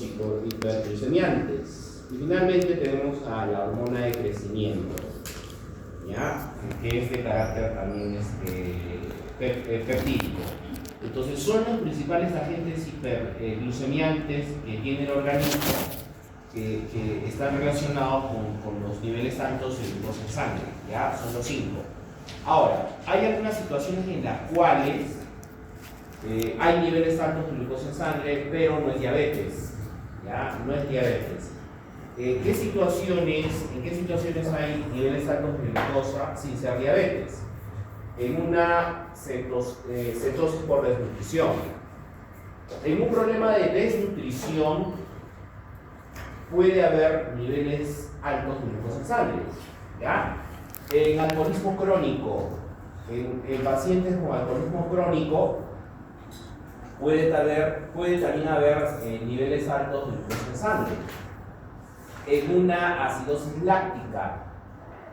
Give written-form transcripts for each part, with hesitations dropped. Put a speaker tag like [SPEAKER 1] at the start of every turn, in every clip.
[SPEAKER 1] hiperglucemiantes. Y finalmente tenemos a la hormona de crecimiento, ¿ya? Que es de carácter también peptídico. Entonces son los principales agentes hiperglucemiantes que tiene el organismo que están relacionados con los niveles altos de glucosa en sangre, ¿ya? Son los 5. Ahora, hay algunas situaciones en las cuales hay niveles altos de glucosa en sangre, pero no es diabetes, ¿ya? No es diabetes. ¿En qué situaciones hay niveles altos de glucosa sin ser diabetes? En una cetosis por desnutrición. En un problema de desnutrición puede haber niveles altos de glucosa en sangre, ¿ya? En alcoholismo crónico, en pacientes con alcoholismo crónico puede también haber niveles altos de glucosa en sangre. En una acidosis láctica,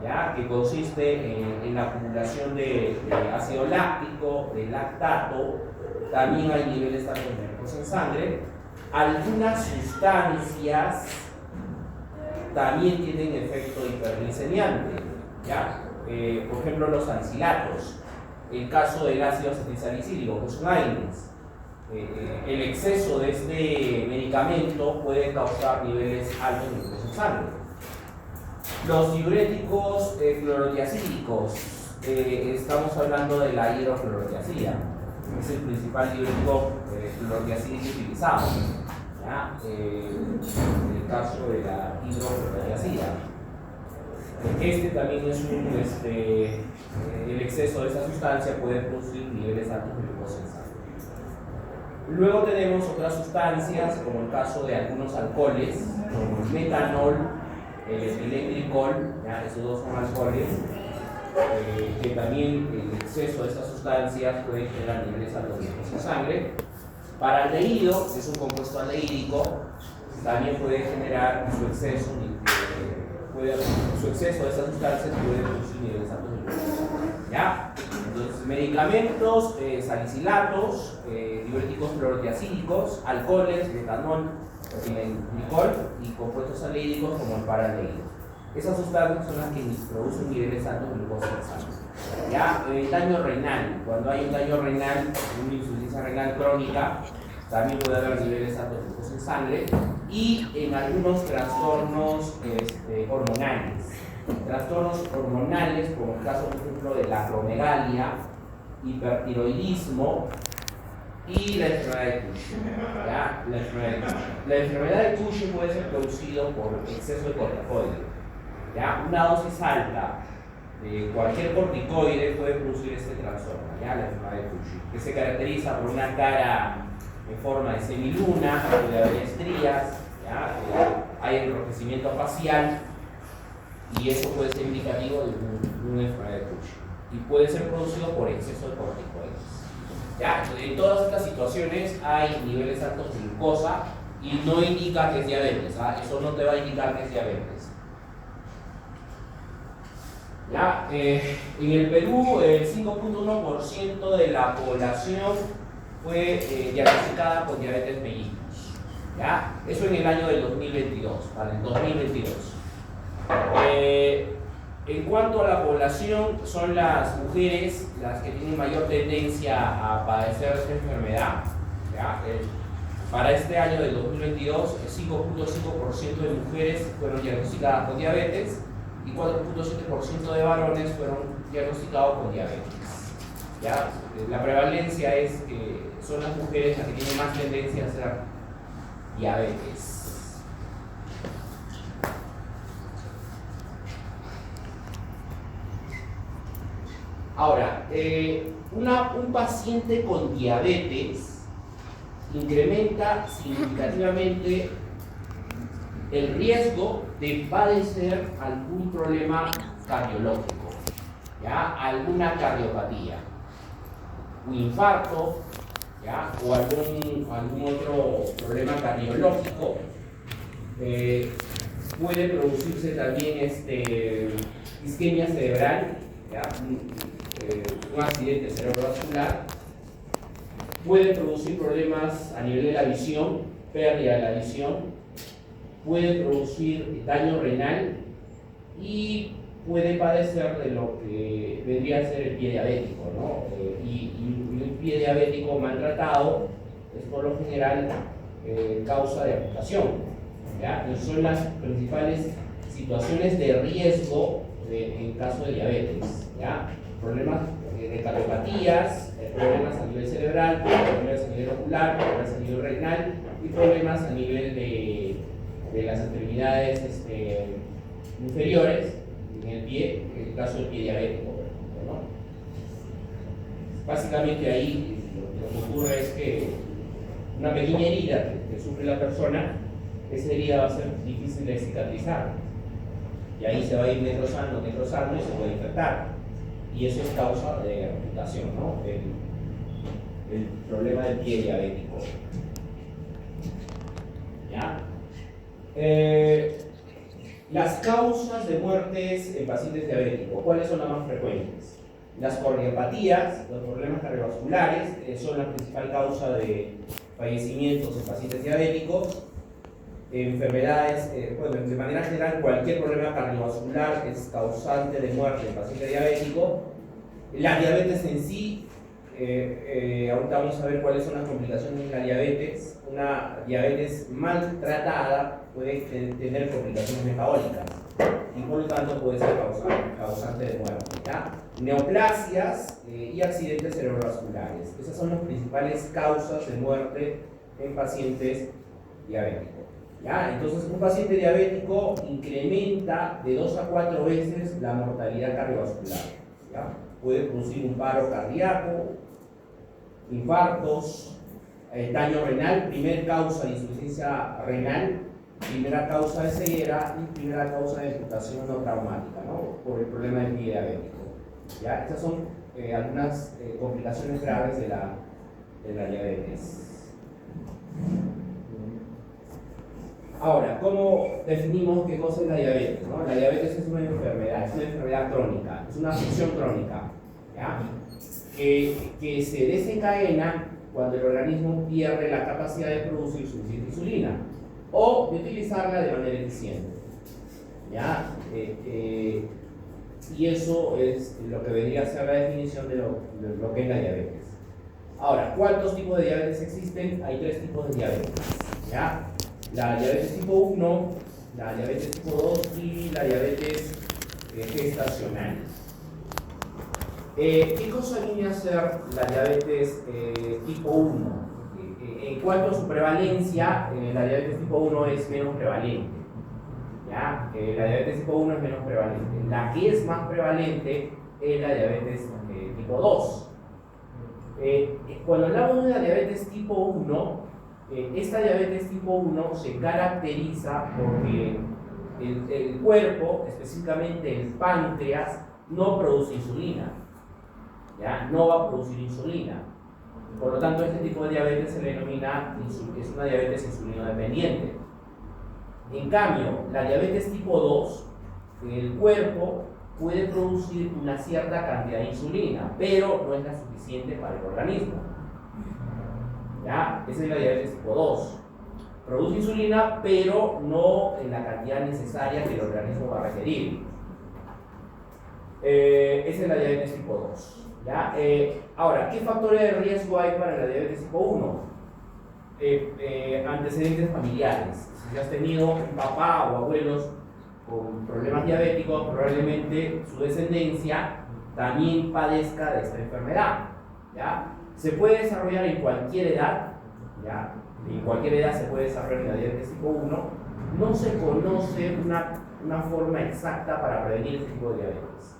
[SPEAKER 1] ¿ya? Que consiste en la acumulación de ácido láctico, de lactato, también hay niveles altos de glucosa en sangre. Algunas sustancias también tienen efecto hiperglicemiante, ¿ya? Por ejemplo, los salicílatos, el caso del ácido acetilsalicílico, que es un AINES. El exceso de este medicamento puede causar niveles altos de glucosa en sangre. Los diuréticos clorotiazídicos, estamos hablando de la hidroclorotiazida, es el principal diurético clorotiazídico utilizado, ¿ya? En el caso de la hidroclorotiazida. Este también es el exceso de esa sustancia puede producir niveles altos de glucosa en sangre. Luego tenemos otras sustancias, como el caso de algunos alcoholes, como el metanol, el etilenglicol, ¿ya? Esos dos son alcoholes, que también el exceso de estas sustancias puede generar niveles altos de glucosa en sangre. Paraldehído, que es un compuesto aldehídico, también puede generar su exceso de estas sustancias puede producir niveles altos de glucosa, ¿ya? Entonces, medicamentos, salicilatos, diuréticos clorotiazídicos, alcoholes, metanol, etilenglicol y compuestos aldehídicos como el paraldehído. Esas sustancias son las que producen niveles altos de glucosa en sangre. ¿Ya? Daño renal, cuando hay un daño renal, una insuficiencia renal crónica, también puede haber niveles altos de glucosa en sangre. Y en algunos trastornos hormonales. Trastornos hormonales, como el caso, por ejemplo, de la acromegalia, hipertiroidismo y la enfermedad de Cushing. ¿Ya? La enfermedad de Cushing puede ser producido por exceso de corticoide. ¿Ya? Una dosis alta de cualquier corticoide puede producir este trastorno, ¿ya? La enfermedad de Cushing, que se caracteriza por una cara en forma de semiluna, puede haber estrías, ¿ya? Hay enrojecimiento facial y eso puede ser indicativo de una enfermedad de Cushing y puede ser producido por exceso de corticoides, ¿ya? En todas estas situaciones hay niveles altos de glucosa y no indica que es diabetes, ¿ah? Eso no te va a indicar que es diabetes. ¿Ya? En el Perú, el 5.1% de la población fue diagnosticada con diabetes mellitus. ¿Ya? Eso en el año del 2022, para el 2022. En cuanto a la población, son las mujeres las que tienen mayor tendencia a padecer esta enfermedad. ¿Ya? Para este año del 2022, el 5.5% de mujeres fueron diagnosticadas con diabetes y 4.7% de varones fueron diagnosticados con diabetes. ¿Ya? La prevalencia es que son las mujeres las que tienen más tendencia a hacer diabetes. Ahora, un paciente con diabetes incrementa significativamente el riesgo de padecer algún problema cardiológico, ¿ya? Alguna cardiopatía, un infarto, ¿ya? O algún otro problema cardiológico. Puede producirse también isquemia cerebral, ¿ya? Un accidente cerebrovascular. Puede producir problemas a nivel de la visión, pérdida de la visión, puede producir daño renal y puede padecer de lo que vendría a ser el pie diabético, ¿no? Y un pie diabético maltratado es por lo general causa de amputación, ¿ya? Y son las principales situaciones de riesgo en caso de diabetes, ¿ya? Problemas de cardiopatías, problemas a nivel cerebral, problemas a nivel ocular, problemas a nivel renal y problemas a nivel de las extremidades inferiores en el pie, en el caso del pie diabético, por ejemplo, ¿no? Básicamente ahí lo que ocurre es que una pequeña herida que sufre la persona, esa herida va a ser difícil de cicatrizar y ahí se va a ir necrosando y se puede infectar, y eso es causa de amputación, ¿no? El problema del pie diabético, ¿ya? Las causas de muertes en pacientes diabéticos, ¿cuáles son las más frecuentes? Las cardiopatías, los problemas cardiovasculares, son la principal causa de fallecimientos en pacientes diabéticos. Enfermedades, bueno, de manera general, cualquier problema cardiovascular es causante de muerte en paciente diabético. La diabetes en sí, ahorita vamos a ver cuáles son las complicaciones de la diabetes. Una diabetes mal tratada puede tener complicaciones metabólicas y por lo tanto puede ser causante de muerte, ¿ya? Neoplasias y accidentes cerebrovasculares. Esas son las principales causas de muerte en pacientes diabéticos, ¿ya? Entonces, un paciente diabético incrementa de 2 a 4 veces la mortalidad cardiovascular, ¿ya? Puede producir un paro cardíaco, infartos, daño renal, primera causa de insuficiencia renal, primera causa de ceguera y primera causa de amputación no traumática, ¿no? Por el problema del pie diabético, ¿ya? Estas son algunas complicaciones graves de la diabetes. Ahora, ¿cómo definimos qué cosa es la diabetes, ¿no? La diabetes es una enfermedad crónica, es una afección crónica, ¿ya? Que se desencadena cuando el organismo pierde la capacidad de producir suficiente insulina o de utilizarla de manera eficiente, ¿ya? Y eso es lo que vendría a ser la definición de lo que es la diabetes. Ahora, ¿cuántos tipos de diabetes existen? Hay 3 tipos de diabetes, ¿ya? La diabetes tipo 1, la diabetes tipo 2 y la diabetes gestacional. ¿Qué cosa viene a ser la diabetes tipo 1? En cuanto a su prevalencia, la diabetes tipo 1 es menos prevalente, ¿ya? La diabetes tipo 1 es menos prevalente. La que es más prevalente es la diabetes tipo 2. Cuando hablamos de la diabetes tipo 1, esta diabetes tipo 1 se caracteriza porque el cuerpo, específicamente el páncreas, no produce insulina, ¿ya? No va a producir insulina. Por lo tanto, este tipo de diabetes se le denomina, es una diabetes insulinodependiente. En cambio, la diabetes tipo 2, el cuerpo puede producir una cierta cantidad de insulina, pero no es la suficiente para el organismo, ¿ya? Esa es la diabetes tipo 2. Produce insulina, pero no en la cantidad necesaria que el organismo va a requerir. Esa es la diabetes tipo 2. ¿Ya? Ahora, ¿qué factores de riesgo hay para la diabetes tipo 1? Antecedentes familiares. Si has tenido un papá o abuelos con problemas diabéticos, probablemente su descendencia también padezca de esta enfermedad, ¿ya? Se puede desarrollar en cualquier edad, ¿ya? En cualquier edad se puede desarrollar la diabetes tipo 1. No se conoce una forma exacta para prevenir este tipo de diabetes.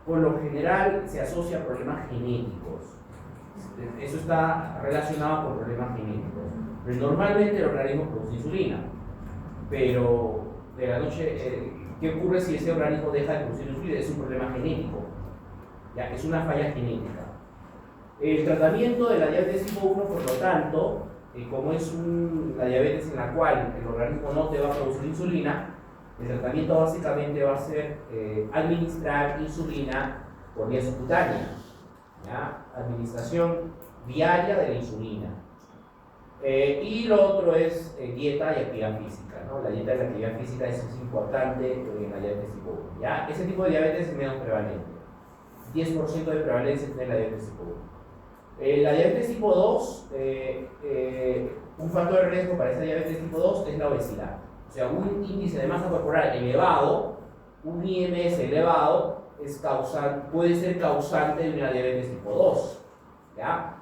[SPEAKER 1] Por lo general se asocia a problemas genéticos. Eso está relacionado con problemas genéticos. Pero normalmente el organismo produce insulina. Pero de la noche, ¿qué ocurre si ese organismo deja de producir insulina? Es un problema genético, ¿ya? Es una falla genética. El tratamiento de la diabetes tipo 1, por lo tanto, como es la diabetes en la cual el organismo no te va a producir insulina, el tratamiento básicamente va a ser administrar insulina por vía subcutánea, ¿ya? Administración diaria de la insulina. Y lo otro es dieta y actividad física, ¿no? La dieta y la actividad física es importante en la diabetes tipo 1, ¿ya? Ese tipo de diabetes es menos prevalente. 10% de prevalencia tiene la diabetes tipo 1. La diabetes tipo 2, un factor de riesgo para esa diabetes tipo 2 es la obesidad. O sea, un índice de masa corporal elevado, un IMS elevado, puede ser causante de una diabetes tipo 2, ¿ya?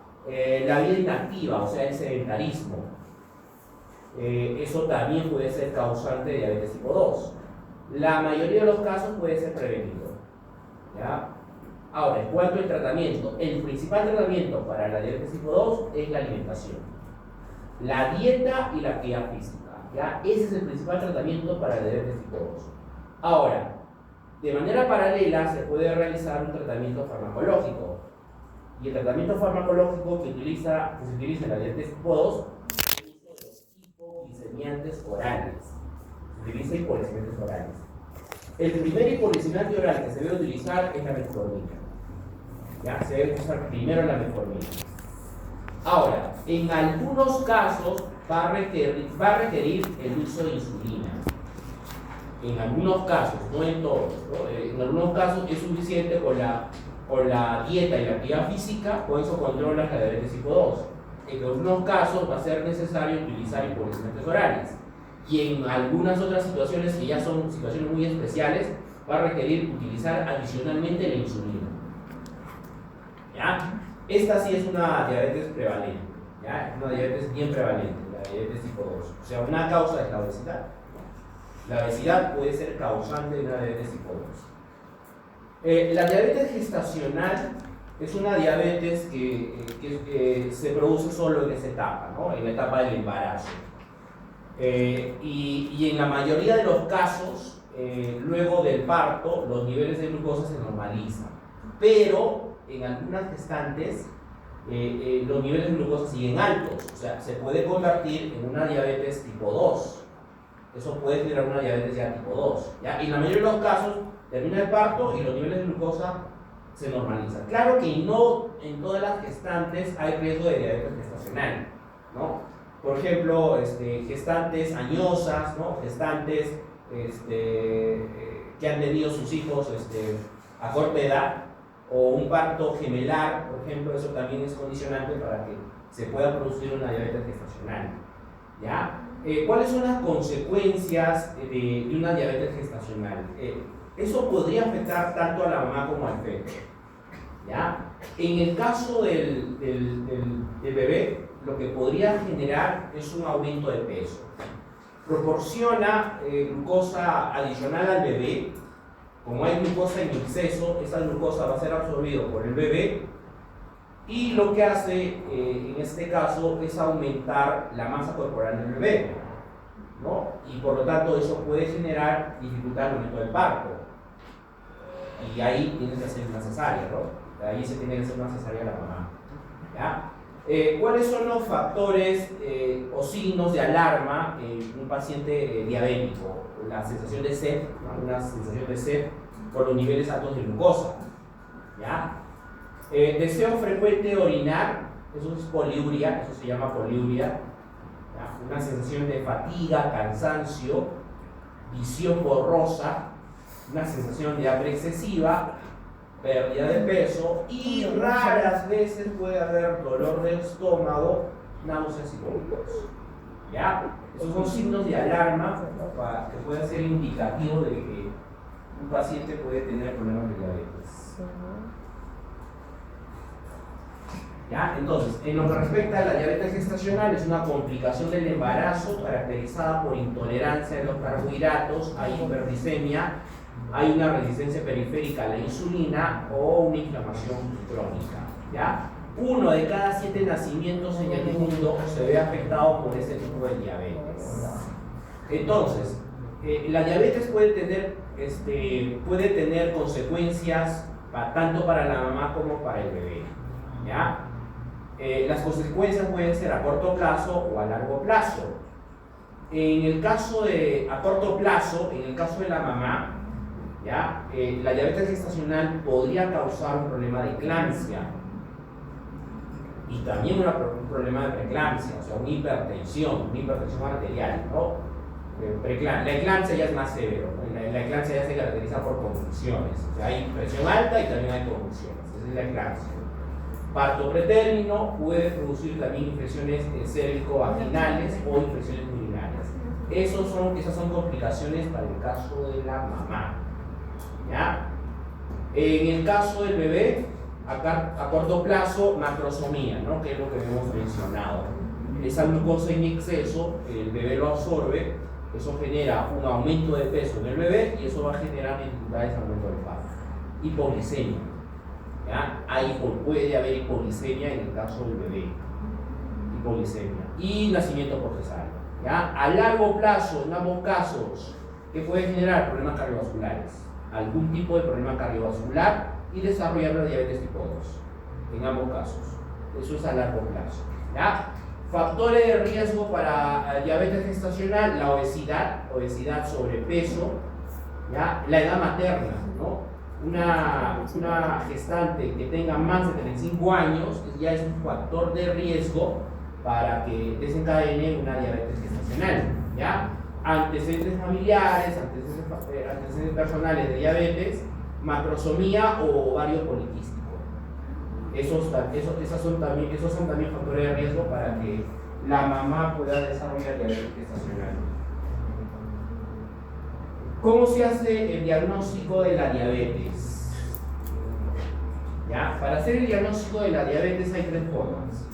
[SPEAKER 1] La vida inactiva, o sea, el sedentarismo, eso también puede ser causante de diabetes tipo 2. La mayoría de los casos puede ser prevenido, ¿ya? Ahora, en cuanto al tratamiento, el principal tratamiento para la diabetes tipo 2 es la alimentación, la dieta y la actividad física, ¿ya? Ese es el principal tratamiento para la diabetes tipo 2. Ahora, de manera paralela se puede realizar un tratamiento farmacológico. Y el tratamiento farmacológico que se utiliza en la diabetes tipo 2 es el uso de los hipoglicemiantes orales. Se utiliza hipoglicemiantes orales. El primer hipoglicemiante oral que se debe utilizar es la metformina. ¿Ya? Se debe usar primero la metformina. Ahora, en algunos casos va a requerir el uso de insulina. En algunos casos, no en todos, ¿no? En algunos casos es suficiente con la dieta y la actividad física, con eso controlas la diabetes tipo 2. En algunos casos va a ser necesario utilizar hipoglicemiantes orales. Y en algunas otras situaciones, que ya son situaciones muy especiales, va a requerir utilizar adicionalmente la insulina. ¿Ya? Esta sí es una diabetes prevalente, ¿ya? Es una diabetes bien prevalente, la diabetes tipo 2. O sea, una causa es la obesidad. La obesidad puede ser causante de una diabetes tipo 2. La diabetes gestacional es una diabetes que se produce solo en esa etapa, ¿no? En la etapa del embarazo. Y en la mayoría de los casos, luego del parto, los niveles de glucosa se normalizan. Pero en algunas gestantes, los niveles de glucosa siguen altos. O sea, se puede convertir en una diabetes tipo 2. Eso puede generar una diabetes ya tipo 2. ¿Ya? Y en la mayoría de los casos, termina el parto y los niveles de glucosa se normalizan. Claro que no en todas las gestantes hay riesgo de diabetes gestacional, ¿no? Por ejemplo, gestantes añosas, ¿no? Gestantes que han tenido sus hijos a corta edad, o un parto gemelar, por ejemplo, eso también es condicionante para que se pueda producir una diabetes gestacional, ¿ya? ¿Cuáles son las consecuencias de una diabetes gestacional? Eso podría afectar tanto a la mamá como al feto, ¿ya? En el caso del bebé, lo que podría generar es un aumento de peso. Proporciona glucosa adicional al bebé. Como hay glucosa en exceso, esa glucosa va a ser absorbida por el bebé y lo que hace en este caso es aumentar la masa corporal del bebé, ¿no? Y por lo tanto eso puede generar dificultad al momento del parto. Y ahí tiene que hacer una cesárea, ¿no? Ahí se tiene que hacer una cesárea a la mamá, ¿ya? ¿Cuáles son los factores o signos de alarma en un paciente diabético? La sensación de sed, ¿no? Una sensación de sed por los niveles altos de glucosa, ¿ya? Deseo frecuente de orinar, eso es poliuria, eso se llama poliuria, ¿ya? Una sensación de fatiga, cansancio, visión borrosa, una sensación de hambre excesiva, pérdida de peso y raras veces puede haber dolor de estómago, náuseas y vómitos. ¿Ya? Esos son signos de alarma que pueden ser indicativos de que un paciente puede tener problemas de diabetes. ¿Ya? Entonces, en lo que respecta a la diabetes gestacional, es una complicación del embarazo caracterizada por intolerancia a los carbohidratos, hay hiperglicemia, hay una resistencia periférica a la insulina o una inflamación crónica, ¿ya? 1 de cada 7 nacimientos en el mundo se ve afectado por este tipo de diabetes. Entonces, la diabetes puede tener consecuencias tanto para la mamá como para el bebé, ¿ya? Las consecuencias pueden ser a corto plazo o a largo plazo. En el caso a corto plazo, en el caso de la mamá, ¿ya? La diabetes gestacional podría causar un problema de eclampsia y también un problema de preeclampsia, o sea, una hipertensión arterial, ¿no? La eclampsia ya es más severo, ¿no? La eclampsia ya se caracteriza por convulsiones, o sea, hay presión alta y también hay convulsiones, esa es la eclampsia. Parto pretérmino puede producir también infecciones cérvico-vaginales o infecciones urinarias. Esas son complicaciones para el caso de la mamá. ¿Ya? En el caso del bebé, a corto plazo, macrosomía, ¿no? Que es lo que hemos mencionado. Esa glucosa en exceso, el bebé lo absorbe, eso genera un aumento de peso en el bebé y eso va a generar dificultades al momento del parto. Hipoglicemia. ¿Ya? Puede haber hipoglicemia en el caso del bebé. Hipoglicemia. Y nacimiento por cesárea. ¿Ya? A largo plazo, en ambos casos, ¿qué puede generar? Problemas cardiovasculares. Algún tipo de problema cardiovascular y desarrollar la diabetes tipo 2. En ambos casos. Eso es a largo plazo. ¿Ya? Factores de riesgo para diabetes gestacional: la obesidad, sobrepeso, ¿ya? La edad materna, ¿no? Una gestante que tenga más de 35 años ya es un factor de riesgo para que desencadene una diabetes gestacional, ¿ya? Antecedentes familiares, antecedentes personales de diabetes, macrosomía o ovario poliquístico. Esos son también factores de riesgo para que la mamá pueda desarrollar diabetes gestacional. ¿Cómo se hace el diagnóstico de la diabetes? ¿Ya? Para hacer el diagnóstico de la diabetes hay 3 formas.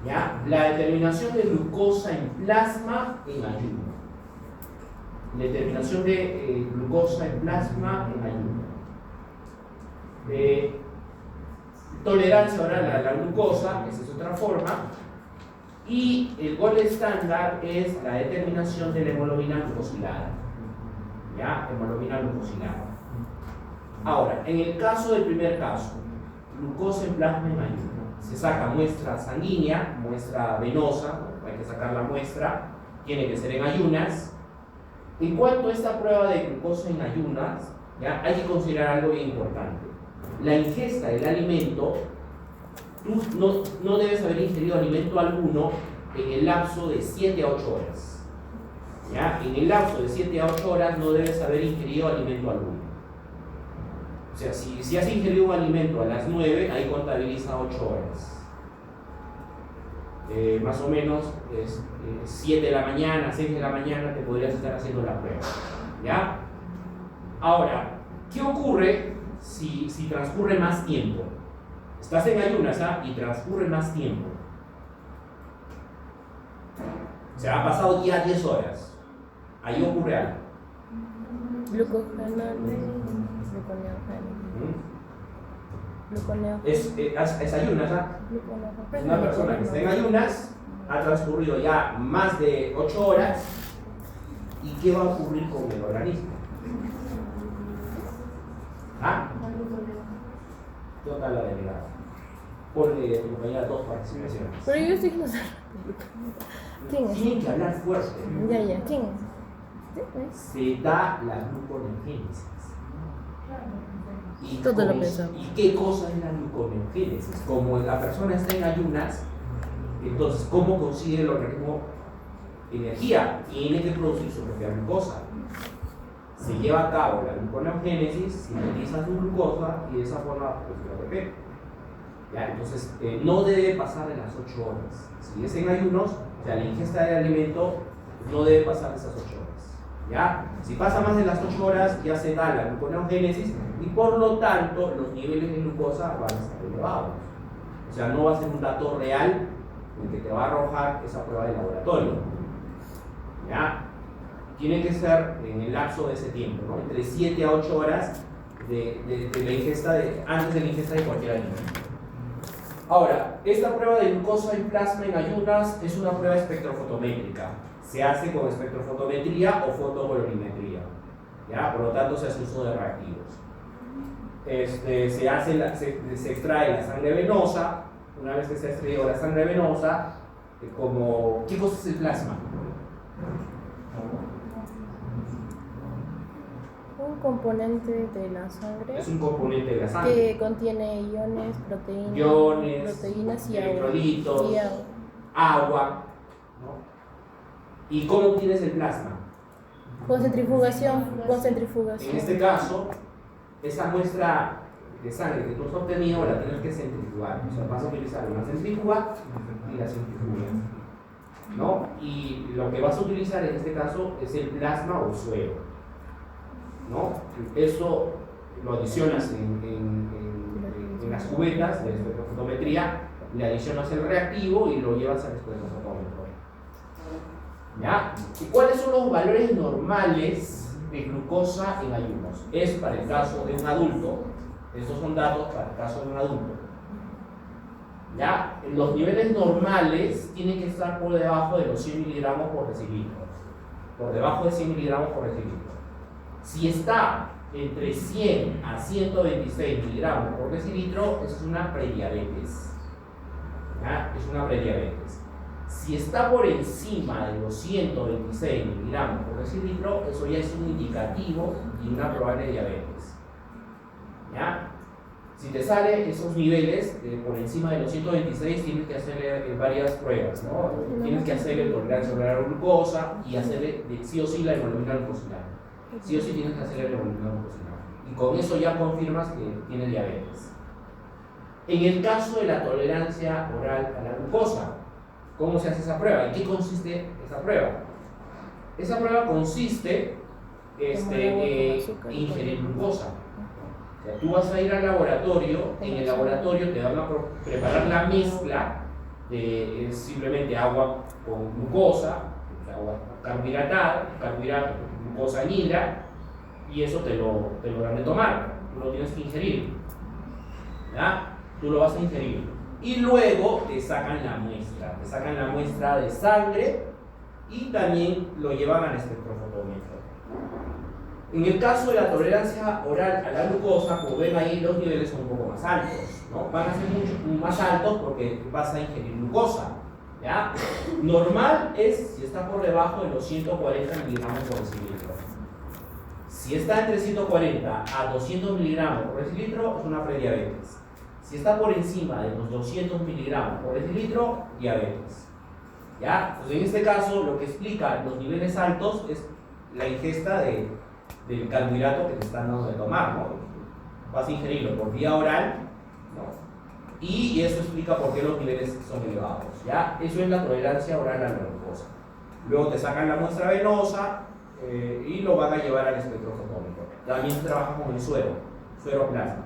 [SPEAKER 1] ¿Ya? La determinación de glucosa en plasma en ayuno. Determinación de glucosa en plasma en ayuno. Tolerancia oral a la glucosa, esa es otra forma. Y el gold estándar es la determinación de la hemoglobina glucosilada. ¿Ya? Hemoglobina glucosilada. Ahora, en el caso del primer caso, glucosa en plasma en ayuno, se saca muestra sanguínea, muestra venosa, hay que sacar la muestra, tiene que ser en ayunas. En cuanto a esta prueba de glucosa en ayunas, ¿ya? Hay que considerar algo bien importante. La ingesta del alimento, tú no debes haber ingerido alimento alguno en el lapso de 7 a 8 horas. ¿Ya? En el lapso de 7 a 8 horas no debes haber ingerido alimento alguno. O sea, si has ingerido un alimento a las 9, ahí contabiliza 8 horas. Más o menos 7 de la mañana, 6 de la mañana te podrías estar haciendo la prueba. ¿Ya? Ahora, ¿qué ocurre si transcurre más tiempo? Estás en ayunas, ¿ah? Y transcurre más tiempo. O sea, ha pasado ya 10 horas. Ahí ocurre algo. Es ayunas, ¿ah? Una persona que está en ayunas ha transcurrido ya más de 8 horas. ¿Y qué va a ocurrir con el organismo? ¿Ah? Total la delegada. Ponle tu compañera 2 participaciones.
[SPEAKER 2] Pero yo estoy que no sé. ¿Quién es?
[SPEAKER 1] Tienen que hablar fuerte.
[SPEAKER 2] Ya, ¿quién es?
[SPEAKER 1] Se da la gluconeogénesis.
[SPEAKER 2] Todo lo pensamos.
[SPEAKER 1] ¿Y qué cosa es la gluconeogénesis? Como la persona está en ayunas, entonces, ¿cómo consigue el organismo energía? Tiene que producir su propia glucosa. Se lleva a cabo la gluconeogénesis, sintetiza su glucosa y de esa forma produce ATP. ¿Ya? Entonces, no debe pasar de las 8 horas. Si es en ayunos, o sea, la ingesta de alimento no debe pasar de esas 8 horas. ¿Ya? Si pasa más de las 8 horas, ya se da la gluconeogénesis y por lo tanto los niveles de glucosa van a estar elevados. O sea, no va a ser un dato real el que te va a arrojar esa prueba de laboratorio. ¿Ya? Tiene que ser en el lapso de ese tiempo, ¿no? Entre 7 a 8 horas de la ingesta antes de la ingesta de cualquier alimento. Ahora, esta prueba de glucosa en plasma en ayunas es una prueba espectrofotométrica. Se hace con espectrofotometría o fotocolorimetría. ¿Ya? Por lo tanto, se hace uso de reactivos. Se extrae la sangre venosa. Una vez que se ha extraído la sangre venosa, ¿qué cosa es el plasma?
[SPEAKER 2] componente de la sangre
[SPEAKER 1] Es un componente de la sangre.
[SPEAKER 2] que contiene iones, proteínas y agua.
[SPEAKER 1] electrolitos,
[SPEAKER 2] Y agua.
[SPEAKER 1] agua, ¿no? ¿Y cómo obtienes el plasma?
[SPEAKER 2] Con centrifugación.
[SPEAKER 1] En este caso, esa muestra de sangre que tú has obtenido la tienes que centrifugar. O sea, vas a utilizar una centrífuga y la centrifuga, ¿no? Y lo que vas a utilizar en este caso es el plasma o suero, ¿no? Eso lo adicionas en las cubetas de espectrofotometría, le adicionas el reactivo y lo llevas al espectrofotómetro. ¿Ya? ¿Y cuáles son los valores normales de glucosa en ayunos? Es para el caso de un adulto. Estos son datos para el caso de un adulto. ¿Ya? Los niveles normales tienen que estar por debajo de los 100 miligramos por decilitro. Por debajo de 100 miligramos por decilitro. Si está entre 100 a 126 miligramos por decilitro, es una prediabetes. ¿Ya? Es una prediabetes. Si está por encima de los 126 miligramos por decilitro, eso ya es un indicativo y una probable diabetes. ¿Ya? Si te salen esos niveles por encima de los 126, tienes que hacerle varias pruebas, ¿no? Tienes que hacerle tolerancia oral a la glucosa y hacerle sí o sí la hemoglobina glucosilada. Sí o sí tienes que hacerle la hemoglobina glucosilada. Y con eso ya confirmas que tiene diabetes. En el caso de la tolerancia oral a la glucosa, ¿cómo se hace esa prueba? ¿En qué consiste esa prueba? Esa prueba consiste en ingerir glucosa. O sea, tú vas a ir al laboratorio, en el laboratorio te van a preparar la mezcla de simplemente agua con glucosa, agua carbohidratada, glucosa anhidra, y eso te lo dan de tomar, tú lo tienes que ingerir. ¿Ya? Tú lo vas a ingerir. Y luego te sacan la muestra de sangre y también lo llevan al espectrofotómetro. En el caso de la tolerancia oral a la glucosa, como ven ahí, los niveles son un poco más altos, ¿no? Van a ser mucho más altos porque vas a ingerir glucosa, ¿ya? Normal es si está por debajo de los 140 miligramos por decilitro. Si está entre 140 a 200 miligramos por decilitro, es una prediabetes. Si está por encima de los 200 miligramos por decilitro, diabetes. ¿Ya? Pues en este caso, lo que explica los niveles altos es la ingesta del carbohidrato que te están dando de tomar, ¿no? Vas a ingerirlo por vía oral, ¿no? Y eso explica por qué los niveles son elevados, ¿ya? Eso es la tolerancia oral a la glucosa. Luego te sacan la muestra venosa y lo van a llevar al espectrofotómetro. También se trabaja con el suero plasma.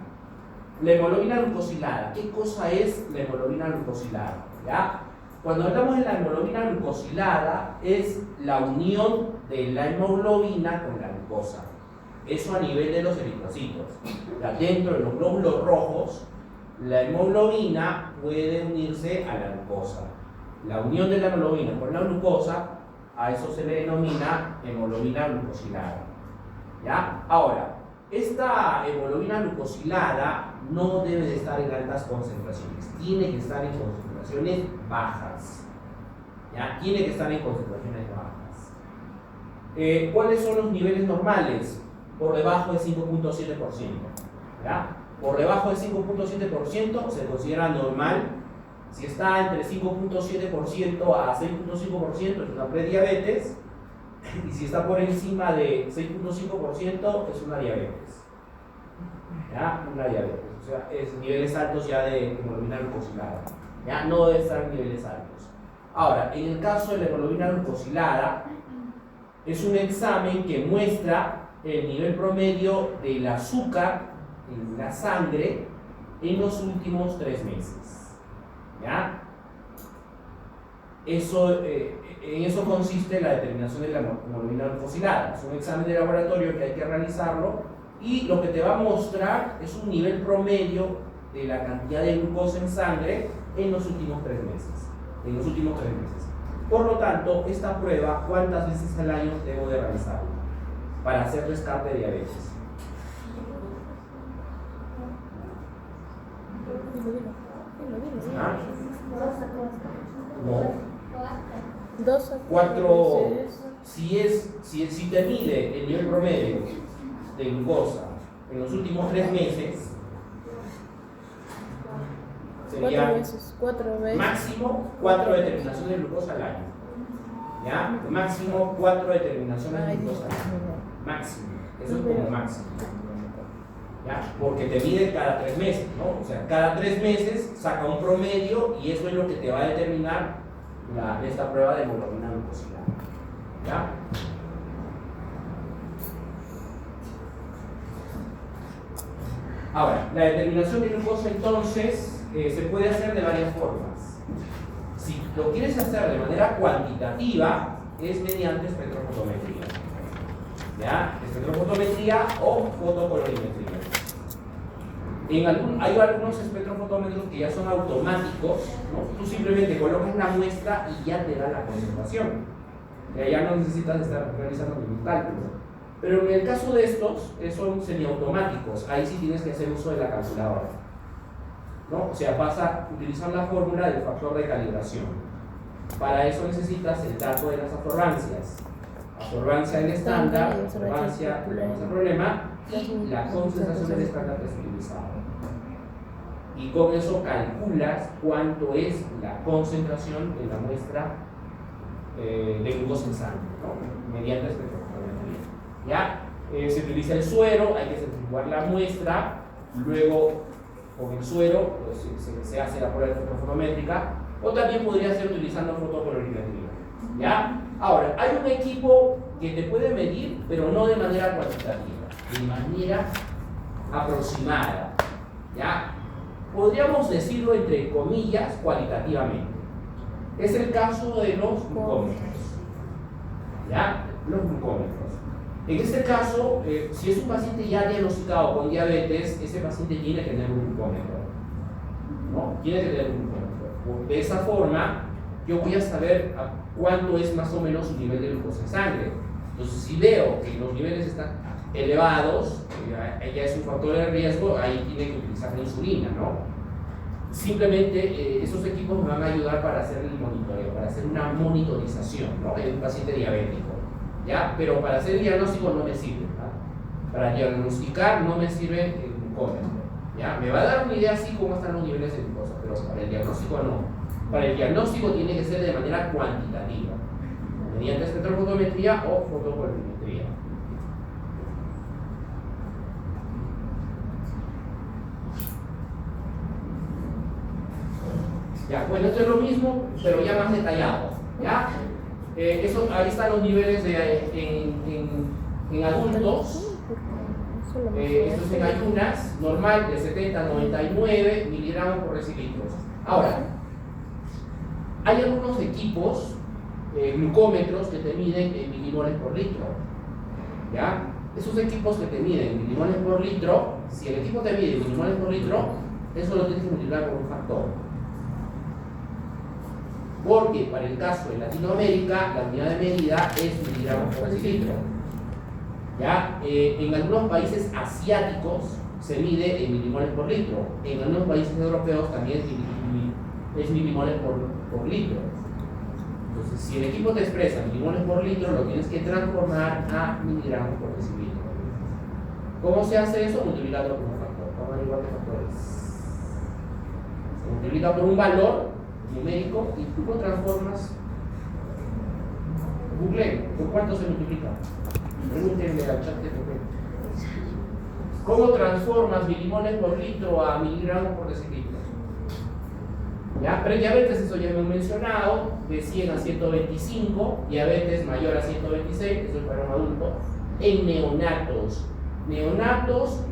[SPEAKER 1] La hemoglobina glucosilada. ¿Qué cosa es la hemoglobina glucosilada? ¿Ya? Cuando hablamos de la hemoglobina glucosilada, es la unión de la hemoglobina con la glucosa. Eso a nivel de los eritrocitos. Ya dentro de los glóbulos rojos, la hemoglobina puede unirse a la glucosa. La unión de la hemoglobina con la glucosa, a eso se le denomina hemoglobina glucosilada. ¿Ya? Ahora, esta hemoglobina glucosilada no debe de estar en altas concentraciones, tiene que estar en concentraciones bajas. ¿Ya? Tiene que estar en concentraciones bajas. ¿Cuáles son los niveles normales? Por debajo de 5.7%. ¿Ya? Por debajo de 5.7% se considera normal. Si está entre 5.7% a 6.5% es una prediabetes. Y si está por encima de 6.5% es una diabetes. ¿Ya? Una diabetes. O sea, es niveles altos ya de hemoglobina glucosilada. ¿Ya? No debe estar en niveles altos. Ahora, en el caso de la hemoglobina glucosilada, es un examen que muestra el nivel promedio del azúcar en la sangre en los últimos 3 meses. ¿Ya? Eso, en eso consiste la determinación de la hemoglobina glucosilada. Es un examen de laboratorio que hay que realizarlo y lo que te va a mostrar es un nivel promedio de la cantidad de glucosa en sangre en los últimos 3 meses. En los últimos 3 meses. Por lo tanto, esta prueba, ¿cuántas veces al año debo de realizarla para hacer descarte de diabetes? ¿Ah? No.
[SPEAKER 2] 2 a
[SPEAKER 1] 4
[SPEAKER 2] veces.
[SPEAKER 1] si te mide el nivel promedio de glucosa en los últimos 3 meses sería
[SPEAKER 2] 4 veces.
[SPEAKER 1] máximo 4 determinaciones de glucosa al año. ¿Ya? Máximo 4 determinaciones de glucosa al año. Máximo. Eso es como máximo. ¿Ya? Porque te mide cada 3 meses, ¿no? O sea, cada 3 meses saca un promedio y eso es lo que te va a determinar esta prueba de hemoglobina glucosilada. ¿Ya? Ahora, la determinación de glucosa entonces se puede hacer de varias formas. Si lo quieres hacer de manera cuantitativa, es mediante espectrofotometría. ¿Ya? Espectrofotometría o fotocolorimetría. Hay algunos espectrofotómetros que ya son automáticos, ¿no? Tú simplemente colocas la muestra y ya te da la concentración. Ya no necesitas estar realizando ningún cálculo. Pero en el caso de estos, son semiautomáticos. Ahí sí tienes que hacer uso de la calculadora, ¿no? O sea, utilizar la fórmula del factor de calibración. Para eso necesitas el dato de las absorbancias. Absorbancia del estándar, absorbancia del problema y la concentración del estándar que es utilizado. Y con eso calculas cuánto es la concentración en la muestra de glucosa en sangre, ¿no? Mediante espectrofotometría. ¿Ya? Se utiliza el suero, hay que centrifugar la muestra, luego con el suero pues, se hace la prueba espectrofotométrica, o también podría ser utilizando fotocolorimetría. ¿Ya? Ahora, hay un equipo que te puede medir, pero no de manera cuantitativa, de manera aproximada. ¿Ya? Podríamos decirlo entre comillas cualitativamente. Es el caso de los glucómetros. ¿Ya? Los glucómetros. En este caso, si es un paciente ya diagnosticado con diabetes, ese paciente tiene que tener un glucómetro, ¿no? Tiene que tener un glucómetro. De esa forma, yo voy a saber cuánto es más o menos su nivel de glucosa en sangre. Entonces, si veo que los niveles están elevados, ya es un factor de riesgo, ahí tiene que utilizar la insulina, ¿no? Simplemente esos equipos me van a ayudar para hacer el monitoreo, para hacer una monitorización, ¿no? En un paciente diabético. ¿Ya? Pero para hacer el diagnóstico no me sirve, ¿no? Para diagnosticar no me sirve el glucómetro, ¿ya? Me va a dar una idea así cómo están los niveles de glucosa, pero para el diagnóstico no. Para el diagnóstico tiene que ser de manera cuantitativa, mediante espectrofotometría o fotocolorimetría. Ya, bueno, esto es lo mismo, pero ya más detallado, ¿ya? Ahí están los niveles en adultos. Esto es en ayunas, normal de 70 a 99 miligramos por decilitros. Ahora, hay algunos equipos, glucómetros, que te miden en milimoles por litro. ¿Ya? Esos equipos que te miden en milimoles por litro, si el equipo te mide en milimoles por litro, eso lo tienes que multiplicar por un factor. Porque para el caso de Latinoamérica, la unidad de medida es miligramos por decilitro. ¿Ya? En algunos países asiáticos se mide en milimoles por litro. En algunos países europeos también es milimoles por litro. Entonces, si el equipo te expresa milimoles por litro, lo tienes que transformar a miligramos por decilitro. ¿Cómo se hace eso? Multiplicando por un factor. Vamos a ver cuántos factores. Se multiplica por un valor numérico y tú lo transformas. Google, ¿por cuánto se multiplica? Pregúntenle al chat de Google. ¿Cómo transformas milimoles por litro a miligramos por decilitro? ¿Ya? Prediabetes, eso ya hemos mencionado, de 100 a 125, diabetes mayor a 126, eso es para un adulto. En neonatos,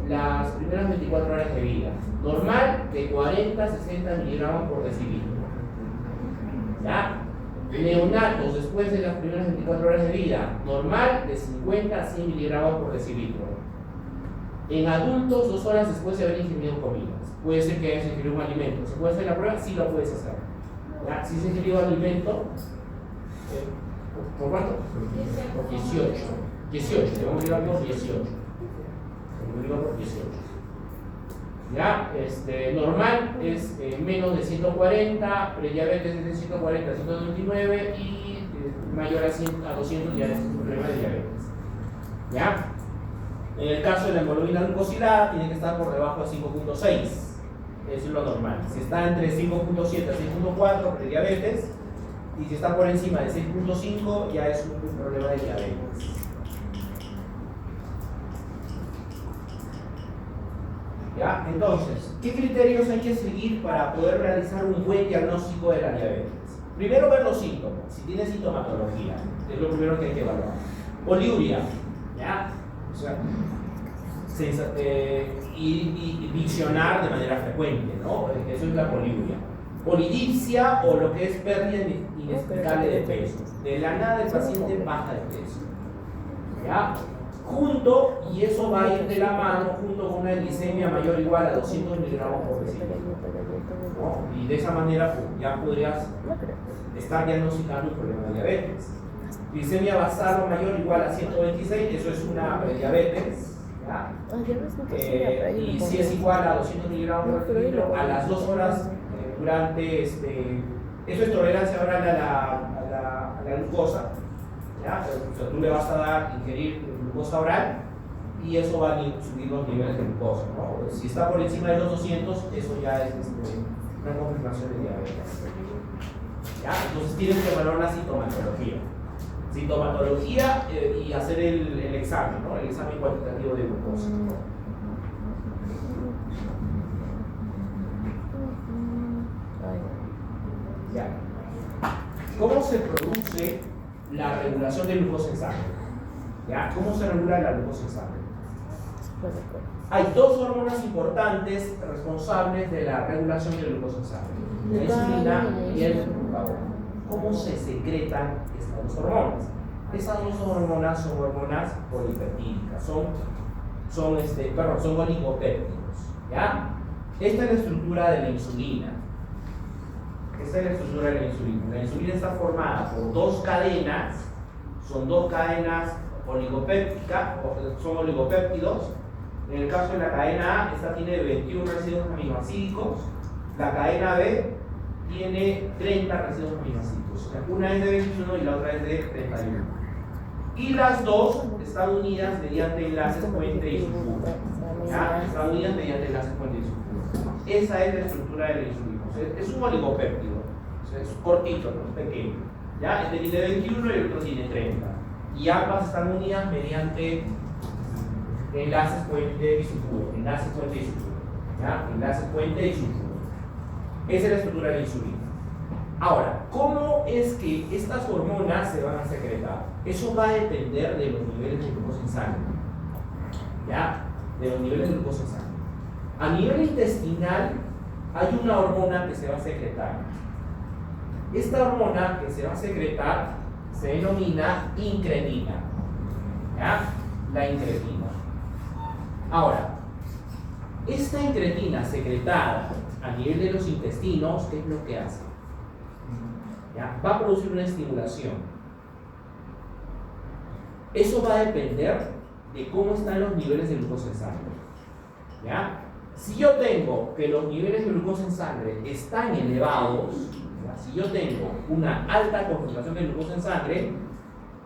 [SPEAKER 1] las primeras 24 horas de vida, normal de 40 a 60 miligramos por decilitro. ¿Ya? Neonatos, después de las primeras 24 horas de vida, normal de 50 a 100 miligramos por decilitro. En adultos, 2 horas después de haber ingerido comidas. Puede ser que hayas ingerido un alimento. ¿Se puede hacer la prueba? Sí, lo puedes hacer. ¿Ya? Si se ha ingerido alimento, ¿por cuánto? Por 18. 18, te vamos a ir por 18. Por 18. ¿Ya? Normal es menos de 140, prediabetes es de 140 a 129 y mayor a 200 ya es un problema de diabetes. ¿Ya? el caso de la hemoglobina glucosilada, tiene que estar por debajo de 5.6. Eso es lo normal. Si está entre 5.7 a 6.4, prediabetes. Y si está por encima de 6.5, ya es un problema de diabetes. ¿Ya? Entonces, ¿qué criterios hay que seguir para poder realizar un buen diagnóstico de la diabetes? Primero, ver los síntomas, si tiene sintomatología, es lo primero que hay que evaluar. Poliuria, ¿ya? O sea, y diccionar de manera frecuente, ¿no? Eso es la poliuria. Polidipsia, o lo que es pérdida inexplicable de peso. De la nada el paciente baja de peso, ¿ya? Junto, y eso va a ir de la mano, junto con una glicemia mayor o igual a 200 miligramos por decilitro, ¿no? Y de esa manera pues, ya podrías estar diagnosticando un problema de diabetes. Glicemia basal mayor o igual a 126, eso es una diabetes, ¿ya? Y si es igual a 200 miligramos por decilitro, a las 2 horas durante eso es tolerancia oral a la glucosa, ¿ya? O sea, tú le vas a dar ingerir glucosa oral y eso va a subir los niveles de glucosa, ¿no? Si está por encima de los 200, eso ya es una confirmación de diabetes, ¿ya? Entonces tienes que evaluar la sintomatología y hacer el examen, ¿no? El examen cuantitativo de glucosa, ¿no? Ya. ¿Cómo se produce la regulación de glucosa en sangre? ¿Ya? ¿Cómo se regula la glucosa en sangre? Hay dos hormonas importantes responsables de la regulación de glucosa en sangre: la insulina y el glucagón. ¿Cómo se secretan estas dos hormonas? Esas dos hormonas son hormonas polipeptídicas, son oligopéptidos, ¿ya? Esta es la estructura de la insulina. La insulina está formada por dos cadenas, son dos cadenas oligopépticas, son oligopéptidos. En el caso de la cadena A, esta tiene 21 residuos aminoácidos, la cadena B tiene 30 residuos aminoácidos. Una es de 21 y la otra es de 31. Y las dos están unidas mediante enlaces puente y sulfuro. ¿Ya? Están unidas mediante enlaces puente y sulfuro. Esa es la estructura de la insulina. Es un oligopéptido, es cortito, ¿no? Es pequeño. ¿Ya? Este tiene 21 y el otro tiene 30. Y ambas están unidas mediante enlaces puente y sulfuro. ¿Ya? Enlaces puente y sulfuro. Esa es la estructura de la insulina. Ahora, ¿cómo es que estas hormonas se van a secretar? Eso va a depender de los niveles de glucosa en sangre. ¿Ya? De los niveles de glucosa en sangre. A nivel intestinal, hay una hormona que se va a secretar. Esta hormona que se va a secretar se denomina incretina. ¿Ya? La incretina. Ahora, esta incretina secretada a nivel de los intestinos, ¿qué es lo que hace? ¿Ya? Va a producir una estimulación. Eso va a depender de cómo están los niveles de glucosa en sangre. ¿Ya? Si yo tengo que los niveles de glucosa en sangre están elevados, ¿ya? Si yo tengo una alta concentración de glucosa en sangre,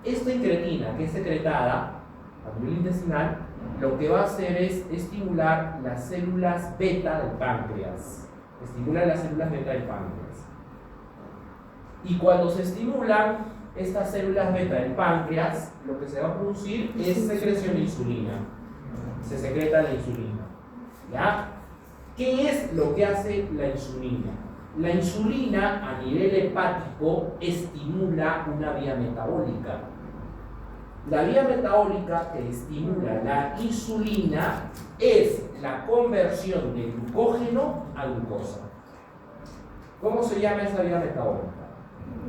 [SPEAKER 1] esta incretina que es secretada a nivel intestinal, lo que va a hacer es estimular las células beta del páncreas. Y cuando se estimulan estas células beta del páncreas, lo que se va a producir es secreción de insulina. Se secreta la insulina. ¿Ya? ¿Qué es lo que hace la insulina? La insulina a nivel hepático estimula una vía metabólica. La vía metabólica que estimula la insulina es la conversión de glucógeno a glucosa. ¿Cómo se llama esa vía metabólica?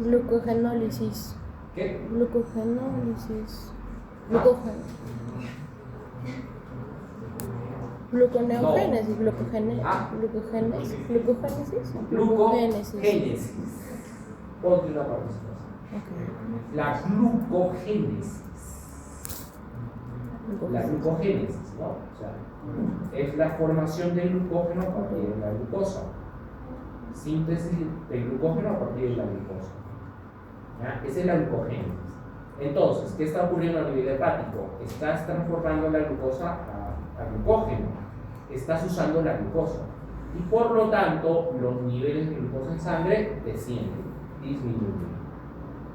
[SPEAKER 2] Glucogenólisis.
[SPEAKER 1] ¿Qué?
[SPEAKER 2] Glucogenólisis. Gluconeogénesis,
[SPEAKER 1] glucogénesis. Ponte una participación. Okay. La glucogénesis. La glucogénesis, ¿no? O sea, es la formación de glucógeno a partir de la glucosa. Síntesis de glucógeno a partir de la glucosa. ¿Ya? Esa es la glucogénesis. Entonces, ¿qué está ocurriendo a nivel hepático? Estás transformando la glucosa a glucógeno, estás usando la glucosa y por lo tanto los niveles de glucosa en sangre descienden, disminuyen.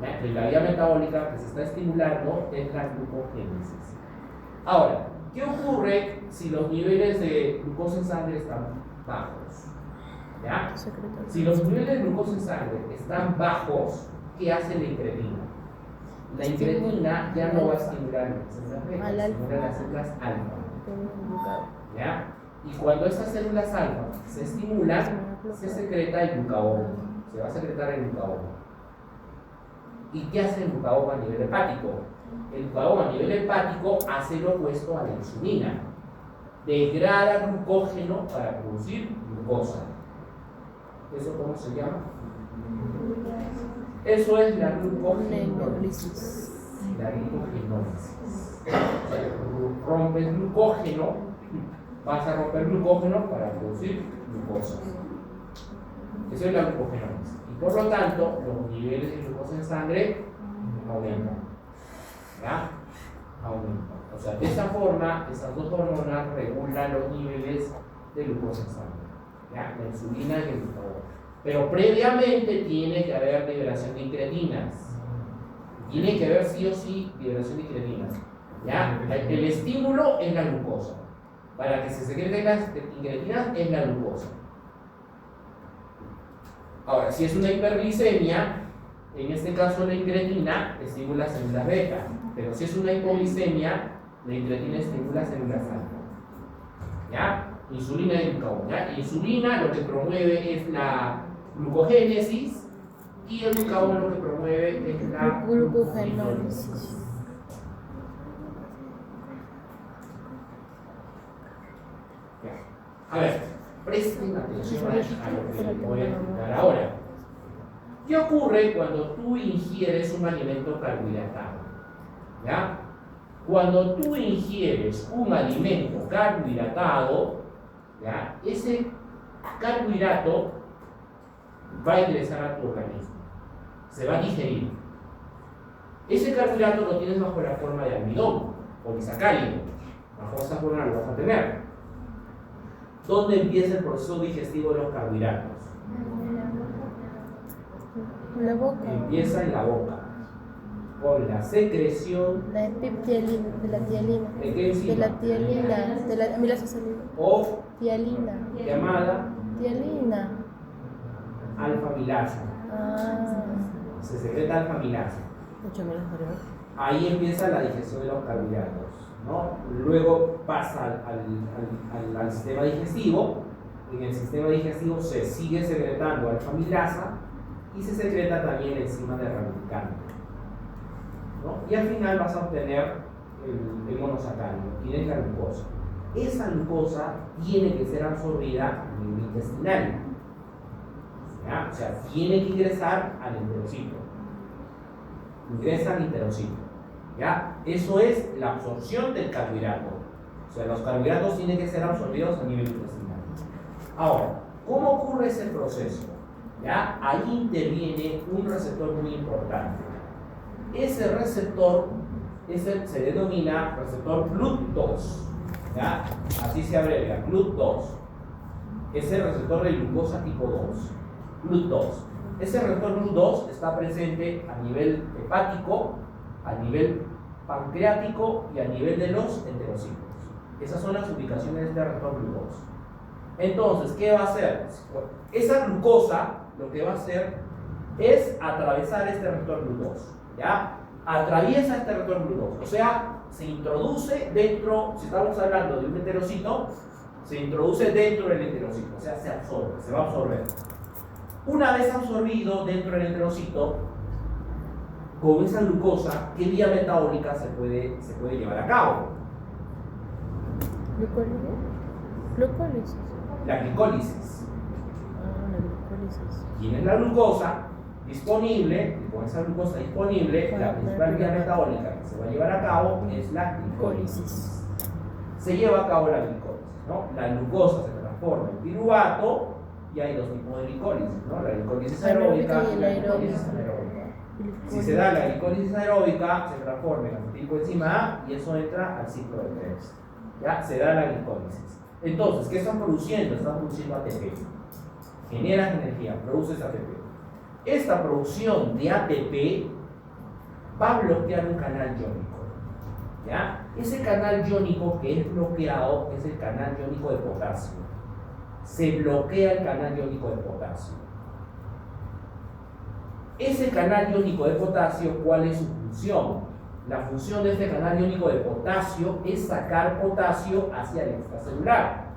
[SPEAKER 1] En la vía metabólica que se está estimulando es la glucogénesis. Ahora, ¿qué ocurre si los niveles de glucosa en sangre están bajos? ¿Ya? Si los niveles de glucosa en sangre están bajos, ¿qué hace la incretina? La incretina ya no va a estimular las células beta, sino las células alfa. ¿Ya? Y cuando esas células alfa se estimulan, se secreta el glucagón. Se va a secretar el glucagón. ¿Y qué hace el glucagón a nivel hepático? El glucagón a nivel hepático hace lo opuesto a la insulina. Degrada glucógeno para producir glucosa. ¿Eso cómo se llama? Eso es la glucogenólisis. La glucogenólisis. O sea, rompes glucógeno, vas a romper glucógeno para producir glucosa. Eso es la glucogenólisis. Y por lo tanto, los niveles de glucosa en sangre aumentan. ¿Ya? Aumentan. O sea, de esa forma, esas dos hormonas regulan los niveles de glucosa en sangre. ¿Ya? La insulina y el glucagón. Pero previamente tiene que haber liberación de incretinas. Tiene que haber sí o sí liberación de incretinas. ¿Ya? El estímulo es la glucosa. Para que se secreten las incretinas es la glucosa. Ahora, si es una hiperglicemia, en este caso la incretina estimula células beta. Pero si es una hipoglicemia, la incretina estimula células alfa. ¿Ya? Insulina y glucagón. ¿Ya? Insulina lo que promueve es la glucogénesis y el glucagón lo que promueve es la glucogenólisis. A ver, presten atención a lo que les voy a explicar ahora. ¿Qué ocurre cuando tú ingieres un alimento carbohidratado? ¿Ya? Cuando tú ingieres un alimento carbohidratado, ¿ya? Ese carbohidrato va a ingresar a tu organismo, se va a digerir. Ese carbohidrato lo tienes bajo la forma de almidón, polisacárido. Bajo esa forma lo vas a tener. ¿Dónde empieza el proceso digestivo de los carbohidratos?
[SPEAKER 2] En la boca.
[SPEAKER 1] Empieza en la boca, con la secreción
[SPEAKER 2] de la tialina.
[SPEAKER 1] ¿De qué enzima?
[SPEAKER 2] De la tialina, de la amilasa saliva.
[SPEAKER 1] O
[SPEAKER 2] Tialina.
[SPEAKER 1] llamada
[SPEAKER 2] Tialina.
[SPEAKER 1] alfa-amilasa. Se secreta alfa-amilasa. Ahí empieza la digestión de los carbohidratos, ¿no? Luego pasa al sistema digestivo. En el sistema digestivo se sigue secretando alfa-amilasa y se secreta también la enzima de ramificante, ¿no? Y al final vas a obtener el monosacárido, tienes la glucosa. Esa glucosa tiene que ser absorbida a nivel intestinal, ¿ya? O sea, tiene que ingresar al enterocito. Ingresa al enterocito, ¿ya? Eso es la absorción del carbohidrato. O sea, los carbohidratos tienen que ser absorbidos a nivel intestinal. Ahora, ¿cómo ocurre ese proceso? ¿Ya? Ahí interviene un receptor muy importante. Ese receptor se denomina receptor GLUT2, ¿ya? Así se abrevia, GLUT2. Es el receptor de glucosa tipo 2, GLUT2. Ese receptor GLUT2 está presente a nivel hepático, a nivel pancreático y a nivel de los enterocitos. Esas son las ubicaciones del receptor GLUT2. Entonces, ¿qué va a hacer? Esa glucosa lo que va a hacer es atravesar este receptor GLUT2, ¿ya? Atraviesa este receptor GLUT2, o sea, se introduce dentro, si estamos hablando de un enterocito, se introduce dentro del enterocito, o sea, se absorbe, se va a absorber. Una vez absorbido dentro del enterocito, con esa glucosa, ¿qué vía metabólica se puede llevar a cabo?
[SPEAKER 2] Glucólisis.
[SPEAKER 1] La glicólisis.
[SPEAKER 2] La glucólisis.
[SPEAKER 1] Tienes la glucosa disponible, y con esa glucosa disponible, la principal vía metabólica que se va a llevar a cabo es la glicólisis. Se lleva a cabo la glicólisis, ¿no? La glucosa se transforma en piruvato y hay dos tipos de glicólisis, ¿no? La glicólisis aeróbica y la glicólisis anaeróbica. Si se da la glicólisis aeróbica, se transforma en acetilcoenzima A y eso entra al ciclo de Krebs. ¿Ya? Se da la glicólisis. Entonces, ¿qué están produciendo? Están produciendo ATP. Generan energía, produces ATP. Esta producción de ATP va a bloquear un canal iónico. ¿Ya? Ese canal iónico que es bloqueado es el canal iónico de potasio. Se bloquea el canal iónico de potasio. Ese canal iónico de potasio, ¿cuál es su función? La función de este canal iónico de potasio es sacar potasio hacia el extracelular.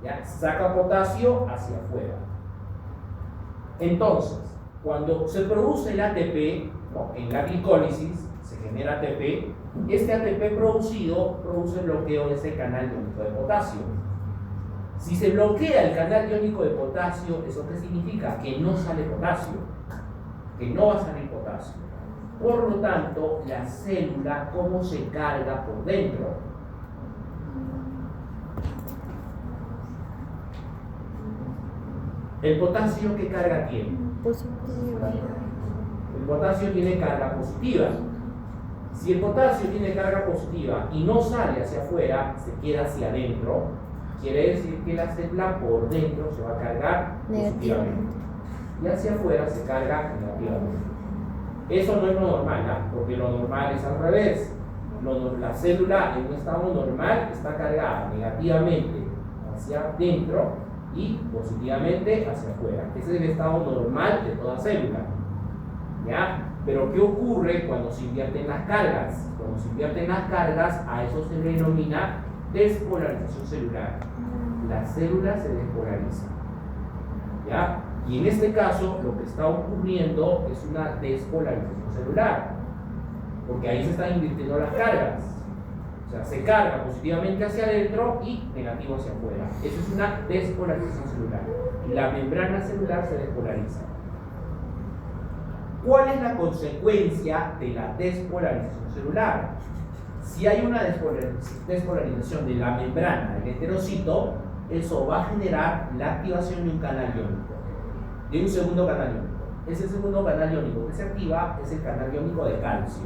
[SPEAKER 1] ¿Ya? Saca potasio hacia afuera. Entonces, cuando se produce el ATP, en la glicólisis se genera ATP, este ATP producido produce bloqueo de ese canal iónico de potasio. Si se bloquea el canal iónico de potasio, ¿eso qué significa? Que no sale potasio, que no va a salir potasio. Por lo tanto, la célula, ¿cómo se carga por dentro? ¿El potasio qué carga tiene?
[SPEAKER 2] Positiva.
[SPEAKER 1] El potasio tiene carga positiva. Si el potasio tiene carga positiva y no sale hacia afuera, se queda hacia adentro, quiere decir que la célula por dentro se va a cargar positivamente y hacia afuera se carga negativamente. Eso no es lo normal, ¿no? Porque lo normal es al revés. La célula en un estado normal está cargada negativamente hacia adentro y positivamente hacia afuera. Ese es el estado normal de toda célula. ¿Ya? Pero ¿qué ocurre cuando se invierten las cargas? Cuando se invierten las cargas, a eso se le denomina despolarización celular. La célula se despolariza. ¿Ya? Y en este caso, lo que está ocurriendo es una despolarización celular, porque ahí se están invirtiendo las cargas. O sea, se carga positivamente hacia adentro y negativo hacia afuera. Eso es una despolarización celular. La membrana celular se despolariza. ¿Cuál es la consecuencia de la despolarización celular? Si hay una despolarización de la membrana del enterocito, eso va a generar la activación de un canal iónico, de un segundo canal iónico. Ese segundo canal iónico que se activa es el canal iónico de calcio.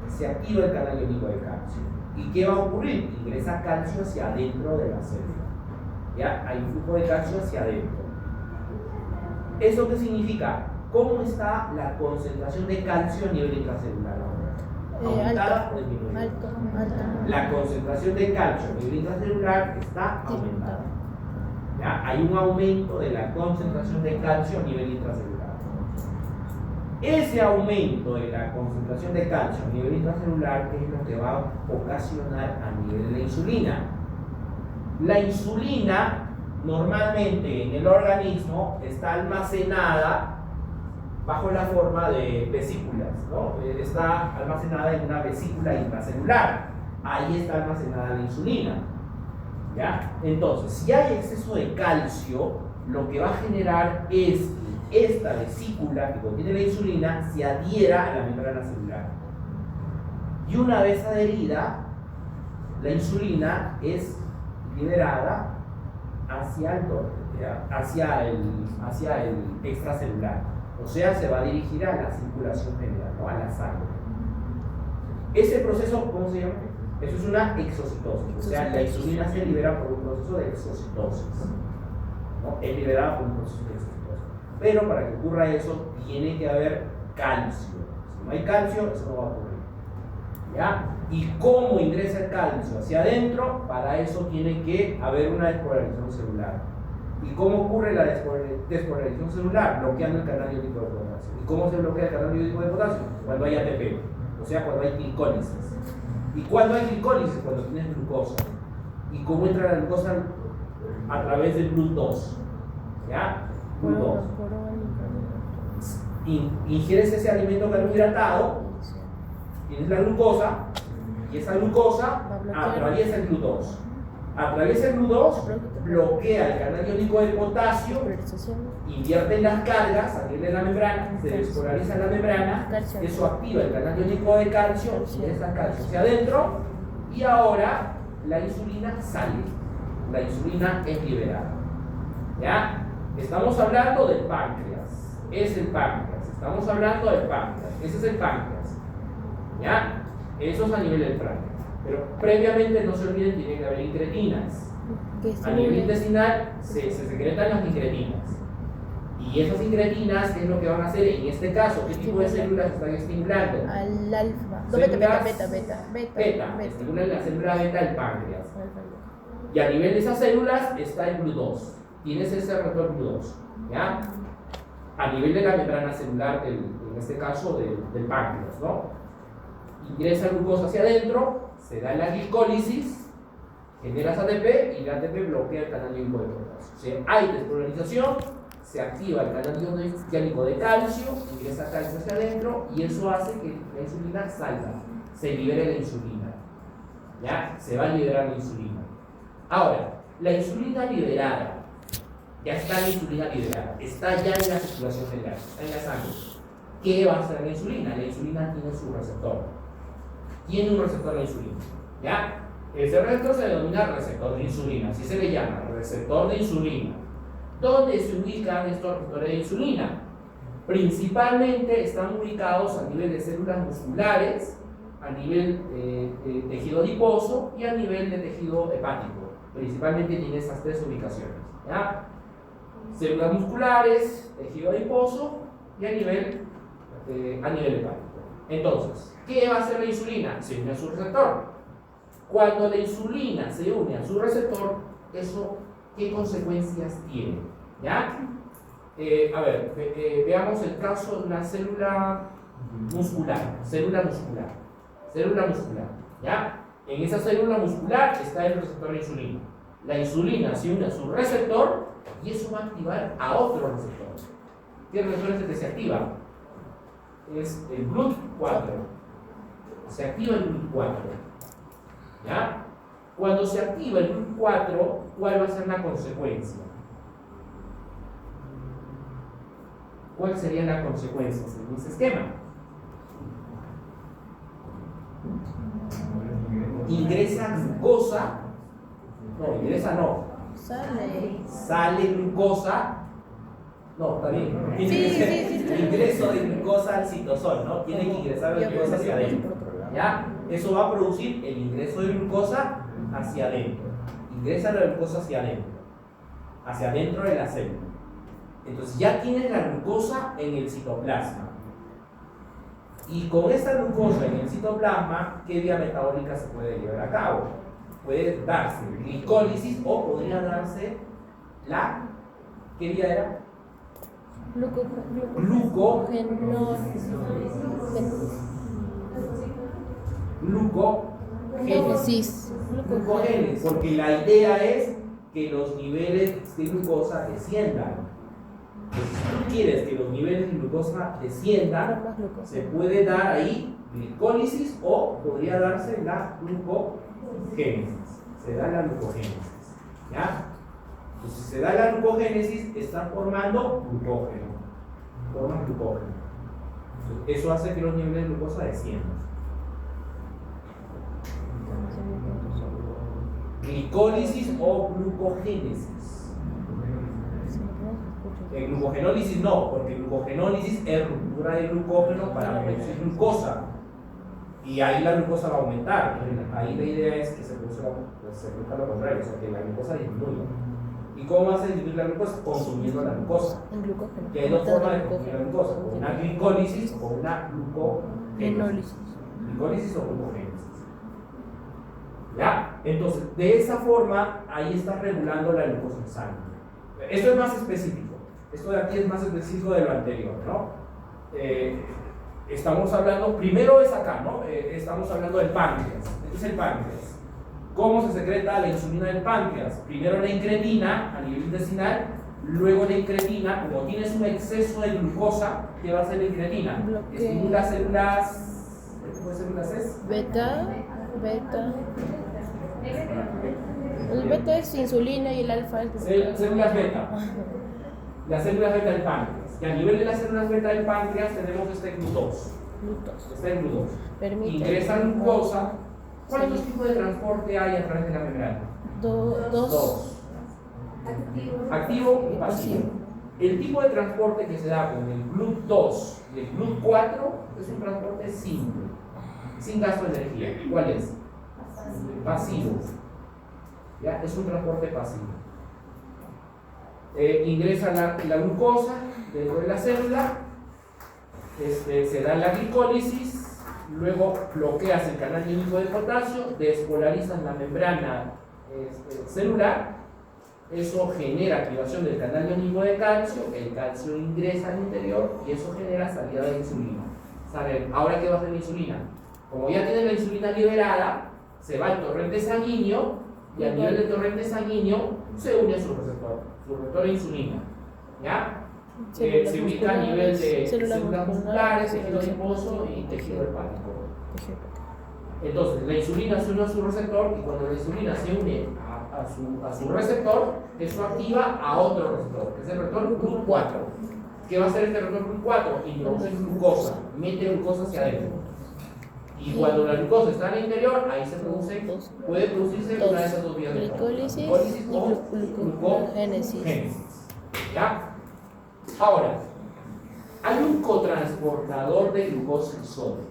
[SPEAKER 1] Se activa el canal iónico de calcio. ¿Y qué va a ocurrir? Ingresa calcio hacia adentro de la célula. ¿Ya? Hay un flujo de calcio hacia adentro. ¿Eso qué significa? ¿Cómo está la concentración de calcio a nivel intracelular ahora? ¿Aumentada o disminuida?
[SPEAKER 2] Alto.
[SPEAKER 1] La concentración de calcio a nivel intracelular está aumentada. ¿Ya? Hay un aumento de la concentración de calcio a nivel intracelular. Ese aumento de la concentración de calcio a nivel intracelular es lo que va a ocasionar a nivel de la insulina. La insulina normalmente en el organismo está almacenada bajo la forma de vesículas, ¿no? Está almacenada en una vesícula intracelular. Ahí está almacenada la insulina. ¿Ya? Entonces, si hay exceso de calcio, lo que va a generar es que esta vesícula que contiene la insulina se adhiera a la membrana celular. Y una vez adherida, la insulina es liberada hacia el extracelular. O sea, se va a dirigir a la circulación general, ¿no? A la sangre. Ese proceso, ¿cómo se llama? Eso es una exocitosis. O sea, la insulina se libera por un proceso de exocitosis, ¿no? Es liberada por un proceso de exocitosis. Pero para que ocurra eso, tiene que haber calcio. Si no hay calcio, eso no va a ocurrir. ¿Ya? ¿Y cómo ingresa el calcio hacia adentro? Para eso tiene que haber una despolarización celular. ¿Y cómo ocurre la despolarización celular? Bloqueando el canal iónico de potasio. ¿Y cómo se bloquea el canal iónico de potasio? Cuando hay ATP, o sea, cuando hay glicólisis. ¿Y cuándo hay glicólisis? Cuando tienes glucosa. ¿Y cómo entra la glucosa? A través del GLUT2. ¿Ya? GLUT2. Ingieres ese alimento carbohidratado, tienes la glucosa, y esa glucosa atraviesa el GLUT2. Atraviesa el GLUT2, bloquea el canal iónico de potasio, invierte las cargas a nivel de la membrana, se despolariza la membrana, eso activa el canal iónico de calcio, ingresa calcio hacia adentro y ahora la insulina sale, la insulina es liberada. ¿Ya? Estamos hablando del páncreas, es el páncreas. páncreas. Estamos hablando del páncreas. Ese es el páncreas. ¿Ya? Eso es a nivel del páncreas. Pero previamente, no se olviden, tiene que haber incretinas. A nivel intestinal se secretan las incretinas. Y esas incretinas, ¿qué es lo que van a hacer? En este caso, ¿qué tipo de células están estimulando?
[SPEAKER 2] Al alfa. No, beta.
[SPEAKER 1] Estimulan la célula beta del páncreas. Y a nivel de esas células está el GLU2. Tienes ese receptor GLU2. ¿Ya? A nivel de la membrana celular, en este caso del páncreas, ¿no? Ingresa glucosa hacia adentro, se da la glicólisis, generas ATP y el ATP bloquea el canal iónico de potasio. O sea, hay despolarización, se activa el canal iónico de calcio, ingresa calcio hacia adentro y eso hace que la insulina salga, se libere la insulina. ¿Ya? Se va a liberar la insulina. Ahora, la insulina liberada, ya está la insulina liberada, está ya en la circulación general, está en la sangre. ¿Qué va a hacer la insulina? La insulina tiene su receptor. Tiene un receptor de insulina. ¿Ya? Ese receptor se denomina receptor de insulina, así se le llama, receptor de insulina. ¿Dónde se ubican estos receptores de insulina? Principalmente están ubicados a nivel de células musculares, a nivel de tejido adiposo y a nivel de tejido hepático. Principalmente tiene esas tres ubicaciones. ¿Ya? Células musculares, tejido adiposo y a nivel hepático. Entonces, ¿qué va a hacer la insulina? Se une a su receptor. Cuando la insulina se une a su receptor, eso, ¿qué consecuencias tiene? ¿Ya? A ver, veamos el caso de una célula muscular. ¿Ya? En esa célula muscular está el receptor de insulina. La insulina se une a su receptor y eso va a activar a otro receptor. ¿Qué receptor es el que se activa? Es el GLUT4. Se activa el GLUT4. ¿Ya? Cuando se activa el GLUT4, ¿cuál va a ser la consecuencia? ¿Cuál sería la consecuencia según ese esquema? Ingresa glucosa. No, ingresa no. Sale glucosa. No, está bien. Tiene que ser ingreso de glucosa al citosol, ¿no? Tiene que ingresar la glucosa hacia adentro. ¿Ya? Eso va a producir el ingreso de glucosa hacia adentro. Ingresa la glucosa hacia adentro de la célula. Entonces ya tienes la glucosa en el citoplasma. Y con esta glucosa en el citoplasma, ¿qué vía metabólica se puede llevar a cabo? Puede darse glicólisis o podría darse la... ¿Qué vía era?
[SPEAKER 2] Glucogénesis.
[SPEAKER 1] Porque la idea es que los niveles de glucosa desciendan. Entonces, si tú quieres que los niveles de glucosa desciendan, se puede dar ahí glicólisis o podría darse la glucogénesis. Se da la glucogénesis. ¿Ya? Entonces, si se da la glucogénesis, está formando glucógeno. Forma glucógeno. Entonces, eso hace que los niveles de glucosa desciendan. Glicólisis o glucogénesis. Glucogenólisis no, porque glucogenólisis es ruptura de glucógeno para producir glucosa. Y ahí la glucosa va a aumentar. Ahí la idea es que se produzca lo contrario, o sea, que la glucosa disminuya. ¿Y cómo vas a disminuir la glucosa? Consumiendo la glucosa. Que hay dos formas de consumir la glucosa: una glicólisis o una glucogénesis. Glicólisis o glucogénesis. ¿Ya? Entonces, de esa forma, ahí estás regulando la glucosa en sangre. Esto es más específico. Esto de aquí es más específico de lo anterior, ¿no? Estamos hablando, primero es acá, ¿no? Estamos hablando del páncreas. Este es el páncreas. ¿Cómo se secreta la insulina del páncreas? Primero la incretina a nivel intestinal, luego la incretina, como tienes un exceso de glucosa, ¿qué va a hacer la incretina? Estimula células, ¿qué células es?
[SPEAKER 2] Beta. El beta es insulina y el alfa es
[SPEAKER 1] células beta. Las células beta del páncreas. Y a nivel de las células beta del páncreas tenemos este GLUT2. Este GLUT2. Ingresa glucosa. ¿Cuántos tipos de transporte hay a través de la membrana?
[SPEAKER 2] Dos.
[SPEAKER 1] Activo y pasivo.
[SPEAKER 3] El tipo de transporte que se da con el GLUT2 y el GLUT4 es un transporte simple, sin gasto de energía. ¿Cuál es? Pasivo. ¿Ya? Es un transporte pasivo. Ingresa la glucosa dentro de la célula, se da la glicólisis, luego bloqueas el canal iónico de potasio, despolarizas la membrana celular, eso genera activación del canal iónico de calcio, el calcio ingresa al interior y eso genera salida de insulina. ¿Saben? Ahora, ¿qué va a hacer la insulina? Como ya tiene la insulina liberada, se va al torrente sanguíneo y a nivel del torrente sanguíneo se une a su receptor de insulina. ¿Ya? Se ubica a nivel de células musculares, tejido adiposo y tejido hepático. Entonces, la insulina se une a su receptor y cuando la insulina se une a su receptor, eso activa a otro receptor, que es el receptor GLUT4. ¿Qué va a hacer este receptor GLUT4? Introduce glucosa, mete glucosa hacia adentro. Y cuando la glucosa está en el interior, ahí puede producirse una de esas dos vías de
[SPEAKER 2] glicólisis
[SPEAKER 3] o glucogénesis. ¿Ya? Ahora, hay un cotransportador de glucosa y sodio.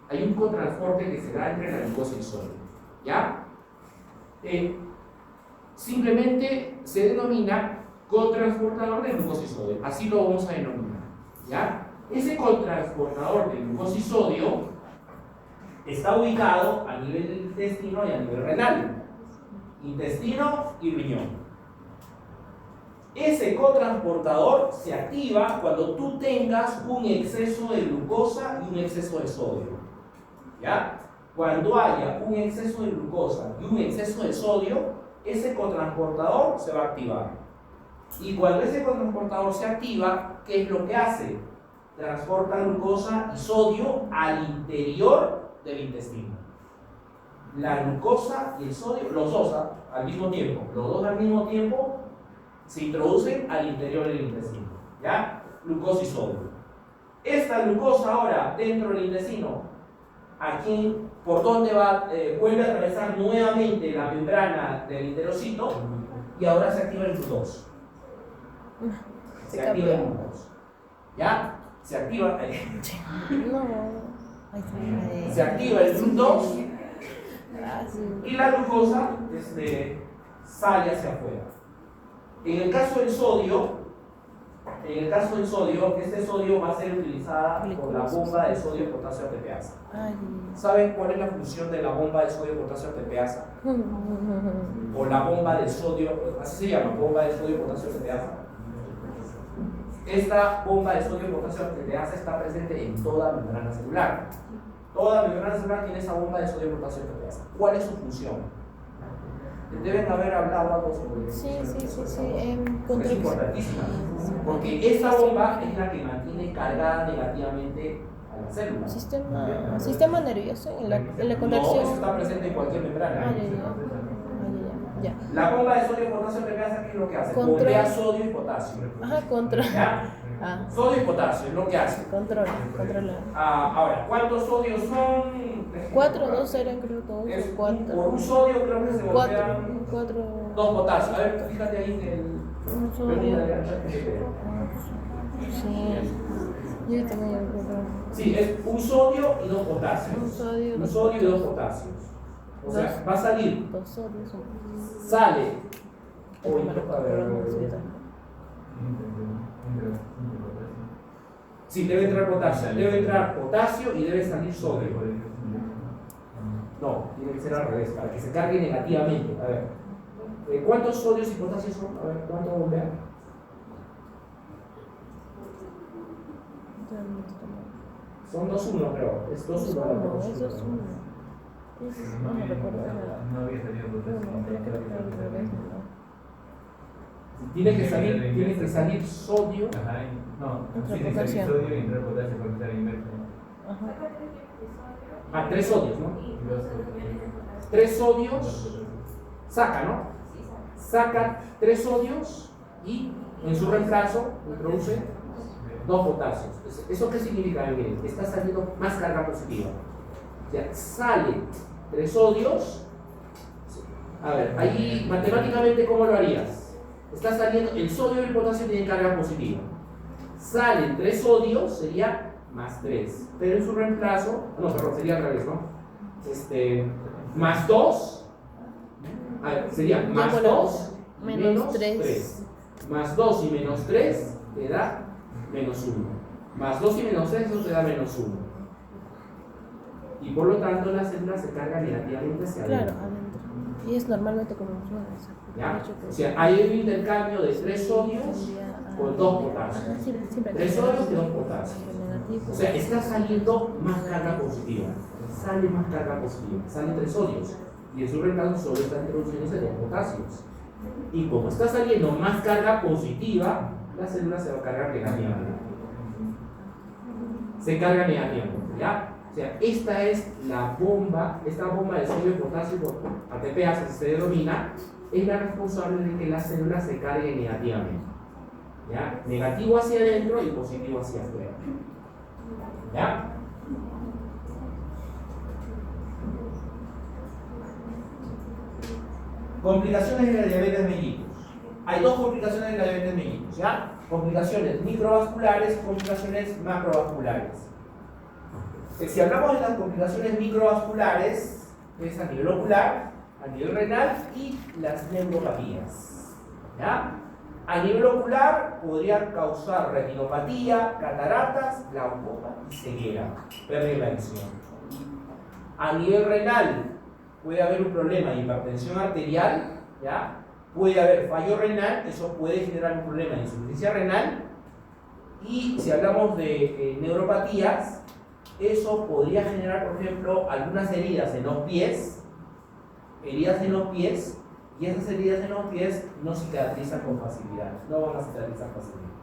[SPEAKER 3] Hay un cotransporte que se da entre la glucosa y sodio. ¿Ya? Simplemente se denomina cotransportador de glucosa y sodio. Así lo vamos a denominar. ¿Ya? Ese cotransportador de glucosa y sodio está ubicado a nivel del intestino y a nivel renal. Intestino y riñón. Ese cotransportador se activa cuando tú tengas un exceso de glucosa y un exceso de sodio. ¿Ya? Cuando haya un exceso de glucosa y un exceso de sodio, ese cotransportador se va a activar. Y cuando ese cotransportador se activa, ¿qué es lo que hace? Transporta glucosa y sodio al interior del intestino. La glucosa y el sodio, los dos al mismo tiempo, se introducen al interior del intestino. ¿Ya? Glucosa y sodio. Esta glucosa ahora dentro del intestino, aquí, ¿por dónde va? Vuelve a atravesar nuevamente la membrana del enterocito y ahora se activa el GLUT2. Se activa el GLUT2. ¿Ya? Se activa se activa el GLUT2 y la glucosa sale hacia afuera. En el caso del sodio, este sodio va a ser utilizada por la bomba de sodio potasio ATPasa. ¿Saben cuál es la función de la bomba de sodio potasio ATPasa? O la bomba de sodio, así se llama, bomba de sodio potasio ATPasa. Esta bomba de sodio potasio ATPasa está presente en toda membrana celular. Toda membrana celular tiene esa bomba de sodio potasio ATPasa. ¿Cuál es su función? Deben haber hablado algo sobre eso.
[SPEAKER 2] Sí.
[SPEAKER 3] Es importantísima. Porque esta bomba es la que mantiene cargada negativamente a la célula.
[SPEAKER 2] Sistema nervioso en la contracción.
[SPEAKER 3] No, eso está presente en cualquier membrana.
[SPEAKER 2] Ya.
[SPEAKER 3] La bomba de sodio y potasio ATPasa, ¿qué es lo que hace? Bombea sodio y potasio.
[SPEAKER 2] Controla.
[SPEAKER 3] Sodio y potasio es lo que hace.
[SPEAKER 2] Controla.
[SPEAKER 3] Ahora, ¿cuántos sodios son?
[SPEAKER 2] 4, 2 eran creo todos. 4.
[SPEAKER 3] Por un sodio creo que se bombean
[SPEAKER 2] 4.
[SPEAKER 3] 2 potasios. A ver, fíjate ahí en el.
[SPEAKER 2] Un sodio. Sí. Yo también creo.
[SPEAKER 3] Sí, es un sodio y 2 potasios.
[SPEAKER 2] Un
[SPEAKER 3] sodio y 2 potasios. O sea, va a salir.
[SPEAKER 2] 2 sodios.
[SPEAKER 3] Sale. Sí, debe entrar potasio. Debe entrar potasio y debe salir sodio. No, tiene que ser al revés, para que se cargue negativamente. A ver, ¿cuántos sodios y potasios son? A ver, ¿cuánto bombean? Son 2-1, creo. Es 2-1.
[SPEAKER 2] Es 2-1. No recuerdo.
[SPEAKER 4] No había salido
[SPEAKER 3] Tiene que salir sodio.
[SPEAKER 4] Ajá, no,
[SPEAKER 2] Otra
[SPEAKER 4] tiene que salir sodio y entrar potasio porque está inverso.
[SPEAKER 3] Ah, 3 sodios, ¿no? 3 sodios. Saca, ¿no? Saca 3 sodios y en su reemplazo introduce 2 potasios. ¿Eso qué significa? Miren, está saliendo más carga positiva. O sea, sale 3 sodios. A ver, ahí matemáticamente, ¿cómo lo harías? Está saliendo, el sodio y el potasio tienen carga positiva. Salen 3 sodios, sería más 3. Pero en su reemplazo, no, perdón, sería al revés, ¿no? Más 2, sería más 2 menos 3. Más 2 y menos 3 te da menos 1. Más 2 y menos 3 eso te da menos 1. Y por lo tanto la célula se carga negativamente hacia adentro.
[SPEAKER 2] Claro, adentro. Y es normalmente como funciona eso.
[SPEAKER 3] ¿Ya? O sea, hay un intercambio de 3 sodios con 2 potasios. 3 sodios y 2 potasios. O sea, está saliendo más carga positiva. Sale más carga positiva. Salen 3 sodios. Y en su reemplazo solo están introduciéndose 2 potasios. Y como está saliendo más carga positiva, la célula se va a cargar negativamente. Se carga negativamente, ¿ya? O sea, esta es la bomba, esta bomba de sodio y potasio, ATPase se denomina, es la responsable de que la célula se cargue negativamente. ¿Ya? Negativo hacia adentro y positivo hacia afuera. ¿Ya? Complicaciones de la diabetes mellitus. Hay 2 complicaciones de la diabetes mellitus, ¿ya? Complicaciones microvasculares y complicaciones macrovasculares. Si hablamos de las complicaciones microvasculares, es a nivel ocular, a nivel renal y las neuropatías. ¿Ya? A nivel ocular podría causar retinopatía, cataratas, glaucoma y ceguera, pérdida de la visión. A nivel renal puede haber un problema de hipertensión arterial, ¿ya? Puede haber fallo renal, eso puede generar un problema de insuficiencia renal. Y si hablamos de neuropatías, eso podría generar, por ejemplo, algunas heridas en los pies, y esas heridas en los pies no cicatrizan con facilidad, no van a cicatrizar fácilmente,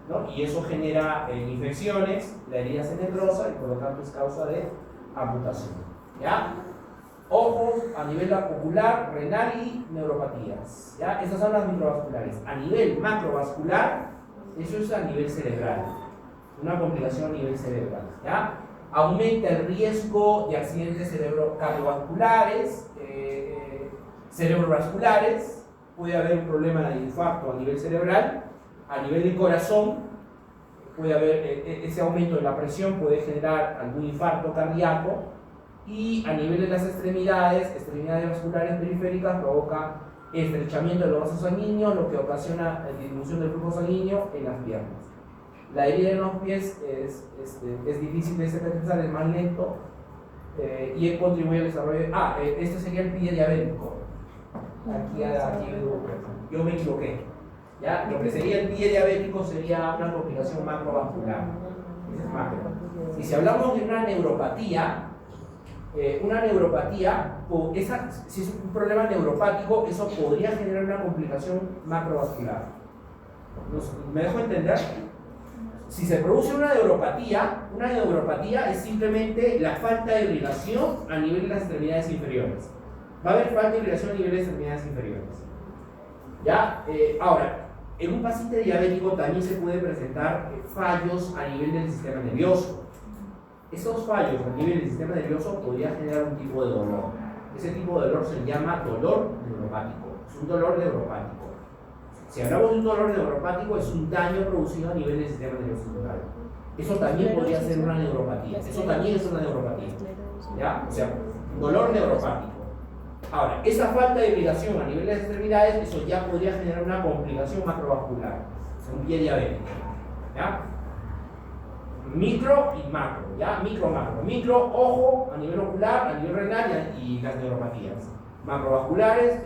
[SPEAKER 3] ¿no? Y eso genera infecciones, la herida se necrosa y por lo tanto es causa de amputación. ¿Ya? Ojos a nivel ocular, renal y neuropatías. ¿Ya? Esas son las microvasculares. A nivel macrovascular, eso es a nivel cerebral. Una complicación a nivel cerebral. ¿Ya? Aumenta el riesgo de accidentes cardiovasculares, cerebrovasculares. Puede haber un problema de infarto a nivel cerebral. A nivel de corazón, puede haber ese aumento de la presión, puede generar algún infarto cardíaco. Y a nivel de las extremidades vasculares periféricas, provoca estrechamiento de los vasos sanguíneos, lo que ocasiona disminución del flujo sanguíneo en las piernas. La herida en los pies es difícil de cicatrizar, es más lento y contribuye al desarrollo. Este sería el pie diabético. Aquí yo me equivoqué. ¿Ya? Lo que sería el pie diabético sería una complicación macrovascular. Ese es macro. Y si hablamos de una neuropatía, si es un problema neuropático, eso podría generar una complicación macrovascular. ¿Me dejo entender? Si se produce una neuropatía es simplemente la falta de irrigación a nivel de las extremidades inferiores. Va a haber falta de irrigación a nivel de las extremidades inferiores. ¿Ya? Ahora, en un paciente diabético también se puede presentar fallos a nivel del sistema nervioso. Esos fallos a nivel del sistema nervioso podrían generar un tipo de dolor. Ese tipo de dolor se llama dolor neuropático. Es un dolor neuropático. Si hablamos de un dolor neuropático, es un daño producido a nivel del sistema nervioso central. Eso también podría ser una neuropatía. Eso también es una neuropatía. ¿Ya? O sea, dolor neuropático. Ahora, esa falta de irrigación a nivel de las extremidades, eso ya podría generar una complicación macrovascular. Un pie diabético. ¿Ya? Micro y macro, ¿ya? Micro, macro. Micro, ojo, a nivel ocular, a nivel renal y las neuropatías. Macrovasculares,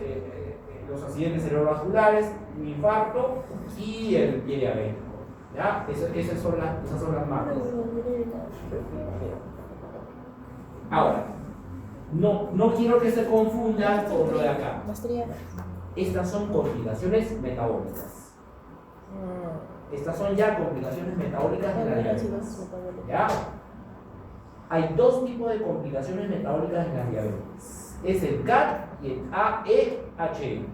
[SPEAKER 3] los accidentes cerebrovasculares, un infarto y el pie diabético. ¿Ya? Esas son las macros. Ahora, no quiero que se confundan con lo de acá. Estas son complicaciones metabólicas. Estas son ya complicaciones metabólicas de la diabetes. ¿Ya? Hay 2 tipos de complicaciones metabólicas en la diabetes. Es el CAD y el AEH.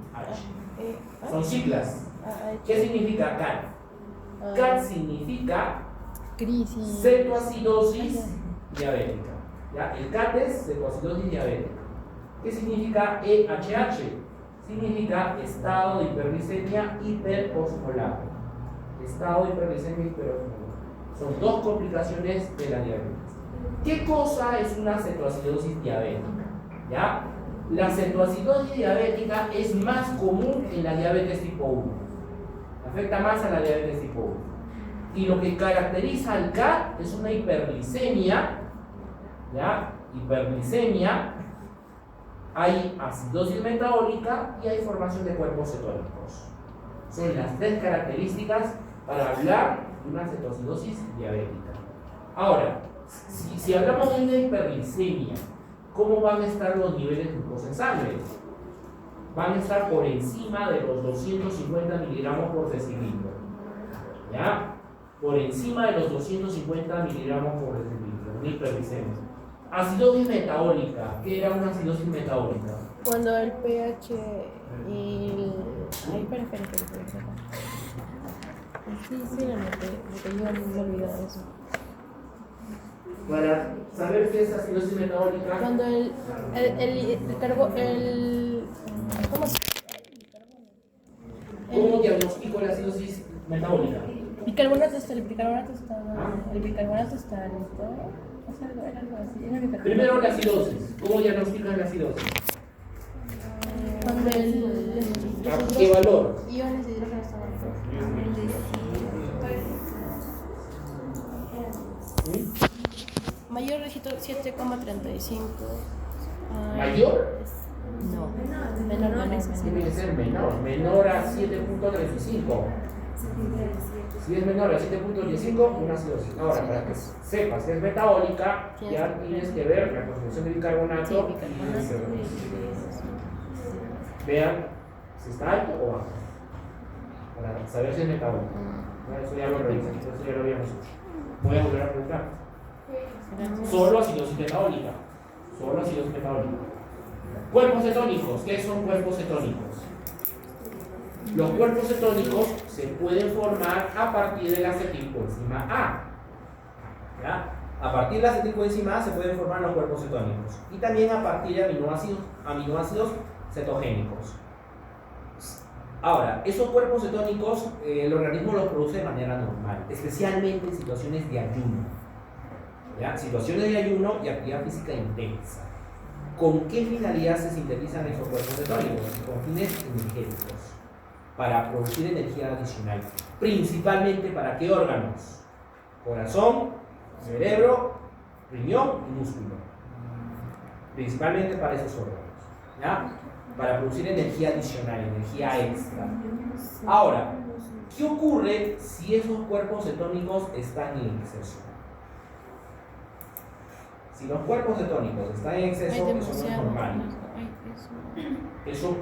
[SPEAKER 3] Son siglas. ¿Qué significa CAD? CAD significa cetoacidosis diabética. ¿Ya? El CAD es cetoacidosis diabética. ¿Qué significa EHH? significa estado de hiperglicemia hiperosmolar. Estado de hiperglicemia hiperosmolar. Son dos complicaciones de la diabetes. ¿Qué cosa es una cetoacidosis diabética? ¿Ya? La cetoacidosis diabética es más común en la diabetes tipo 1. Afecta más a la diabetes tipo 1. Y lo que caracteriza al CAD es una hiperglicemia, ¿ya? Hiperglicemia, hay acidosis metabólica y hay formación de cuerpos cetónicos. Son las tres características para hablar de una cetoacidosis diabética. Ahora, si hablamos de una hiperglicemia, ¿cómo van a estar los niveles de glucosa en sangre? Van a estar por encima de los 250 miligramos por decilitro. ¿Ya? Por encima de los 250 miligramos por decilitro, una hiperglicemia. Acidosis metabólica. ¿Qué era una acidosis metabólica?
[SPEAKER 2] Cuando el pH y el... Ay, espera. Sí, yo me he olvidado eso.
[SPEAKER 3] Para saber qué es acidosis metabólica.
[SPEAKER 2] Cuando el ¿cómo se llama?
[SPEAKER 3] ¿Cómo diagnostico la acidosis metabólica?
[SPEAKER 2] El bicarbonato está listo. Era algo así.
[SPEAKER 3] Primero la acidosis. ¿Cómo diagnosticas la acidosis?
[SPEAKER 2] Cuando
[SPEAKER 3] ¿A qué valor?
[SPEAKER 2] iones de hidrógeno están mayor registro 7,35.
[SPEAKER 3] ¿Mayor?
[SPEAKER 2] No, menor.
[SPEAKER 3] Tiene que ser menor a 7.35. Si es menor a 7.35, una acidosis. Ahora, para que sepas si es metabólica, ya tienes que ver la concentración de bicarbonato. Vean si está alto o bajo, para saber si es metabólico. Eso ya lo revisamos, eso ya lo habíamos hecho. Voy a volver a preguntar. Solo acidosis metabólica. Cuerpos cetónicos. ¿Qué son cuerpos cetónicos? Los cuerpos cetónicos se pueden formar a partir de la acetilcoenzima A. ¿Ya? A partir de la acetilcoenzima A se pueden formar los cuerpos cetónicos. Y también a partir de aminoácidos cetogénicos. Ahora, esos cuerpos cetónicos el organismo los produce de manera normal, especialmente en situaciones de ayuno. ¿Ya? Situaciones de ayuno y actividad física intensa. ¿Con qué finalidad se sintetizan esos cuerpos cetónicos? Con fines energéticos, para producir energía adicional. Principalmente para qué órganos? Corazón, cerebro, riñón y músculo. Principalmente para esos órganos. ¿Ya? Para producir energía adicional, energía extra. Ahora, ¿qué ocurre si esos cuerpos cetónicos están en exceso? Si los cuerpos cetónicos están en exceso, eso no es normal. Eso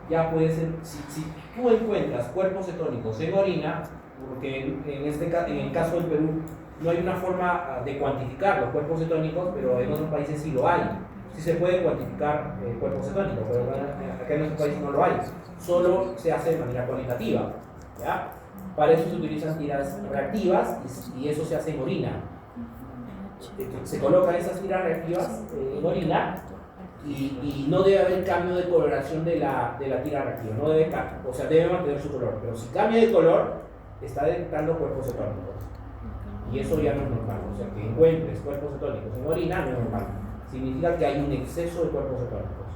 [SPEAKER 3] ya puede ser, si tú encuentras cuerpos cetónicos en orina, porque en el caso del Perú no hay una forma de cuantificar los cuerpos cetónicos, pero en otros países sí lo hay. Sí se puede cuantificar cuerpos cetónicos, pero acá en nuestro país no lo hay. Solo se hace de manera cualitativa. ¿Ya? Para eso se utilizan tiras reactivas y eso se hace en orina. Se colocan esas tiras reactivas en orina y no debe haber cambio de coloración de la tira reactiva. No debe cambiar, o sea, debe mantener su color. Pero si cambia de color, está detectando cuerpos cetónicos. Y eso ya no es normal. O sea, que encuentres cuerpos cetónicos en orina no es normal. Significa que hay un exceso de cuerpos cetónicos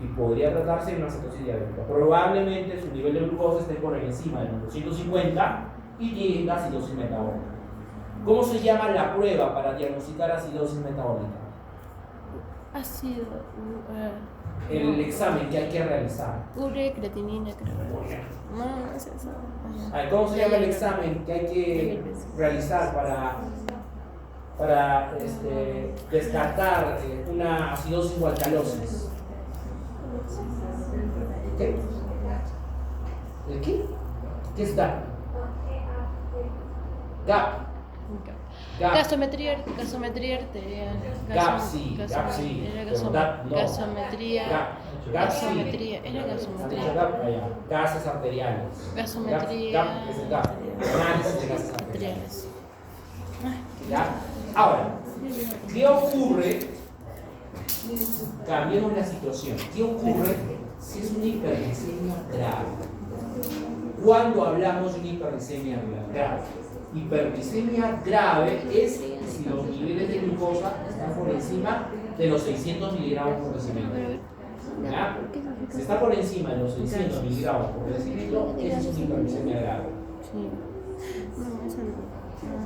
[SPEAKER 3] y podría tratarse de una cetosis diabética. Probablemente su nivel de glucosa esté por encima de los 250 y tenga acidosis metabólica. ¿Cómo se llama la prueba para diagnosticar acidosis metabólica?
[SPEAKER 2] Ácido.
[SPEAKER 3] El examen que hay que realizar.
[SPEAKER 2] Urea y creatinina, creo. No es eso.
[SPEAKER 3] A ver, ¿cómo se llama el examen que hay que realizar para descartar una acidosis o alcalosis? ¿Qué? ¿El qué? ¿Qué está? GAP.
[SPEAKER 2] Gasometría arterial.
[SPEAKER 3] GAP sí.
[SPEAKER 2] Gasometría.
[SPEAKER 3] Gases arteriales.
[SPEAKER 2] Gasometría.
[SPEAKER 3] GAP es el GAP. Análisis de gases arteriales. ¿Ya? Ahora, ¿qué ocurre? Cambiemos la situación. ¿Qué ocurre si es una hiperglicemia grave. ¿Cuándo hablamos de una hiperglicemia grave? Hiperglicemia grave es si los niveles de glucosa están por encima de los 600 miligramos por decilitro. ¿Ya? Si está por encima de los 600 miligramos por decilitro, esa es una hiperglicemia grave.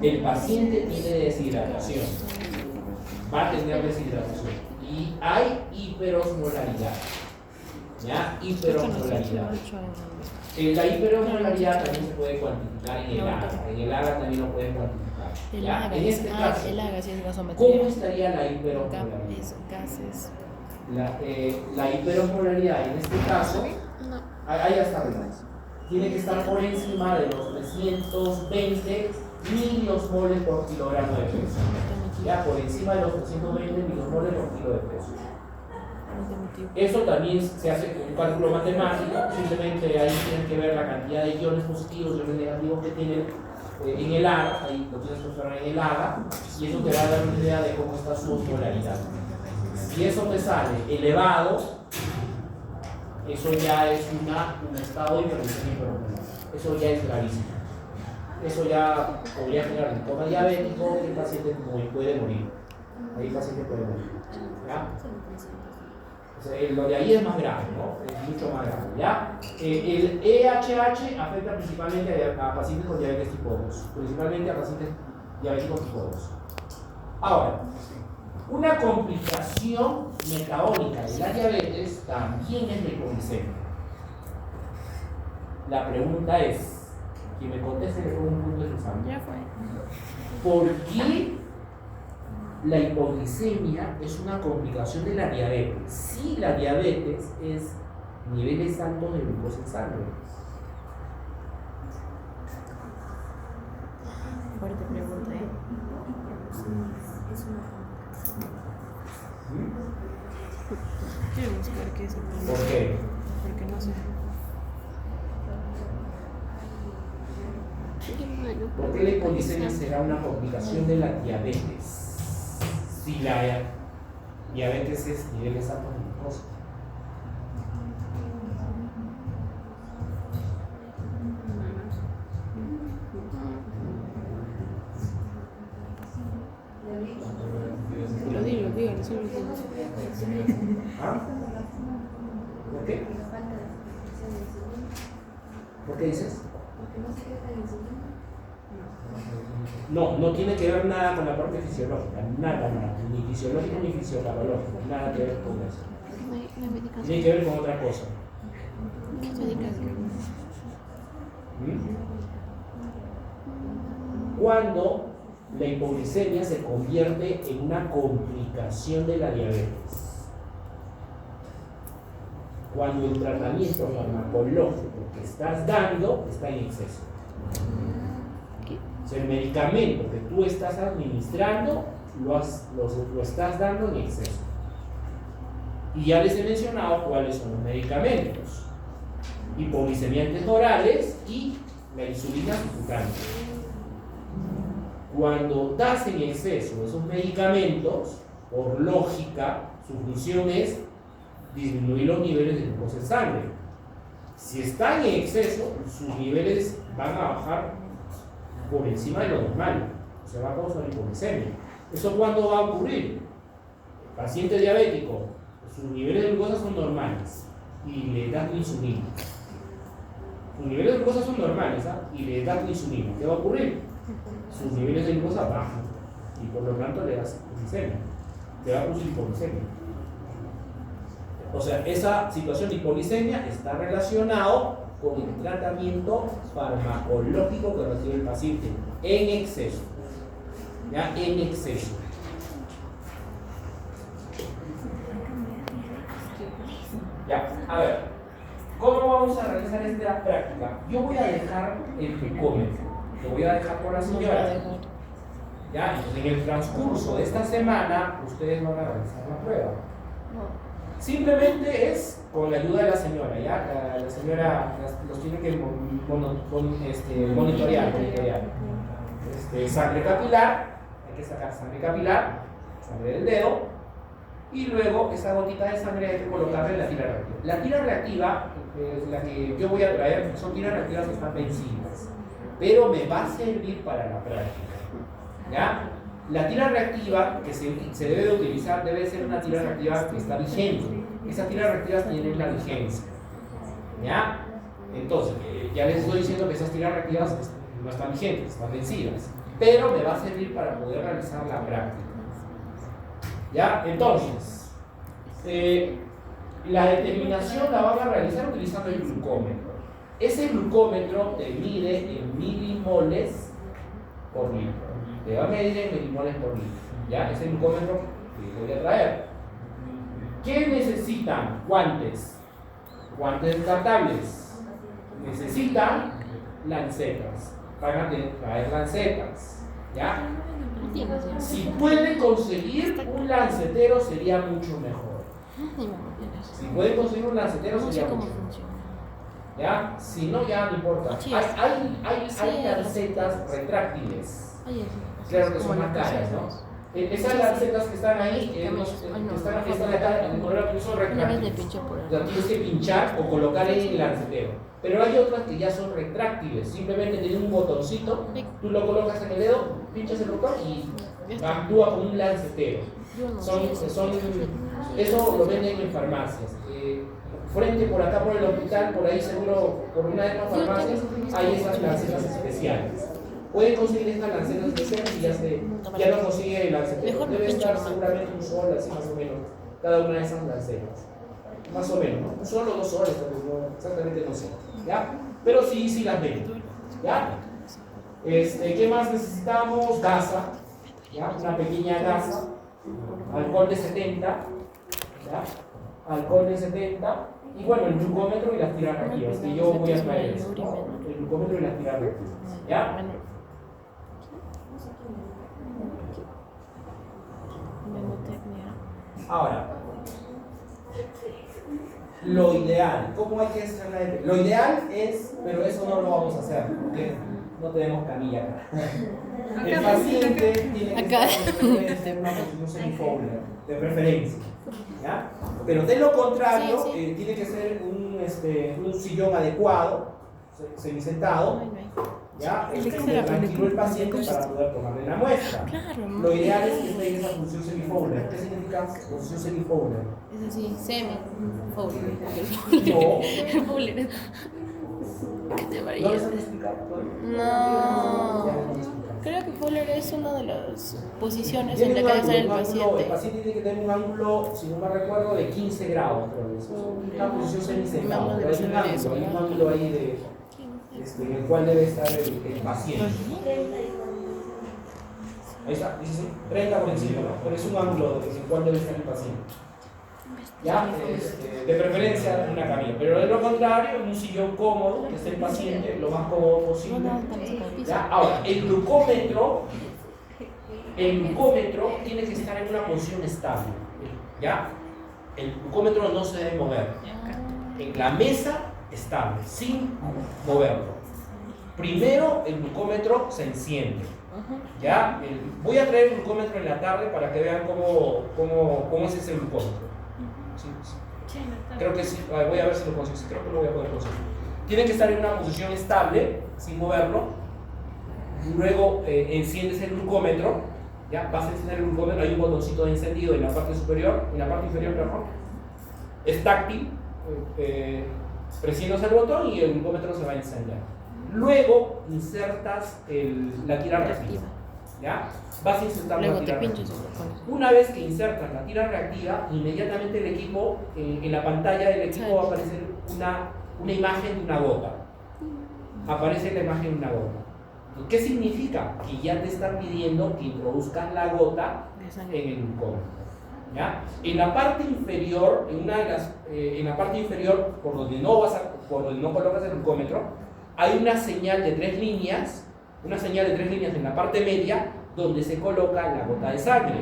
[SPEAKER 3] El paciente tiene deshidratación, va a tener deshidratación y hay hiperosmolaridad. ¿Ya? Hiperosmolaridad. La hiperosmolaridad también se puede cuantificar en el AGA. En el AGA también lo pueden cuantificar. ¿Ya? En este caso, ¿cómo estaría la hiperosmolaridad? La hiperosmolaridad en este caso, ahí ya está, tiene que estar por encima de los 320 miliosmoles por kilogramo de peso. Ya, por encima de los 320 miliosmoles por kilo de peso. Eso también se hace con un cálculo matemático, simplemente ahí tienen que ver la cantidad de iones positivos y iones negativos que tienen en el AGA, ahí lo tienes que observar en el AGA, y eso te va a dar una idea de cómo está su osmolaridad. Si eso te sale elevado, eso ya es un estado de hiperglicemia hiperosmolar. Eso ya es gravísimo. Eso ya podría generar un coma diabético y el paciente puede morir. Ahí el paciente puede morir. ¿Ya? O sea, lo de ahí es más grave, ¿no? Es mucho más grave, ¿ya? El EHH afecta principalmente a pacientes con diabetes tipo 2, principalmente a pacientes diabéticos tipo 2. Ahora, una complicación metabólica de la diabetes también es la hipoglicemia. La pregunta es, quien me conteste le pongo un punto de examen.
[SPEAKER 2] Ya fue.
[SPEAKER 3] ¿Por qué la hipoglicemia es una complicación de la diabetes? Si la diabetes es niveles altos de glucosa en sangre.
[SPEAKER 2] Fuerte pregunta, ¿eh? Quiero buscar qué es el problema.
[SPEAKER 3] ¿Por qué?
[SPEAKER 2] Porque no sé.
[SPEAKER 3] ¿Por qué la hipoglicemia será una complicación de la diabetes? Si la diabetes es niveles altos de glucosa.
[SPEAKER 2] Dígalo, solo
[SPEAKER 3] ¿Ah? ¿Por qué? ¿Por qué dices? No tiene que ver nada con la parte fisiológica, nada, ni fisiológico ni fisiopatológico, nada que ver con eso. Tiene que ver con otra cosa. Cuando la hipoglicemia se convierte en una complicación de la diabetes. Cuando el tratamiento farmacológico que estás dando está en exceso. O sea, el medicamento que tú estás administrando lo estás dando en exceso. Y ya les he mencionado cuáles son los medicamentos: hipoglicemiantes orales y la insulina subcutánea. Cuando das en exceso esos medicamentos, por lógica, su función es disminuir los niveles de glucosa en sangre. Si están en exceso, sus niveles van a bajar por encima de lo normal. Se va a causar hipoglicemia. ¿Eso cuándo va a ocurrir? El paciente diabético, sus niveles de glucosa son normales y le das insulina. Sus niveles de glucosa son normales, y le das insulina. ¿Qué va a ocurrir? Sus niveles de glucosa bajan y por lo tanto le das glicemia, te va a producir hipoglicemia. O sea, esa situación de hipoglicemia está relacionado con el tratamiento farmacológico que recibe el paciente en exceso. ¿Ya? En exceso. Ya, a ver, ¿cómo vamos a realizar esta práctica? Yo voy a dejar el glucómetro. Lo voy a dejar por la señora. Ya, entonces en el transcurso de esta semana ustedes van a realizar la prueba. Simplemente es con la ayuda de la señora, ¿ya? La señora los tiene que monitorear. Sangre capilar, hay que sacar sangre capilar, sangre del dedo, y luego esa gotita de sangre hay que colocarla en la tira reactiva. La tira reactiva, la que yo voy a traer, son tiras reactivas que están vencidas, pero me va a servir para la práctica. ¿Ya? La tira reactiva que se debe de utilizar debe ser una tira reactiva que está vigente. Esas tiras reactivas tienen la vigencia. ¿Ya? Entonces, ya les estoy diciendo que esas tiras reactivas no están vigentes, están vencidas, pero me va a servir para poder realizar la práctica. ¿Ya? Entonces, la determinación la van a realizar utilizando el glucómetro. Ese glucómetro te mide en milimoles por litro. Te va a medir en milimoles por litro. ¿Ya? Ese glucómetro que voy a traer. ¿Qué necesitan? Guantes. Guantes descartables. Necesitan lancetas. Van a traer lancetas. ¿Ya? Si pueden conseguir un lancetero sería mucho mejor. Si pueden conseguir un lancetero sería mucho mejor. ¿Ya? Si no, ya no importa. Hay lancetas retráctiles. Claro que son más caras, ¿no? Esas lancetas que están ahí, están acá en el color que son retráctiles. O sea, tienes que pinchar o colocar en el lancetero. Pero hay otras que ya son retráctiles. Simplemente tienen un botoncito, tú lo colocas en el dedo, pinchas el botón y actúa como un lancetero. Eso lo venden en farmacias. Frente por acá por el hospital, por ahí seguro, por una de estas farmacias, hay esas lancetas especiales. Pueden conseguir estas lancetas especiales y ya no consigue el lancetero. Debe estar seguramente un sol, así más o menos, cada una de esas lancetas. Más o menos, ¿no? Un sol o 2 soles, no, exactamente no sé. ¿Ya? Pero sí las venden. ¿Ya? ¿Qué más necesitamos? Gasa. ¿Ya? Una pequeña gasa. Alcohol de 70. ¿Ya? Alcohol de 70. Y bueno, el glucómetro y las tiras reactivas, que yo voy a traer eso, ¿no? El glucómetro y las tiras reactivas. ¿Ya? Ahora, lo ideal, ¿cómo hay que hacer la Lo ideal es, pero eso no lo vamos a hacer, porque no tenemos camilla acá. El paciente tiene que estar en una posición semifowler, de preferencia. ¿Ya? Pero de lo contrario, tiene que ser un sillón adecuado, semisentado, ¿ya? Tranquilo el paciente para poder tomarle la muestra. Lo ideal es que esté en esa función semifowler. ¿Qué significa función semifowler?
[SPEAKER 2] Es así, semi-fowler.
[SPEAKER 3] No.
[SPEAKER 2] Fowler. ¿Qué te
[SPEAKER 3] ¿No
[SPEAKER 2] varía?
[SPEAKER 3] les han explicado?
[SPEAKER 2] No. Creo que Fowler es una de las posiciones en la que debe estar el paciente.
[SPEAKER 3] El paciente tiene que tener un ángulo, si no me recuerdo, de 15 grados. Una posición semisentada. Hay un ángulo ahí en el cual debe estar el paciente. Ahí está, dice 30 por encima, ¿no? Pero es un ángulo en el cual debe estar el paciente. ¿Ya? De preferencia una camilla, pero de lo contrario, un sillón cómodo, que esté el paciente lo más cómodo posible. ¿Ya? Ahora, el glucómetro tiene que estar en una posición estable. ¿Ya? El glucómetro no se debe mover. En la mesa estable, sin moverlo. Primero el glucómetro se enciende. ¿Ya? Voy a traer el glucómetro en la tarde para que vean cómo es ese glucómetro. Sí. Creo que sí, voy a ver si lo consigo, creo que lo voy a poder conseguir. Tiene que estar en una posición estable, sin moverlo. Luego enciendes el glucómetro, ya vas a encender el glucómetro, hay un botoncito de encendido en la parte superior, en la parte inferior, perdón. Es táctil, presionas el botón y el glucómetro se va a encender. Luego insertas la tira reactiva. ¿Ya? Vas a insertar la tira reactiva. Una vez que insertas la tira reactiva, inmediatamente el equipo, en la pantalla del equipo va a aparecer una imagen de una gota. Aparece la imagen de una gota. ¿Qué significa? Que ya te están pidiendo que introduzcas la gota en el glucómetro. ¿Ya? En la parte inferior, en la parte inferior, por donde no colocas el glucómetro, hay una señal de 3 líneas. Una señal de 3 líneas en la parte media donde se coloca la gota de sangre.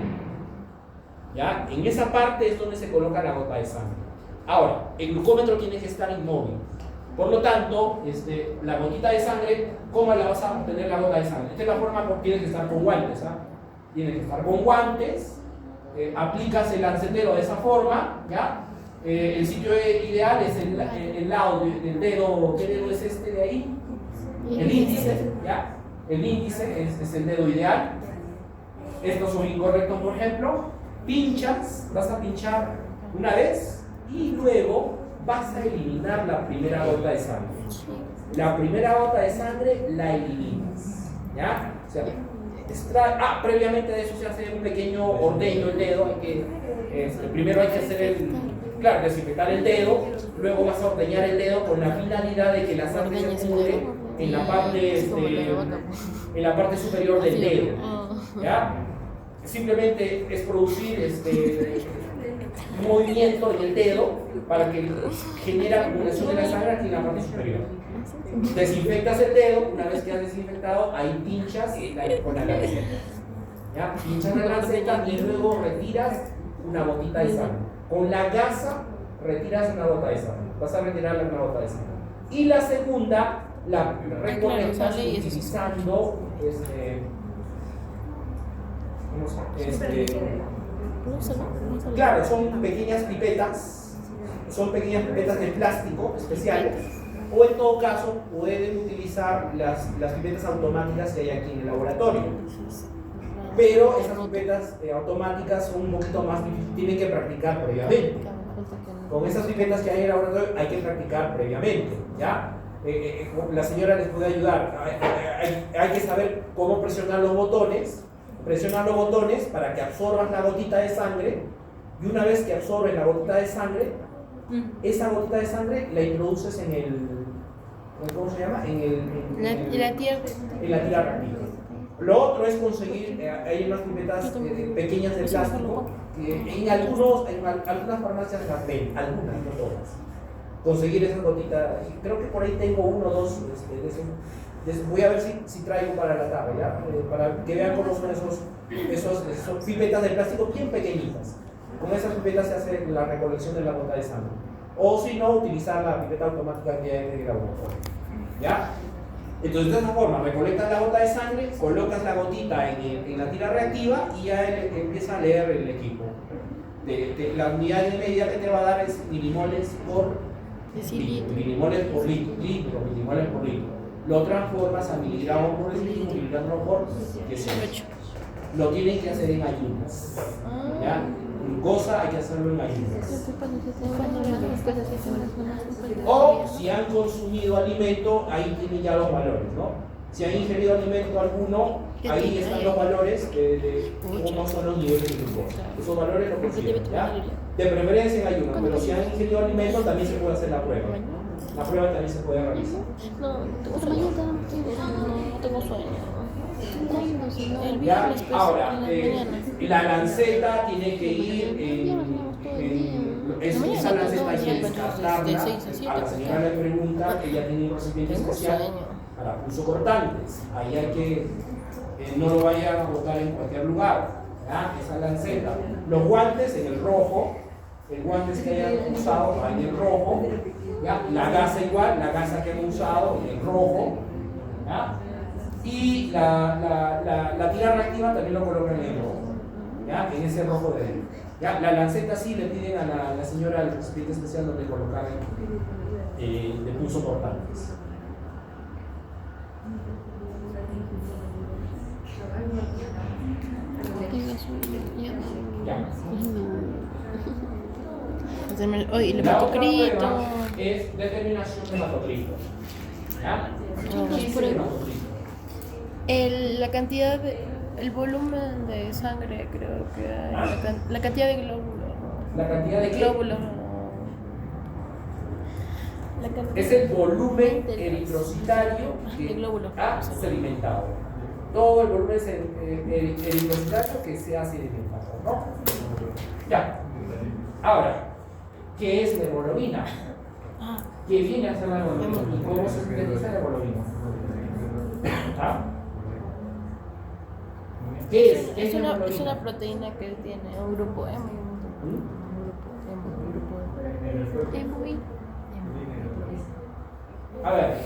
[SPEAKER 3] ¿Ya? En esa parte es donde se coloca la gota de sangre. Ahora, el glucómetro tiene que estar inmóvil. Por lo tanto, la gotita de sangre, ¿cómo la vas a obtener la gota de sangre? Esta es la forma, tienes que estar con guantes. Tienes que estar con guantes, aplicas el lancetero de esa forma, ¿ya? El sitio ideal es el lado del dedo. ¿Qué dedo es este de ahí? El índice, ¿ya? El índice es el dedo ideal. Estos son incorrectos, por ejemplo. Pinchas, vas a pinchar una vez y luego vas a eliminar la primera gota de sangre. La primera gota de sangre la eliminas, ¿ya? O sea, previamente de eso se hace un pequeño ordeño el dedo. Primero hay que hacer desinfectar el dedo, luego vas a ordeñar el dedo con la finalidad de que la sangre se acumule en la parte superior del dedo, ¿ya? Simplemente es producir un movimiento en el dedo para que genere acumulación de la sangre aquí en la parte superior. Desinfectas el dedo, una vez que has desinfectado, ahí pinchas con la lanceta. ¿Ya? Pinchas la lanceta y luego retiras una gotita de sangre. Con la gasa retiras una gota de sangre. Vas a retirar una gota de sangre. Y la segunda la reconectas utilizando claro, son pequeñas pipetas de plástico especiales, o en todo caso pueden utilizar las pipetas automáticas que hay aquí en el laboratorio, pero esas pipetas automáticas son un poquito más difíciles, tienen que practicar previamente. Con esas pipetas que hay en el laboratorio hay que practicar previamente, ¿ya? La señora les puede ayudar. Hay que saber cómo presionar los botones para que absorbas la gotita de sangre, y una vez que absorbes la gotita de sangre, esa gotita de sangre la introduces en el, ¿cómo se llama? En la tira reactiva. Lo otro es conseguir, hay unas pipetas pequeñas de plástico que en algunas farmacias las ven, algunas, no todas. Conseguir esas gotitas, creo que por ahí tengo uno o dos de esos. Voy a ver si traigo para la tarde, ¿ya? Para que vean cómo son esos pipetas de plástico bien pequeñitas. Con esas pipetas se hace la recolección de la gota de sangre. O si no, utilizar la pipeta automática que hay en el laboratorio, ¿ya? Entonces, de esa forma, recolectas la gota de sangre, colocas la gotita en la tira reactiva y ya empieza a leer el equipo. La unidad de medida que te va a dar es milimoles por litro. Lo transformas a miligramos por litro, miligramos por 18. Lo tienen que hacer en ayunas, ¿ya? Glucosa hay que hacerlo en ayunas. O si han consumido alimento, ahí tienen ya los valores, ¿no? Si han ingerido alimento alguno, ahí están los valores de cómo son los niveles de glucosa. Esos valores los consiguen, ¿ya? De preferencia en ayunas, pero si han ingerido alimento también se puede hacer la prueba. La prueba también se puede realizar.
[SPEAKER 2] No tengo sueño. El
[SPEAKER 3] ¿Ya?
[SPEAKER 2] viernes, pues,
[SPEAKER 3] Ahora,
[SPEAKER 2] en la mañana.
[SPEAKER 3] la lanceta tiene que ir esa lanceta hay que descartarla. A la señora le pregunta que ella tiene un recipiente especial para pulso cortantes. Ahí hay que no lo vayan a botar en cualquier lugar, ¿ya? Esa lanceta. Los guantes en el rojo, el guantes que hayan usado en el rojo, ¿ya? La gasa igual, la gasa que han usado en el rojo, ¿ya? Y la tira reactiva también lo colocan en el rojo, ¿ya? En ese rojo de ahí, ¿ya? La lanceta sí le piden a la señora el recipiente especial donde colocar de pulso cortantes. Ya.
[SPEAKER 2] Oye, el
[SPEAKER 3] La otra
[SPEAKER 2] hematocrito.
[SPEAKER 3] prueba es determinación de hematocrito, ¿ya? ¿Qué es el hematocrito?
[SPEAKER 2] La cantidad el volumen de sangre, creo que hay, la cantidad de glóbulos.
[SPEAKER 3] ¿La cantidad de qué?
[SPEAKER 2] Glóbulos.
[SPEAKER 3] Es el volumen eritrocitario
[SPEAKER 2] de glóbulos
[SPEAKER 3] ha sedimentado. Todo el volumen eritrocitario que se ha sedimentado, ¿no? Ya. Ahora, ¿qué es la hemoglobina? ¿Qué viene a ser la hemoglobina? ¿Y cómo se sintetiza la hemoglobina? ¿Ah? ¿Qué es? ¿Qué es la hemoglobina?
[SPEAKER 2] Es una proteína que tiene un grupo M.
[SPEAKER 3] A ver,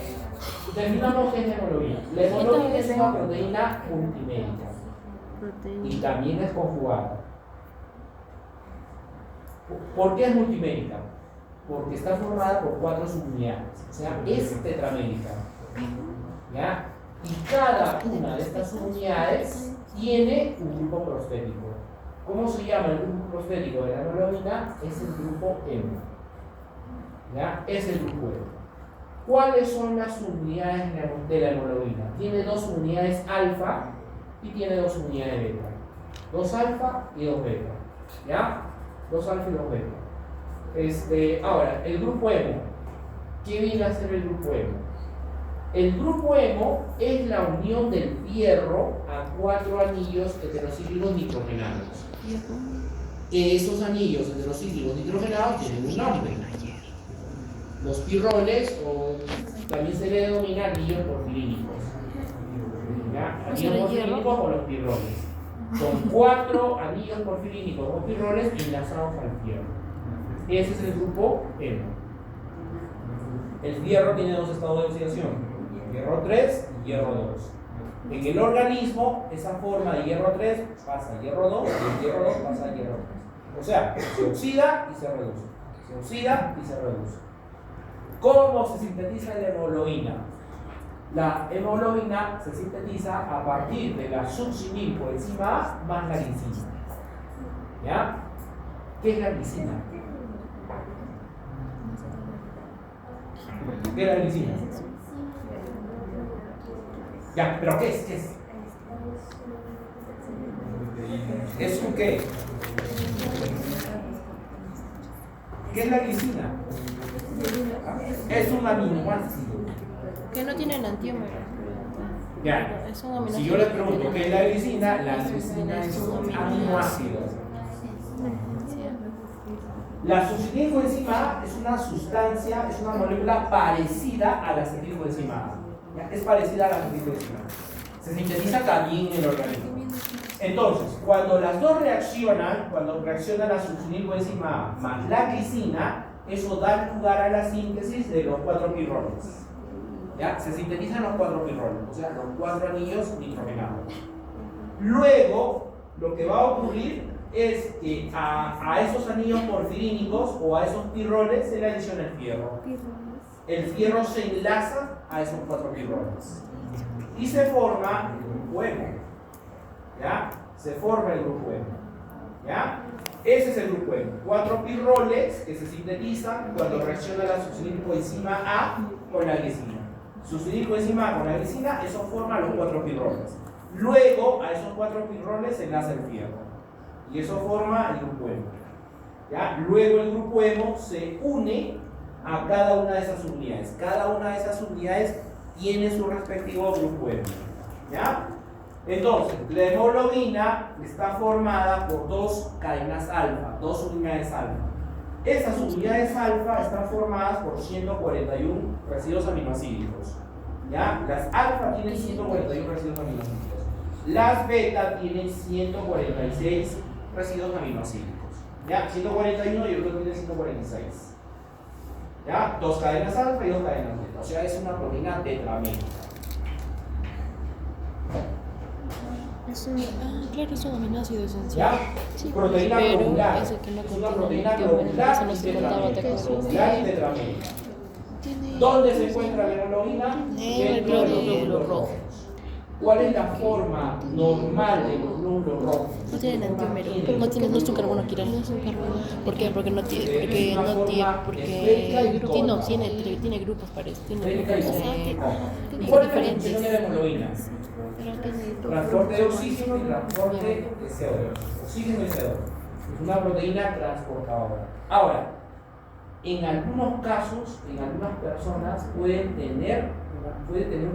[SPEAKER 3] definamos qué es la hemoglobina. La hemoglobina es una proteína multimédica y también es conjugada. ¿Por qué es multimédica? Porque está formada por 4 subunidades, o sea, es tetramédica. ¿Ya? Y cada una de estas subunidades tiene un grupo prostético. ¿Cómo se llama el grupo prostético de la hemoglobina? Es el grupo hemo. ¿Ya? Es el grupo hemo. ¿Cuáles son las subunidades de la hemoglobina? Tiene 2 unidades alfa y tiene 2 unidades beta. 2 alfa y 2 beta. ¿Ya? 2 alfa y 2 beta. Ahora, el grupo hemo. ¿Qué viene a ser el grupo hemo? El grupo hemo es la unión del fierro a 4 anillos heterocíclicos nitrogenados. Esos anillos heterocíclicos nitrogenados tienen un nombre. Los pirroles, o también se le denomina anillos porfirínicos. ¿Ya? Anillos porfirínicos o los pirroles. Son 4 anillos porfirínicos o pirroles enlazados al fierro. Ese es el grupo hemo. El fierro tiene 2 estados de oxidación. Hierro 3 y hierro 2. En el organismo, esa forma de hierro 3 pasa a hierro 2 y el hierro 2 pasa a hierro 3. O sea, se oxida y se reduce. Se oxida y se reduce. ¿Cómo se sintetiza la hemoglobina? La hemoglobina se sintetiza a partir de la succinilcoenzima A más la glicina. ¿Ya? ¿Qué es la glicina? ¿Qué es la glicina? Ya, pero ¿qué es? ¿Qué es? ¿Es un qué? ¿Qué es la glicina? Es un aminoácido.
[SPEAKER 2] Que no tienen antiómero.
[SPEAKER 3] Ya.
[SPEAKER 2] Es un aminoácido.
[SPEAKER 3] Si yo les pregunto ¿qué es la glicina es un aminoácido. La succinilcoenzima A es una sustancia, es una molécula parecida a la acetilcoenzima A. Es parecida a la acetilcoenzima A. Se sintetiza también en el organismo. Entonces, cuando las dos reaccionan, cuando reacciona la succinilcoenzima A más la glicina, eso da lugar a la síntesis de los 4 pirroles. ¿Ya? Se sintetizan los 4 pirroles, o sea, los 4 anillos nitrogenados. Luego, lo que va a ocurrir es que a esos anillos porfirínicos o a esos pirroles se le adiciona el fierro. El fierro se enlaza a esos 4 pirroles y se forma el grupo hemo. ¿Ya? Se forma el grupo hemo. ¿Ya? Ese es el grupo hemo. 4 pirroles que se sintetizan cuando reacciona la succinilcoenzima A con la glicina. Succinilcoenzima A con la glicina, eso forma los 4 pirroles. Luego a esos 4 pirroles se enlaza el fierro. Y eso forma el grupo hemo. ¿Ya? Luego el grupo hemo se une a cada una de esas subunidades. Cada una de esas subunidades tiene su respectivo grupo hemo. ¿Ya? Entonces, la hemoglobina está formada por 2 cadenas alfa, 2 unidades alfa. Esas unidades alfa están formadas por 141 residuos aminoácidos. ¿Ya? Las alfa tienen 141 residuos aminoácidos. Las beta tienen 146 residuos aminoácidos. ¿Ya? 141 y otro tiene 146. ¿Ya? 2 cadenas alfa y 2 cadenas beta. O sea, es una proteína tetramétrica.
[SPEAKER 2] Claro, es un aminoácido esencial.
[SPEAKER 3] ¿Ya?
[SPEAKER 2] Sí,
[SPEAKER 3] Proteína
[SPEAKER 2] pero
[SPEAKER 3] globular.
[SPEAKER 2] ese que no
[SPEAKER 3] Es una
[SPEAKER 2] contiene
[SPEAKER 3] proteína
[SPEAKER 2] antiómero,
[SPEAKER 3] globular
[SPEAKER 2] eso
[SPEAKER 3] y
[SPEAKER 2] nos contaba, ¿te
[SPEAKER 3] tetramétrica.
[SPEAKER 2] acuerdas?
[SPEAKER 3] Globular y tetramétrica.
[SPEAKER 2] Tiene-
[SPEAKER 3] ¿Dónde se encuentra la hemoglobina?
[SPEAKER 2] En
[SPEAKER 3] Dentro
[SPEAKER 2] el
[SPEAKER 3] de los
[SPEAKER 2] glóbulo
[SPEAKER 3] glóbulos
[SPEAKER 2] rojo.
[SPEAKER 3] rojos. ¿Cuál es la forma normal de los glóbulos rojos?
[SPEAKER 2] No tienen antiómero, no es un carbono quiral. ¿Por qué? Porque no tiene, tiene grupos parece, tiene
[SPEAKER 3] Esférica y
[SPEAKER 2] grupos
[SPEAKER 3] conjuntiva. ¿Cuál es la función de la
[SPEAKER 2] diferentes.
[SPEAKER 3] hemoglobina? Transporte de oxígeno y transporte de CO2. Oxígeno y CO2. Es una proteína transportadora. Ahora, en algunos casos, en algunas personas puede tener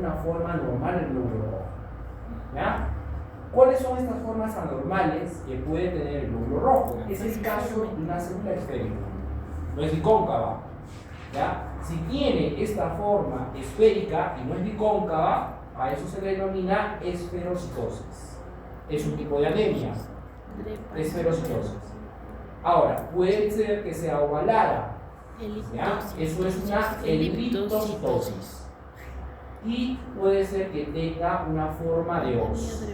[SPEAKER 3] una forma normal el glóbulo rojo. ¿Ya? ¿Cuáles son estas formas anormales que puede tener el glóbulo rojo? Es el caso de una célula esférica. No es bicóncava. ¿Ya? Si tiene esta forma esférica y no es bicóncava, a eso se le denomina esferocitosis. Es un tipo de anemia. Esferocitosis. Ahora, puede ser que sea ovalada. ¿Ya? Eso es una eliptocitosis. Y puede ser que tenga una forma de os.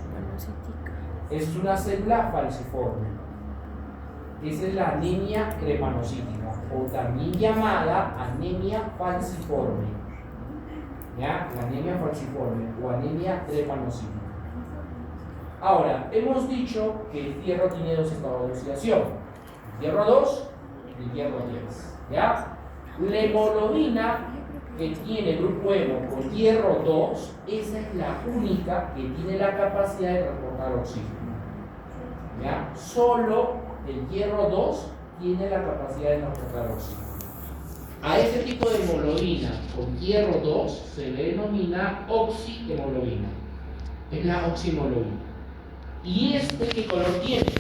[SPEAKER 3] Es una célula falciforme. Esa es la anemia cremanocítica, o también llamada anemia falciforme. ¿Ya? La anemia falciforme o anemia trepanocítica. Ahora, hemos dicho que el hierro tiene dos estados de oxidación: el hierro 2 y el hierro 3. ¿Ya? La hemoglobina que tiene grupo hemo con hierro 2, esa es la única que tiene la capacidad de transportar oxígeno. ¿Ya? Solo el hierro 2 tiene la capacidad de transportar oxígeno. A ese tipo de hemoglobina con hierro 2 se le denomina oxihemoglobina. Es la oxihemoglobina. ¿Y este qué color tiene?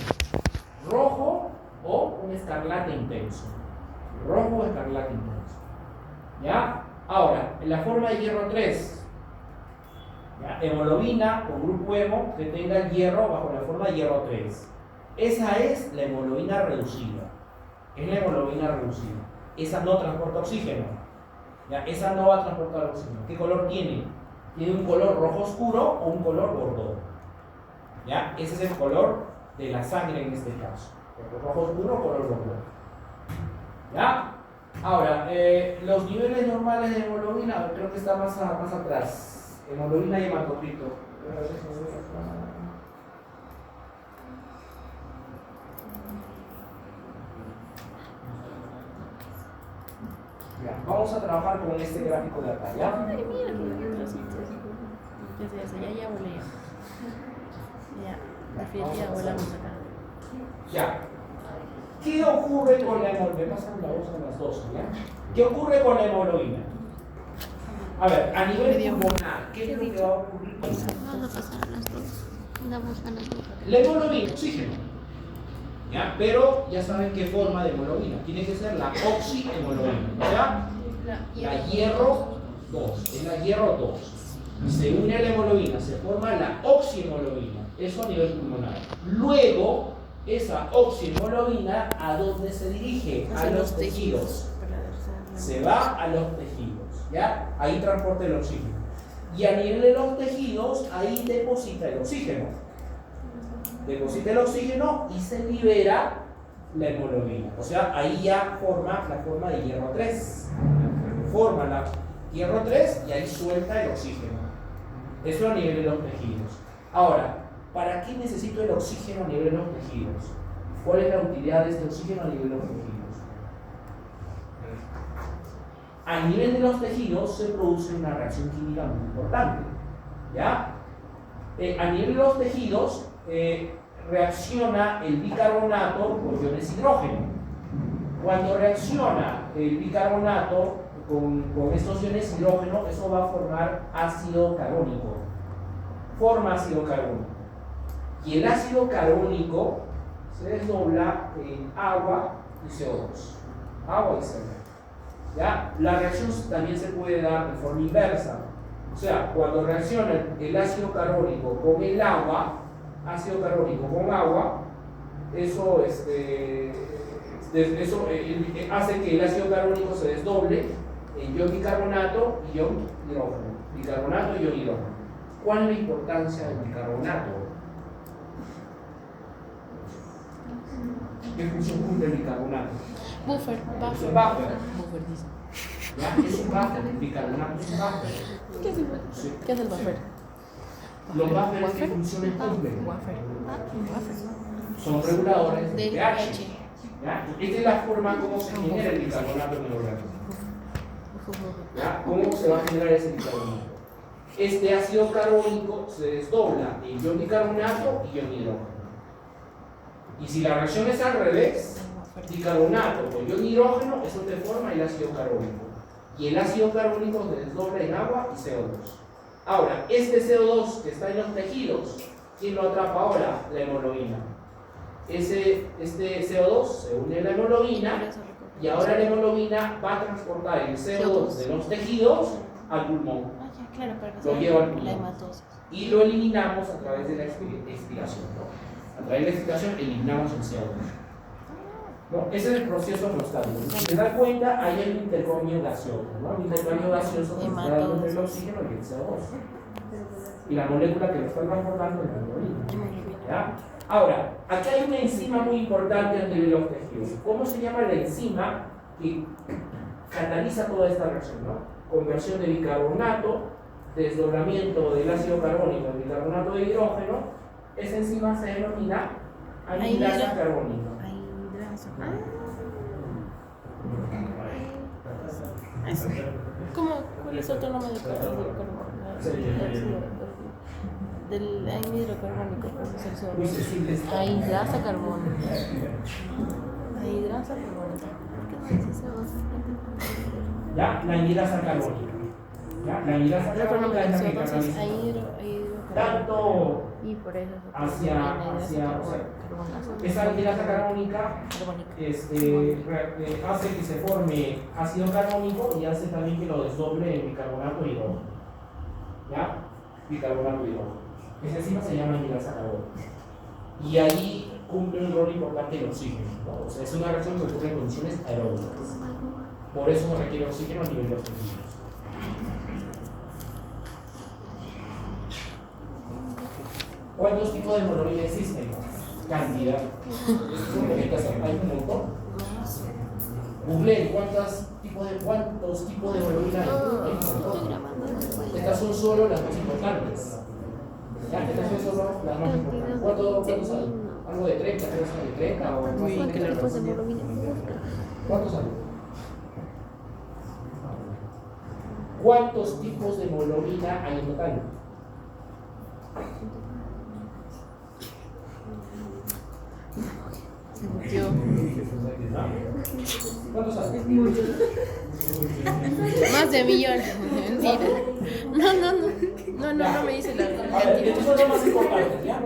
[SPEAKER 3] ¿Rojo o un escarlata intenso? Rojo o escarlata intenso. ¿Ya? Ahora, en la forma de hierro 3, ¿ya? Hemoglobina con grupo hemo que tenga el hierro bajo la forma de hierro 3. Esa es la hemoglobina reducida. Es la hemoglobina reducida. Esa no transporta oxígeno. ¿Ya? Esa no va a transportar oxígeno. ¿Qué color tiene? ¿Tiene un color rojo oscuro o un color bordeaux? ¿Ya? Ese es el color de la sangre en este caso. Rojo oscuro o color bordeaux. ¿Ya? Ahora, los niveles normales de hemoglobina, creo que está más atrás. Hemoglobina y hematocrito. Ya, vamos a trabajar con este gráfico de acá, ¿ya?
[SPEAKER 2] Ay, mira, ya volé. Ya, al fin ya volamos acá.
[SPEAKER 3] Ya. ¿Qué ocurre con la hemoglobina? Me pasan la voz a las 12, ¿ya? ¿Qué ocurre con la hemoglobina? A ver, a nivel pulmonar, ¿qué es lo que va a ocurrir con
[SPEAKER 2] Vamos a pasar a las dos. Vamos a las dos.
[SPEAKER 3] la hemoglobina? Oxígeno. ¿Ya? Pero ya saben qué forma de hemoglobina. Tiene que ser la oxihemoglobina. ¿Ya? La hierro 2. Es la hierro 2. Se une a la hemoglobina, se forma la oxihemoglobina. Eso a nivel pulmonar. Luego, esa oxihemoglobina, ¿a dónde se dirige? A los tejidos. Se va a los tejidos. ¿Ya? Ahí transporta el oxígeno. Y a nivel de los tejidos, ahí deposita el oxígeno. Deposita el oxígeno y se libera la hemoglobina. O sea, ahí ya forma la forma de hierro 3. Forma la hierro 3 y ahí suelta el oxígeno. Eso a nivel de los tejidos. Ahora, ¿para qué necesito el oxígeno a nivel de los tejidos? ¿Cuál es la utilidad de este oxígeno a nivel de los tejidos? A nivel de los tejidos se produce una reacción química muy importante. ¿Ya? A nivel de los tejidos reacciona el bicarbonato con iones hidrógeno. Cuando reacciona el bicarbonato con estos iones hidrógeno, eso va a formar ácido carbónico. Forma ácido carbónico. Y el ácido carbónico se desdobla en agua y CO2. Agua y CO2. ¿Ya? La reacción también se puede dar de forma inversa. O sea, cuando reacciona el ácido carbónico con el agua, ácido carbónico con agua, eso hace que el ácido carbónico se desdoble en ion bicarbonato y ion hidrógeno. Bicarbonato y ion hidrógeno. ¿Cuál es la importancia del bicarbonato? ¿Qué función cumple el bicarbonato?
[SPEAKER 2] Buffer.
[SPEAKER 3] Es un buffer. ¿Ya? Es un buffer. El bicarbonato es un buffer.
[SPEAKER 2] ¿Qué es el buffer?
[SPEAKER 3] Sí.
[SPEAKER 2] ¿Qué es el buffer?
[SPEAKER 3] Los buffers, ¿qué funciones cumplen?
[SPEAKER 2] Buffer.
[SPEAKER 3] Son reguladores de
[SPEAKER 2] De
[SPEAKER 3] pH.
[SPEAKER 2] pH.
[SPEAKER 3] ¿Ya? Esta es la forma como se genera el bicarbonato en el organismo. ¿Ya? ¿Cómo se va a generar ese bicarbonato? Este ácido carbónico se desdobla en ion bicarbonato y ion hidrógeno. Y si la reacción es al revés, bicarbonato con ion hidrógeno, eso te forma el ácido carbónico. Y el ácido carbónico se desdobla en agua y CO2. Ahora, este CO2 que está en los tejidos, ¿quién lo atrapa ahora? La hemoglobina. Este CO2 se une a la hemoglobina y ahora la hemoglobina va a transportar el CO2 de los tejidos al pulmón.
[SPEAKER 2] Claro, pero
[SPEAKER 3] Lo lleva al pulmón.
[SPEAKER 2] la hematosis.
[SPEAKER 3] Y lo eliminamos a través de la expiración. ¿No? A través de la expiración eliminamos el CO2. ¿No? Ese es el proceso homeostático. Si se dan cuenta, hay el intercambio gaseoso. ¿No? El intercambio gaseoso que está dando entre el oxígeno y el CO2. Y la molécula que lo está transportando es la hemoglobina. ¿Ya? Ahora, aquí hay una enzima muy importante a nivel de los tejidos. ¿Cómo se llama la enzima que cataliza toda esta reacción, ¿no? Conversión de bicarbonato, desdoblamiento del ácido carbónico en bicarbonato de hidrógeno. Esa enzima se denomina anhidrasa carbónica.
[SPEAKER 2] ¿Cuál es otro nombre del del anhídrido carbónico?
[SPEAKER 3] Muy sensible.
[SPEAKER 2] Anhidrasa carbónica. Anhidrasa carbónica. ¿Por qué no dice CO2?
[SPEAKER 3] ¿Ya? La anhidrasa carbónica. ¿Ya? La anhidrasa carbónica es la que cataliza tanto
[SPEAKER 2] y por eso
[SPEAKER 3] hacia esa anhidrasa carbónica hace que se forme ácido carbónico y hace también que lo desdoble en bicarbonato de hidrógeno. ¿Ya? Bicarbonato de hidrógeno. Esa enzima se llama anhidrasa carbónica. Y ahí cumple un rol importante el oxígeno, ¿no? O sea, es una reacción que ocurre en condiciones aeróbicas. Por eso se requiere oxígeno a nivel de los tejidos. ¿Cuántos tipos de hemoglobina existen? Cantidad. Hay un montón. Google, ¿cuántos tipos de hemoglobina hay? Hay un montón. Estas son solo las más importantes. ¿Ya? Estas son solo las más importantes. ¿Cuántos hay? ¿Algo de 30? ¿Creo que de 30 o más?
[SPEAKER 2] ¿Cuántos tipos de hemoglobina?
[SPEAKER 3] ¿Cuántos hay? ¿Cuántos tipos de hemoglobina hay en total?
[SPEAKER 2] Yo.
[SPEAKER 3] ¿Cuántos hay?
[SPEAKER 2] Más de millones. Mentira. No me dice la verdad.
[SPEAKER 3] A ver, estos son los más importantes, ¿ya?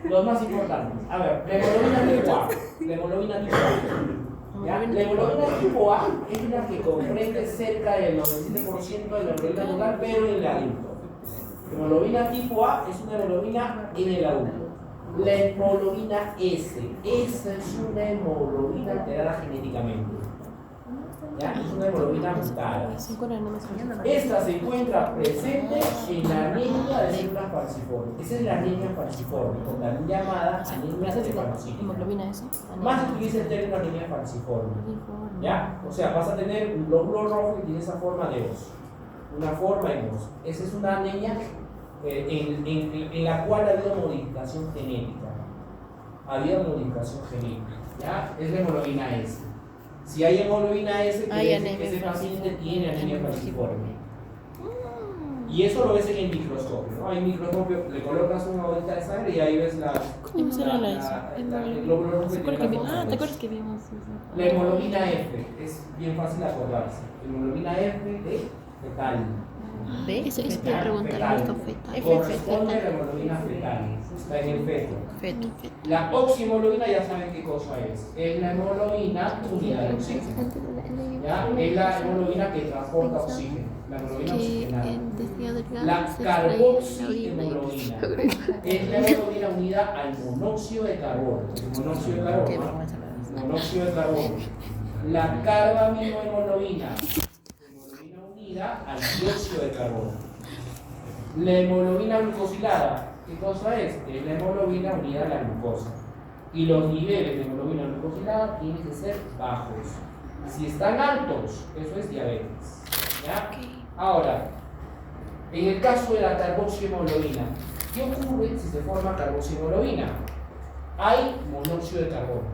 [SPEAKER 3] Los más importantes. A ver, la hemoglobina tipo A. La hemoglobina tipo A. ¿Ya? La hemoglobina tipo A es la que comprende cerca del 97% de la hemoglobina total, pero en el adulto. La hemoglobina tipo A es una hemoglobina en el adulto. La hemoglobina S. Esta es una hemoglobina alterada genéticamente. ¿Ya? Es una hemoglobina mutada. Esta se encuentra presente en la anemia de células falciformes. Esa es la anemia falciforme, también llamada anemia hepatocítica.
[SPEAKER 2] ¿Hemoglobina S?
[SPEAKER 3] Más se utiliza el término anemia falciforme. ¿Ya? O sea, vas a tener un glóbulo rojo y tiene esa forma de os. Una forma en os. Esa es una anemia en la cual ha habido modificación genética. Ha habido modificación genética. ¿Ya? Es la hemoglobina S. Si hay hemoglobina S, quiere decir que ese paciente tiene anemia falciforme. Y eso lo ves en el microscopio, ¿no? Hay un microscopio, le colocas una bolita de sangre y ahí ves el glóbulo rojo que tiene la forma.
[SPEAKER 2] ¿Te acuerdas que vimos eso?
[SPEAKER 3] La hemoglobina F, es bien fácil acordarse. Hemoglobina F de fetal.
[SPEAKER 2] ¿Ve? Eso es para preguntar el fetal.
[SPEAKER 3] Corresponde a la hemoglobina fetal. Está en el feto.
[SPEAKER 2] Feto.
[SPEAKER 3] La oxihemoglobina ya saben qué cosa es. Es la hemoglobina unida de oxígeno. ¿Ya? Es la hemoglobina que transporta oxígeno. La hemoglobina oxigenada. La carboxihemoglobina es la hemoglobina unida al monóxido de carbono. El monóxido de carbono. Monóxido de carbono. La carbaminohemoglobina. Hemoglobina unida al dióxido de carbono. La hemoglobina glucosilada. ¿Qué cosa es? Es la hemoglobina unida a la glucosa. Y los niveles de hemoglobina glucosilada tienen que ser bajos. Si están altos, eso es diabetes. ¿Ya? Ahora, en el caso de la carboxihemoglobina, ¿qué ocurre si se forma carboxihemoglobina? Hay monóxido de carbono.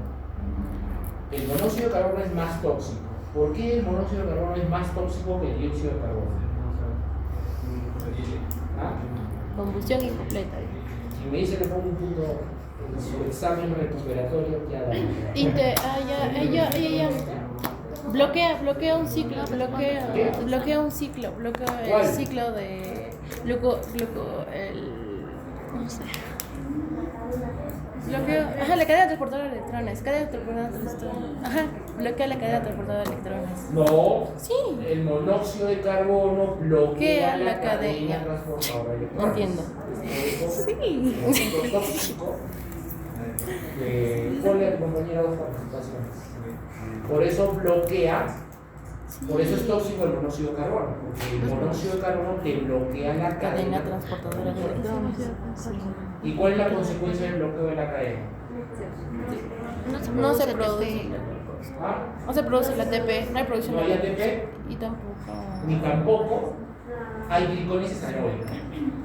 [SPEAKER 3] El monóxido de carbono es más tóxico. ¿Por qué el monóxido de carbono es más tóxico que el dióxido de carbono? ¿Ah?
[SPEAKER 2] Combustión incompleta.
[SPEAKER 3] Si me dice que pongo un punto en su examen recuperatorio, ¿qué hará?
[SPEAKER 2] Ella bloquea un ciclo, bloquea un ciclo, bloquea el ciclo de no sé. Bloquea, la cadena transportadora de electrones, bloquea la cadena transportadora de electrones.
[SPEAKER 3] No,
[SPEAKER 2] Sí.
[SPEAKER 3] el monóxido de carbono bloquea la cadena
[SPEAKER 2] cadena
[SPEAKER 3] transportadora de electrones.
[SPEAKER 2] Entiendo.
[SPEAKER 3] Es tóxico. Ponle a tu compañera dos participaciones. Por eso bloquea Por eso es tóxico el monóxido de carbono, porque el monóxido de carbono te bloquea la
[SPEAKER 2] Cadena
[SPEAKER 3] cadena.
[SPEAKER 2] transportadora de electrones.
[SPEAKER 3] ¿Y cuál es la consecuencia del bloqueo de la cadena?
[SPEAKER 2] No se produce.
[SPEAKER 3] ¿Ah?
[SPEAKER 2] No se produce la ATP, no hay producción
[SPEAKER 3] No
[SPEAKER 2] de
[SPEAKER 3] hay ATP,
[SPEAKER 2] y tampoco.
[SPEAKER 3] ni tampoco hay glicólisis anaeróbica.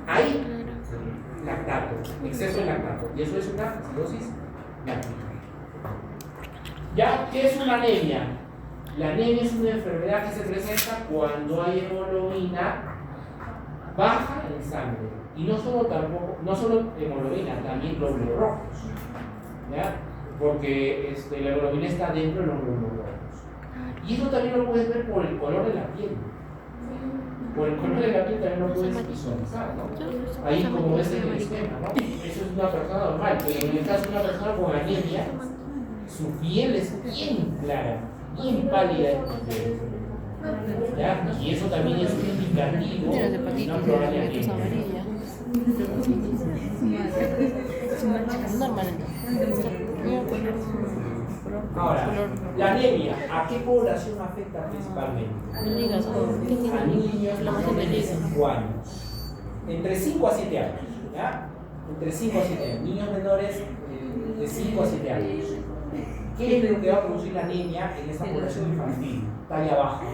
[SPEAKER 3] Hay lactato, exceso de lactato, y eso es una acidosis láctica. ¿Ya? ¿Qué es una anemia? La anemia es una enfermedad que se presenta cuando hay hemoglobina baja en sangre. Y no solo hemoglobina, también glóbulos rojos. ¿Ya? Porque la hemoglobina está dentro de los glóbulos rojos. Y eso también lo puedes ver por el color de la piel. Por el color de la piel también lo puedes visualizar, ¿no? Ahí como ves en el esquema, ¿no? Eso es una persona normal, pero en el caso de una persona con anemia, su piel es bien clara, bien pálida en piel. ¿Ya? Y eso también es un indicativo
[SPEAKER 2] Tiene
[SPEAKER 3] de
[SPEAKER 2] hepatitis,
[SPEAKER 3] una probable
[SPEAKER 2] diabetes
[SPEAKER 3] anemia.
[SPEAKER 2] amarilla. Normal entonces.
[SPEAKER 3] Ahora, la anemia, ¿a qué población afecta principalmente?
[SPEAKER 2] El hígado. ¿Qué
[SPEAKER 3] A
[SPEAKER 2] tiene?
[SPEAKER 3] niños
[SPEAKER 2] Inflamación
[SPEAKER 3] menores
[SPEAKER 2] del
[SPEAKER 3] de
[SPEAKER 2] hígado.
[SPEAKER 3] 5 años. Entre 5 a 7 años. ¿Ya? Entre 5 a 7 años. Niños menores de 5 a 7 años. ¿Qué es lo que va a producir la anemia en esta población infantil? Talla baja.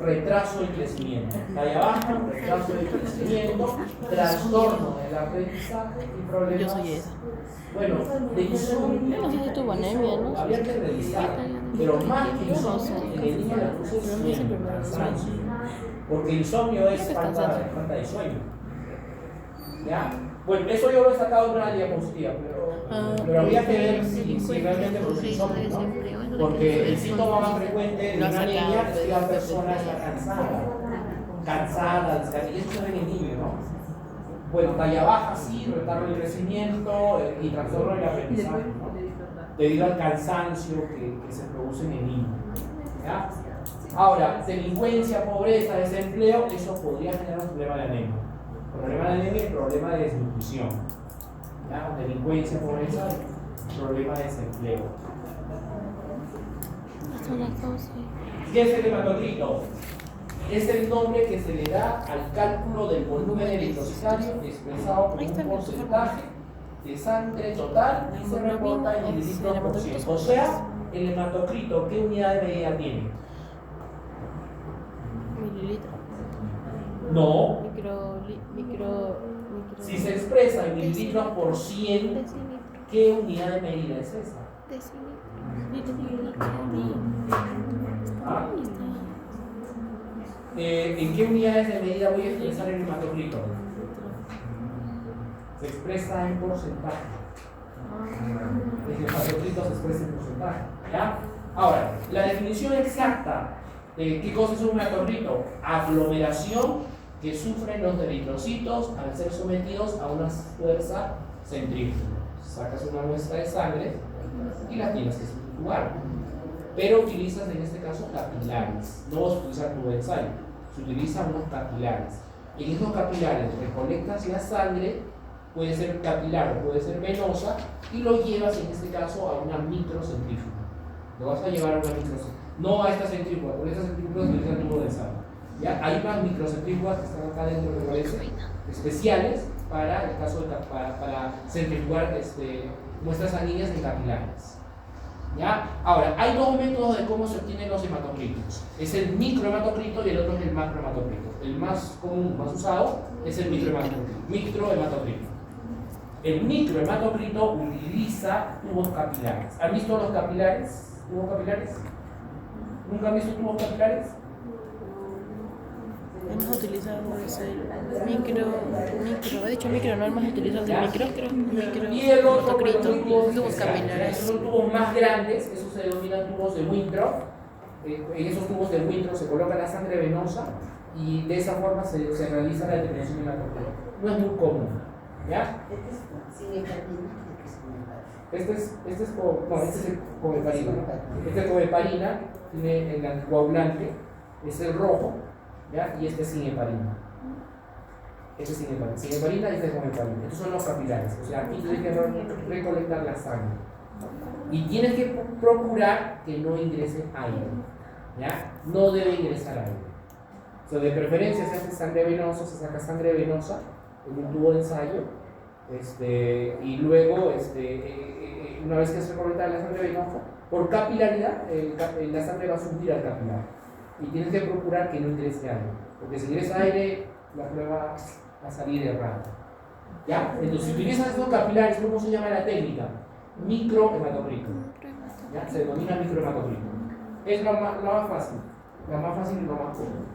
[SPEAKER 3] Retraso del crecimiento. Talla baja, retraso del crecimiento, trastorno del aprendizaje y problemas.
[SPEAKER 2] Yo soy esa.
[SPEAKER 3] Bueno, de insomnio.
[SPEAKER 2] No sé si tuvo anemia, ¿no?
[SPEAKER 3] Habría que revisar, pero más que insomnio, en el niño le puse sueño, cansancio. Porque insomnio es falta de sueño. ¿Ya? Bueno, eso yo lo he sacado en una diapositiva, pero habría que ver si realmente produce insomnio, ¿no? Porque el síntoma más frecuente de una anemia es que la persona está cansada, y eso se ve en el niño, ¿no? Bueno, talla baja, sí, retardo del crecimiento y trastorno del aprendizaje, ¿no? Debido al cansancio que se produce en el niño. ¿Ya? Ahora, delincuencia, pobreza, desempleo, eso podría generar un problema de anemia. Problema de anemia y problema de desnutrición. ¿Ya? Delincuencia, pobreza, problema de desempleo.
[SPEAKER 2] Son las 12.
[SPEAKER 3] ¿Qué es el hematocrito? Es el nombre que se le da al cálculo del volumen eritrocitario expresado como un porcentaje de sangre total y se reporta en mililitros por ciento. O sea, el hematocrito, ¿qué unidad de medida tiene?
[SPEAKER 2] Mililitro.
[SPEAKER 3] No,
[SPEAKER 2] Micro.
[SPEAKER 3] si se expresa en mililitros por 100,
[SPEAKER 2] Decilitro.
[SPEAKER 3] ¿qué unidad de medida es esa? ¿Ah? ¿En qué unidades de medida voy a expresar el hematocrito? Se expresa en porcentaje. El hematocrito se expresa en porcentaje. ¿Ya? Ahora, la definición exacta de qué cosa es un hematocrito: aglomeración que sufren los eritrocitos al ser sometidos a una fuerza centrífuga. Sacas una muestra de sangre y la tienes que centrifugar. Pero utilizas en este caso capilares. No vas a utilizar tu ensayo. Se utilizan unos capilares. En esos capilares recolectas la sangre, puede ser capilar o puede ser venosa, y lo llevas en este caso a una microcentrífuga. Lo vas a llevar a una microcentrífuga. No a esta centrífuga, porque esta centrífuga se utiliza tubo de sangre. ¿Ya? Hay unas microcentrífugas que están acá dentro de parece, especiales para el caso de para centrifugar muestras sanguíneas en capilares. ¿Ya? Ahora, hay dos métodos de cómo se obtienen los hematocritos. Es el microhematocrito y el otro es el macrohematocrito. El más común, más usado, es el microhematocrito. El microhematocrito utiliza tubos capilares. ¿Han visto los capilares? ¿Tubos capilares? ¿Nunca han visto tubos capilares?
[SPEAKER 2] Hemos utilizado el micro, he dicho micro, no hemos utilizado el micro,
[SPEAKER 3] Y el otro,
[SPEAKER 2] hematocrito,
[SPEAKER 3] tubos
[SPEAKER 2] tubos
[SPEAKER 3] especiales.
[SPEAKER 2] capilares.
[SPEAKER 3] Esos son tubos más grandes, esos se denominan tubos de Wintrow. En esos tubos de Wintrow se coloca la sangre venosa y de esa forma se realiza la determinación de hematocrito. No es muy común. ¿Ya? Este es el comeparina. Este es comeparina, tiene el anticoagulante, es el rojo, ¿ya? Y este es sin heparina. Este es sin heparina. Sin heparina y este es comeparina. Estos son los capilares. O sea, aquí tienes que recolectar la sangre. Y tienes que procurar que no ingrese aire. ¿ya? No debe ingresar aire. O sea, de preferencia se hace sangre venosa, se saca sangre venosa en un tubo de ensayo, y luego, una vez que se recolecta la sangre venosa, por capilaridad, la sangre va a subir al capilar. Y tienes que procurar que no ingrese aire, porque si ingresa aire, la prueba va a salir errada. ¿Ya? Entonces, si utilizas estos capilares, ¿cómo se llama la técnica? Microhematocrito. ¿Ya? Se denomina microhematocrito. Es la más fácil y la más común.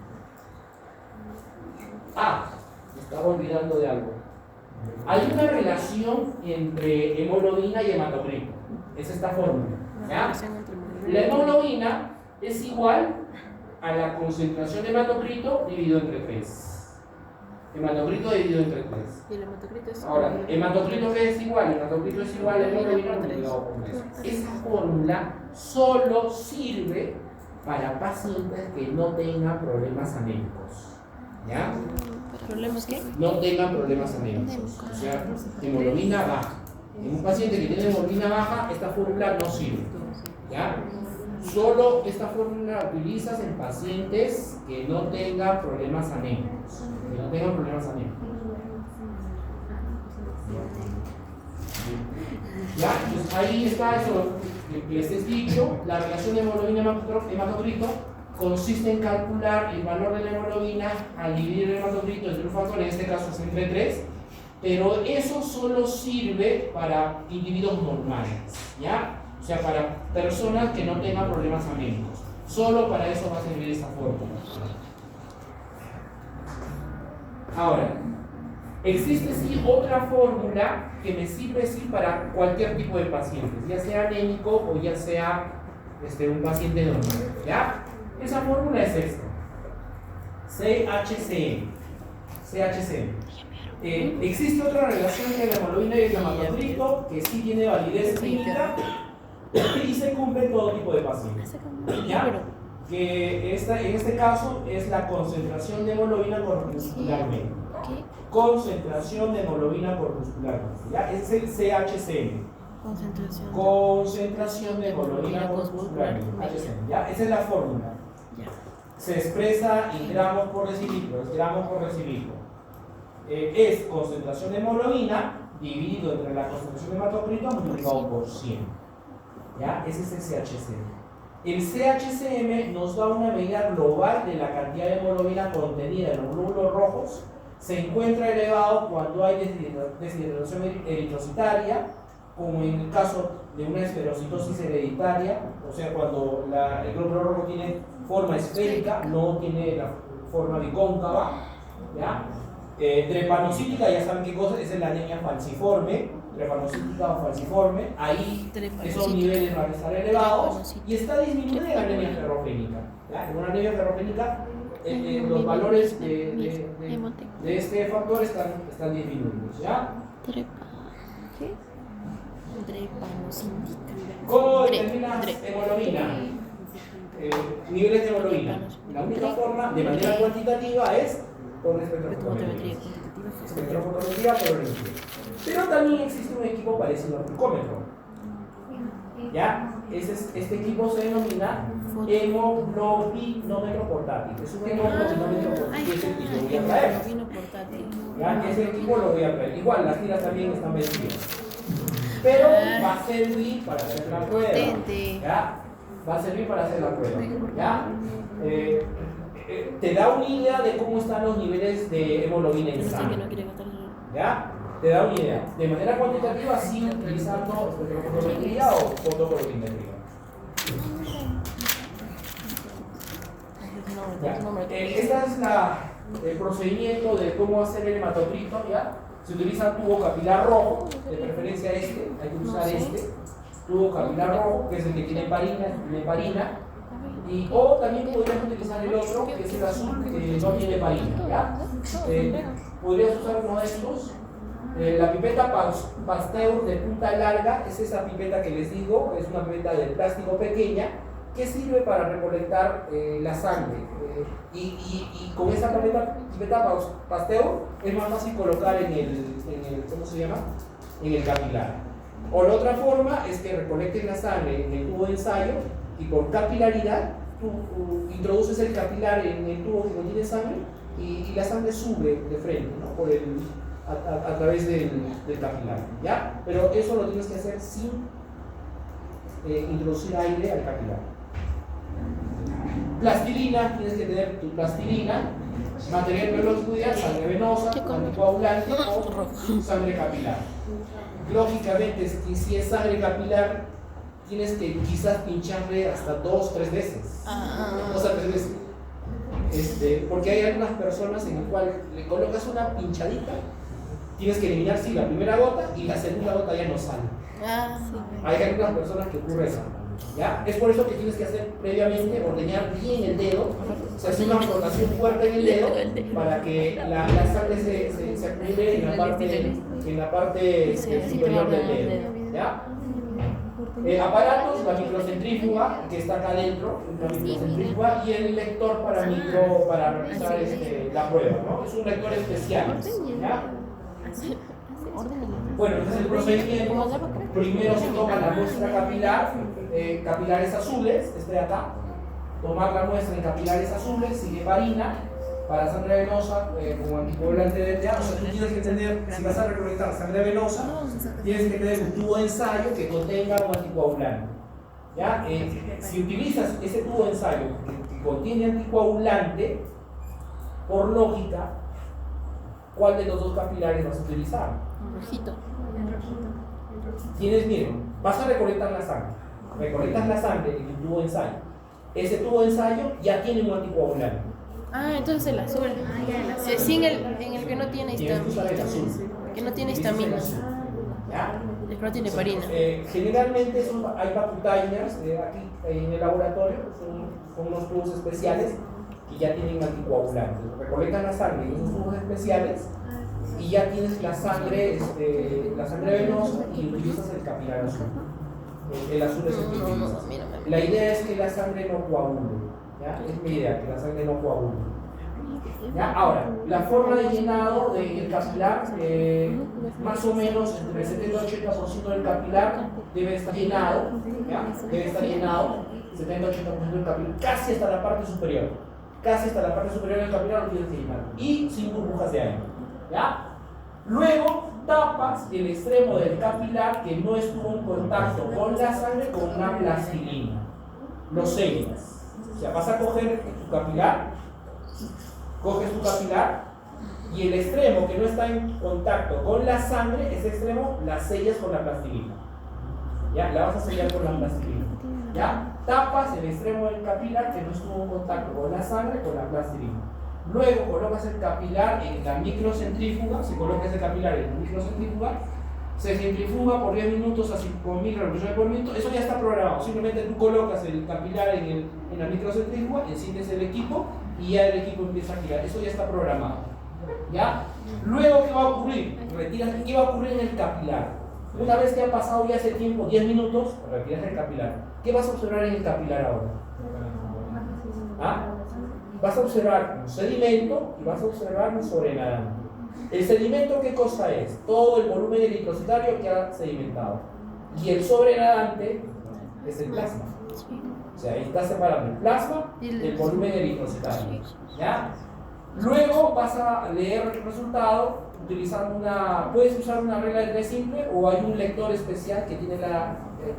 [SPEAKER 3] Me estaba olvidando de algo. Hay una relación entre hemoglobina y hematocrito. Es esta fórmula. ¿Ya? La hemoglobina es igual a la concentración de hematocrito dividido entre 3. Hematocrito dividido entre 3.
[SPEAKER 2] Y el hematocrito es
[SPEAKER 3] Ahora, hematocrito que es igual, hematocrito es igual a hemoglobina multiplicado por 3. Esa fórmula solo sirve para pacientes que no tengan problemas anémicos. ¿Ya?
[SPEAKER 2] ¿Problemas qué?
[SPEAKER 3] No tengan problemas anémicos. O sea, hemoglobina baja. En un paciente que tiene hemoglobina baja, esta fórmula no sirve. ¿Ya? Solo esta fórmula la utilizas en pacientes que no tengan problemas anémicos. Que no tengan problemas anémicos. ¿Ya? Entonces ahí está eso que les he dicho. La relación de hemoglobina-hematocrito consiste en calcular el valor de la hemoglobina al dividir el hematocrito entre un factor, en este caso es entre 3, pero eso solo sirve para individuos normales, ¿ya? O sea, para personas que no tengan problemas anémicos. Solo para eso va a servir esa fórmula. Ahora, existe sí otra fórmula que me sirve sí para cualquier tipo de pacientes, ya sea anémico o ya sea un paciente normal, ¿ya? Esa fórmula es esta: CHCM. Existe otra relación entre la hemoglobina y el hematocrito que sí tiene validez clínica y se cumple en todo tipo de pacientes. ¿Ya? Que en este caso es la concentración de hemoglobina corpuscularmente. Concentración de hemoglobina corpuscularmente. ¿Ya? Es el CHCM. Concentración de hemoglobina corpuscularmente. ¿Ya? Esa es la fórmula. Se expresa en gramos por decilitro. Es concentración de hemoglobina dividido entre la concentración de hematocrito multiplicado por 100. ¿Ya? Ese es el CHCM. El CHCM nos da una medida global de la cantidad de hemoglobina contenida en los glóbulos rojos. Se encuentra elevado cuando hay deshidratación eritrocitaria, como en el caso de una esferocitosis hereditaria, o sea, cuando el glóbulo rojo tiene forma esférica, no tiene la forma bicóncava, ¿ya? Drepanocítica, ya saben qué cosa, esa es la anemia falciforme, drepanocítica o falciforme, ahí esos niveles van a estar elevados y está disminuida la anemia ferropénica. ¿Ya? En una anemia ferropénica, los valores de este factor están disminuidos. ¿Ya? ¿Cómo determinas hemoglobina? Niveles de hemoglobina. La única forma, de manera cuantitativa, es con espectrofotometría. Espectrofotometría colorimetría. Pero también existe un equipo parecido al glucómetro. ¿Ya? Este equipo se denomina hemoglobinómetro portátil. Es un hemoglobinómetro portátil. Ese equipo lo voy a traer. ¿Ya? Ese equipo lo voy a traer. Igual, las tiras también están vencidas. Pero va a servir para hacer la prueba. ¿Ya? Va a servir para hacer la prueba. ¿Ya? Te da una idea de cómo están los niveles de hemoglobina en sangre. ¿Ya? Te da una idea. De manera cuantitativa, sí, utilizando espectrofotometría o fotocolorimetría. Este es el procedimiento de cómo hacer el hematocrito. ¿Ya? Se utiliza tubo capilar rojo, de preferencia hay que usar tubo capilar rojo, que es el que tiene heparina. O también podrías utilizar el otro, que es el azul, que no tiene heparina. ¿Ya? Podrías usar uno de estos. La pipeta Pasteur de punta larga es esa pipeta que les digo, es una pipeta de plástico pequeña que sirve para recolectar la sangre. Y con esa pipeta Pasteur es más fácil colocar en el ¿cómo se llama? En el capilar. O la otra forma es que recolecten la sangre en el tubo de ensayo y por capilaridad tú introduces el capilar en el tubo que contiene sangre y la sangre sube de frente, ¿no? A través del capilar, ¿ya? Pero eso lo tienes que hacer sin introducir aire al capilar. Plastilina, tienes que tener tu plastilina, material biológico ideal, sangre venosa, anticoagulante o sangre capilar. Lógicamente, si es sangre capilar, tienes que quizás pincharle hasta 2 o 3 veces. 2 a 3 veces. Porque hay algunas personas en las cuales le colocas una pinchadita, tienes que eliminar sí la primera gota y la segunda gota ya no sale. Hay algunas personas que ocurre eso. ¿Ya? Es por eso que tienes que hacer previamente, ordeñar bien el dedo, o sea, hacer una frotación fuerte en el dedo para que la sangre se acumule en la parte superior del dedo. ¿Ya? Aparatos, la microcentrífuga que está acá adentro, la microcentrífuga, y el lector para realizar la prueba, ¿no? Es un lector especial. ¿Ya? Bueno, entonces el procedimiento, primero se toma la muestra capilar, capilares azules, este de acá, tomar la muestra en capilares azules, sigue heparina, para sangre venosa, como anticoagulante de DTA. O sea, tú tienes que tener, si vas a recolectar sangre venosa, tienes que tener un tubo de ensayo que contenga un anticoagulante. ¿Ya? Si utilizas ese tubo de ensayo que contiene anticoagulante, por lógica, ¿cuál de los dos capilares vas a utilizar?
[SPEAKER 2] Rojito.
[SPEAKER 3] Tienes miedo, vas a recolectar la sangre. Recolectas la sangre en el tubo de ensayo. Ese tubo de ensayo ya tiene un anticoagulante.
[SPEAKER 2] Entonces el azul. Sí, en el que no tiene
[SPEAKER 3] Tienes que usar el azul.
[SPEAKER 2] que no tiene histamina.
[SPEAKER 3] ¿Ya?
[SPEAKER 2] El que no tiene heparina.
[SPEAKER 3] Generalmente hay vacuumtimers aquí en el laboratorio, son unos tubos especiales que ya tienen anticoagulantes. Recolectan la sangre en esos tubos especiales y ya tienes la sangre venosa y utilizas el capilar azul. El azul es el que utilizas. La idea es que la sangre no coagule. ¿Ya? Es mi idea, que la sangre no coagule. ¿Ya? Ahora, la forma de llenado del capilar, más o menos entre el 70 y 80% del capilar debe estar llenado. ¿Ya? Debe estar llenado, 70-80% del capilar, casi hasta la parte superior. Casi hasta la parte superior del capilar lo tienes que llenar. Y sin burbujas de aire. ¿Ya? Luego tapas el extremo del capilar que no estuvo en contacto con la sangre con una plastilina. Lo sellas. O sea, vas a coger tu capilar, coges tu capilar y el extremo que no está en contacto con la sangre, ese extremo la sellas con la plastilina. ¿Ya? La vas a sellar con la plastilina. ¿Ya? Tapas el extremo del capilar que no estuvo en contacto con la sangre con la plastilina. Luego colocas el capilar en la microcentrífuga, se coloca ese capilar en la microcentrífuga, se centrifuga por 10 minutos a 5.000 revoluciones por minuto. Eso ya está programado, simplemente tú colocas el capilar en la microcentrífuga, enciendes el equipo y ya el equipo empieza a girar. Eso ya está programado. ¿Ya? Luego, ¿qué va a ocurrir? ¿Qué va a ocurrir en el capilar? Una vez que ha pasado ya ese tiempo, 10 minutos, retiras el capilar. ¿Qué vas a observar en el capilar ahora? ¿Ah? Vas a observar un sedimento y vas a observar un sobrenadante. ¿El sedimento qué cosa es? Todo el volumen eritrocitario que ha sedimentado. Y el sobrenadante es el plasma. O sea, ahí está separando el plasma del volumen eritrocitario. ¿Ya? Luego vas a leer el resultado utilizando puedes usar una regla de 3 simple o hay un lector especial que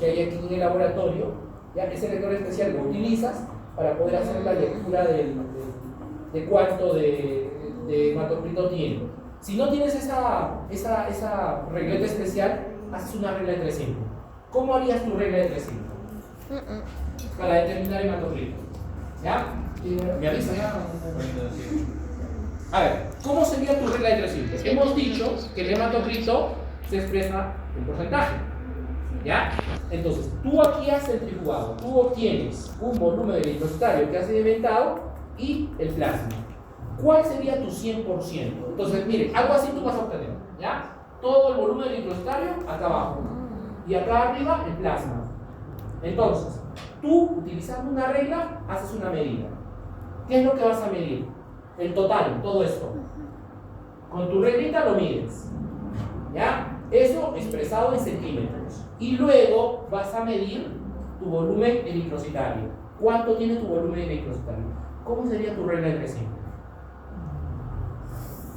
[SPEAKER 3] hay aquí en el laboratorio. ¿Ya? Ese lector especial lo utilizas para poder hacer la lectura de cuánto de hematocrito tiene. Si no tienes esa regleta especial, haces una regla de 3 simple. ¿Cómo harías tu regla de 3 simple? Para determinar hematocrito. ¿Ya? ¿Me avisa ya? A ver, ¿cómo sería tu regla de 3 simple? Hemos dicho que el hematocrito se expresa en porcentaje. ¿Ya? Entonces, tú aquí has centrifugado, tú obtienes un volumen eritrocitario que has sedimentado y el plasma. ¿Cuál sería tu 100%? Entonces, miren, algo así tú vas a obtener, ¿ya? Todo el volumen eritrocitario acá abajo y acá arriba el plasma. Entonces, tú utilizando una regla haces una medida. ¿Qué es lo que vas a medir? El total, todo esto. Con tu reglita lo mides, ¿ya? Eso expresado en centímetros. Y luego vas a medir tu volumen eritrocitario. ¿Cuánto tiene tu volumen eritrocitario? ¿Cómo sería tu regla de crecimiento?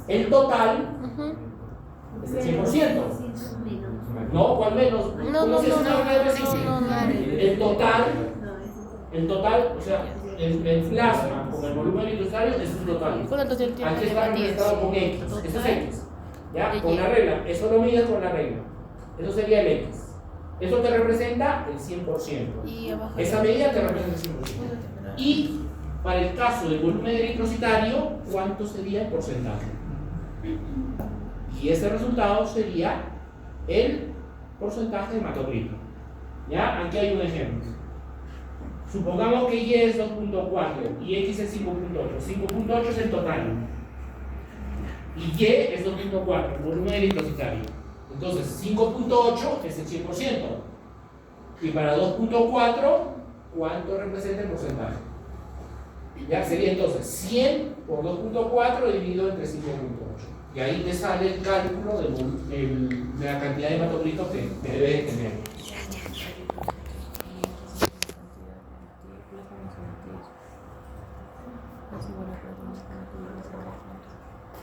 [SPEAKER 3] El total es el 100%. No, ¿cuál menos? ¿Cómo se hace una regla de crecimiento? El total, o sea, el plasma con el volumen eritrocitario es su total. Aquí está representado con X. Eso es X. ¿Ya? Con la regla. Eso lo mides con la regla. Eso sería el X. Eso te representa el 100%. Esa medida te representa el 100%. Y para el caso del volumen eritrocitario, ¿cuánto sería el porcentaje? Y ese resultado sería el porcentaje de hematocrito. ¿Ya? Aquí hay un ejemplo. Supongamos que Y es 2.4 y X es 5.8. 5.8 es el total. Y Y es 2.4, el volumen eritrocitario. Entonces, 5.8 es el 100%. Y para 2.4, ¿cuánto representa el porcentaje? Ya sería entonces 100 por 2.4 dividido entre 5.8. Y ahí te sale el cálculo de la cantidad de hematocrito que debe de tener.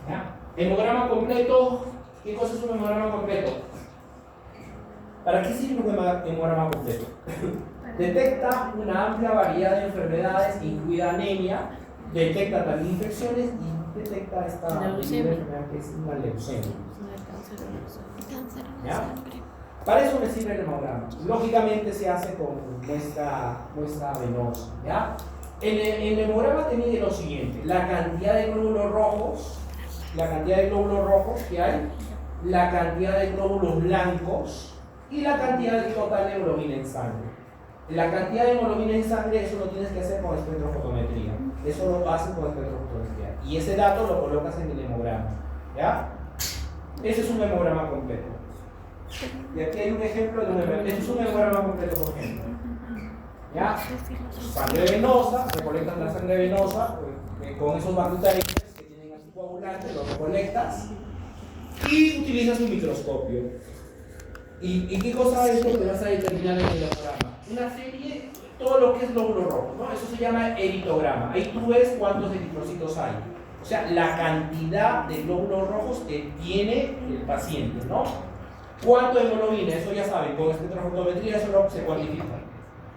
[SPEAKER 3] ¿Ya? Hemograma completo. ¿Qué cosa es un hemograma completo? ¿Para qué sirve un hemograma completo? Detecta una amplia variedad de enfermedades, incluida anemia, detecta también infecciones y detecta esta enfermedad que es una leucemia. ¿Ya? Para eso me sirve el hemograma. Lógicamente se hace con muestra venosa. ¿Ya? El hemograma te mide lo siguiente: la cantidad de glóbulos rojos, que hay, la cantidad de glóbulos blancos y la cantidad de total de hemoglobina en sangre. La cantidad de hemoglobina en sangre, eso lo tienes que hacer con espectrofotometría. Eso lo haces con espectrofotometría. Y ese dato lo colocas en el hemograma. ¿Ya? Ese es un hemograma completo. Y aquí hay un ejemplo de un hemograma. Este es un hemograma completo, por ejemplo. ¿Ya? Sangre venosa, recolectas la sangre venosa con esos bacterias que tienen anticoagulantes, los recolectas y utilizas un microscopio. ¿Y qué cosa es lo que vas a determinar en el hemograma? Una serie, todo lo que es glóbulo rojo, ¿no? Eso se llama eritograma. Ahí tú ves cuántos eritrocitos hay. O sea, la cantidad de glóbulos rojos que tiene el paciente, ¿no? ¿Cuánto de hemoglobina? Eso ya saben, con espectrofotometría eso se cuantifica.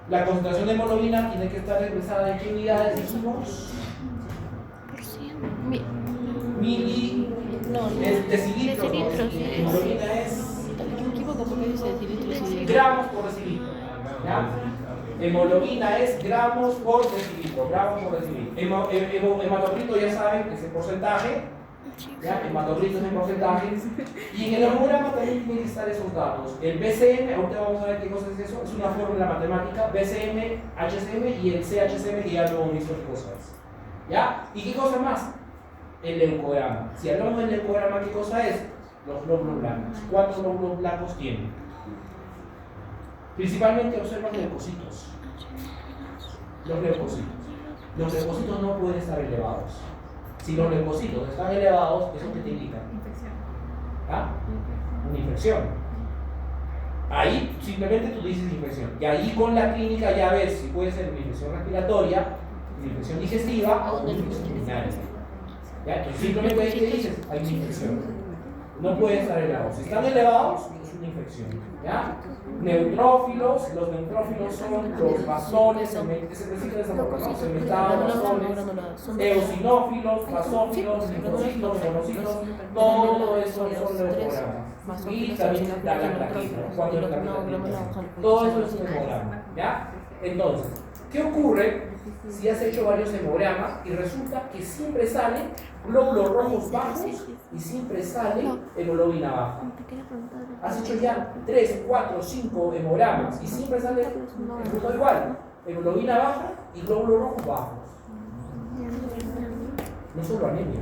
[SPEAKER 3] La concentración de hemoglobina tiene que estar expresada en qué unidades dijimos. Decilitros. Hemoglobina es gramos por decilitro. ¿Ya? Hemoglobina es gramos por decilitro. Hematocrito ya saben que es el porcentaje. ¿Ya? Hematocrito es el porcentaje. Y en el hemograma también tienen que estar esos datos. El BCM, ahorita vamos a ver qué cosa es eso, es una fórmula matemática, BCM, HCM y el CHCM, que ya lo hemos visto cosas. ¿Ya? ¿Y qué cosa más? El leucograma. Si hablamos del leucograma, ¿qué cosa es? Los glóbulos blancos. ¿Cuántos glóbulos blancos tienen? Principalmente observan leucocitos. Los leucocitos no pueden estar elevados. Si los leucocitos están elevados, ¿eso qué te indica? ¿Ah? Una infección. Ahí simplemente tú dices infección. Y ahí con la clínica ya ves si puede ser una infección respiratoria, una infección digestiva o una infección urinaria. ¿Ya? Entonces simplemente ahí te dices, hay una infección. No pueden estar elevados. Si están elevados, es una infección. ¿Ya? Neutrófilos, los neutrófilos son los bastones, se necesita esa forma, cementados, bastones, eosinófilos, basófilos, linfocitos, monocitos, todo eso son leucogramas. Y también la plaquita, cuando es plaquita. Todo eso es un hemograma. ¿Ya? Entonces, ¿qué ocurre si has hecho varios hemogramas y resulta que siempre sale glóbulos rojos bajos y siempre sale hemoglobina baja? Has hecho ya 3, 4, 5 hemogramas y siempre sale el punto igual, hemoglobina baja y glóbulos rojos bajos. No solo anemia.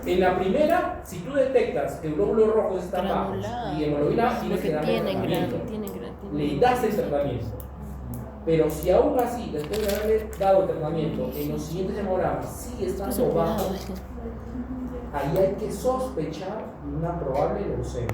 [SPEAKER 3] En la primera, si tú detectas que el glóbulo rojo está bajo y hemoglobina baja, tienes que darle tratamiento. Le das el tratamiento. Pero si aún así, después de haberle dado el tratamiento, en los siguientes hemogramas sigue estando bajo, ahí hay que sospechar una probable leucemia.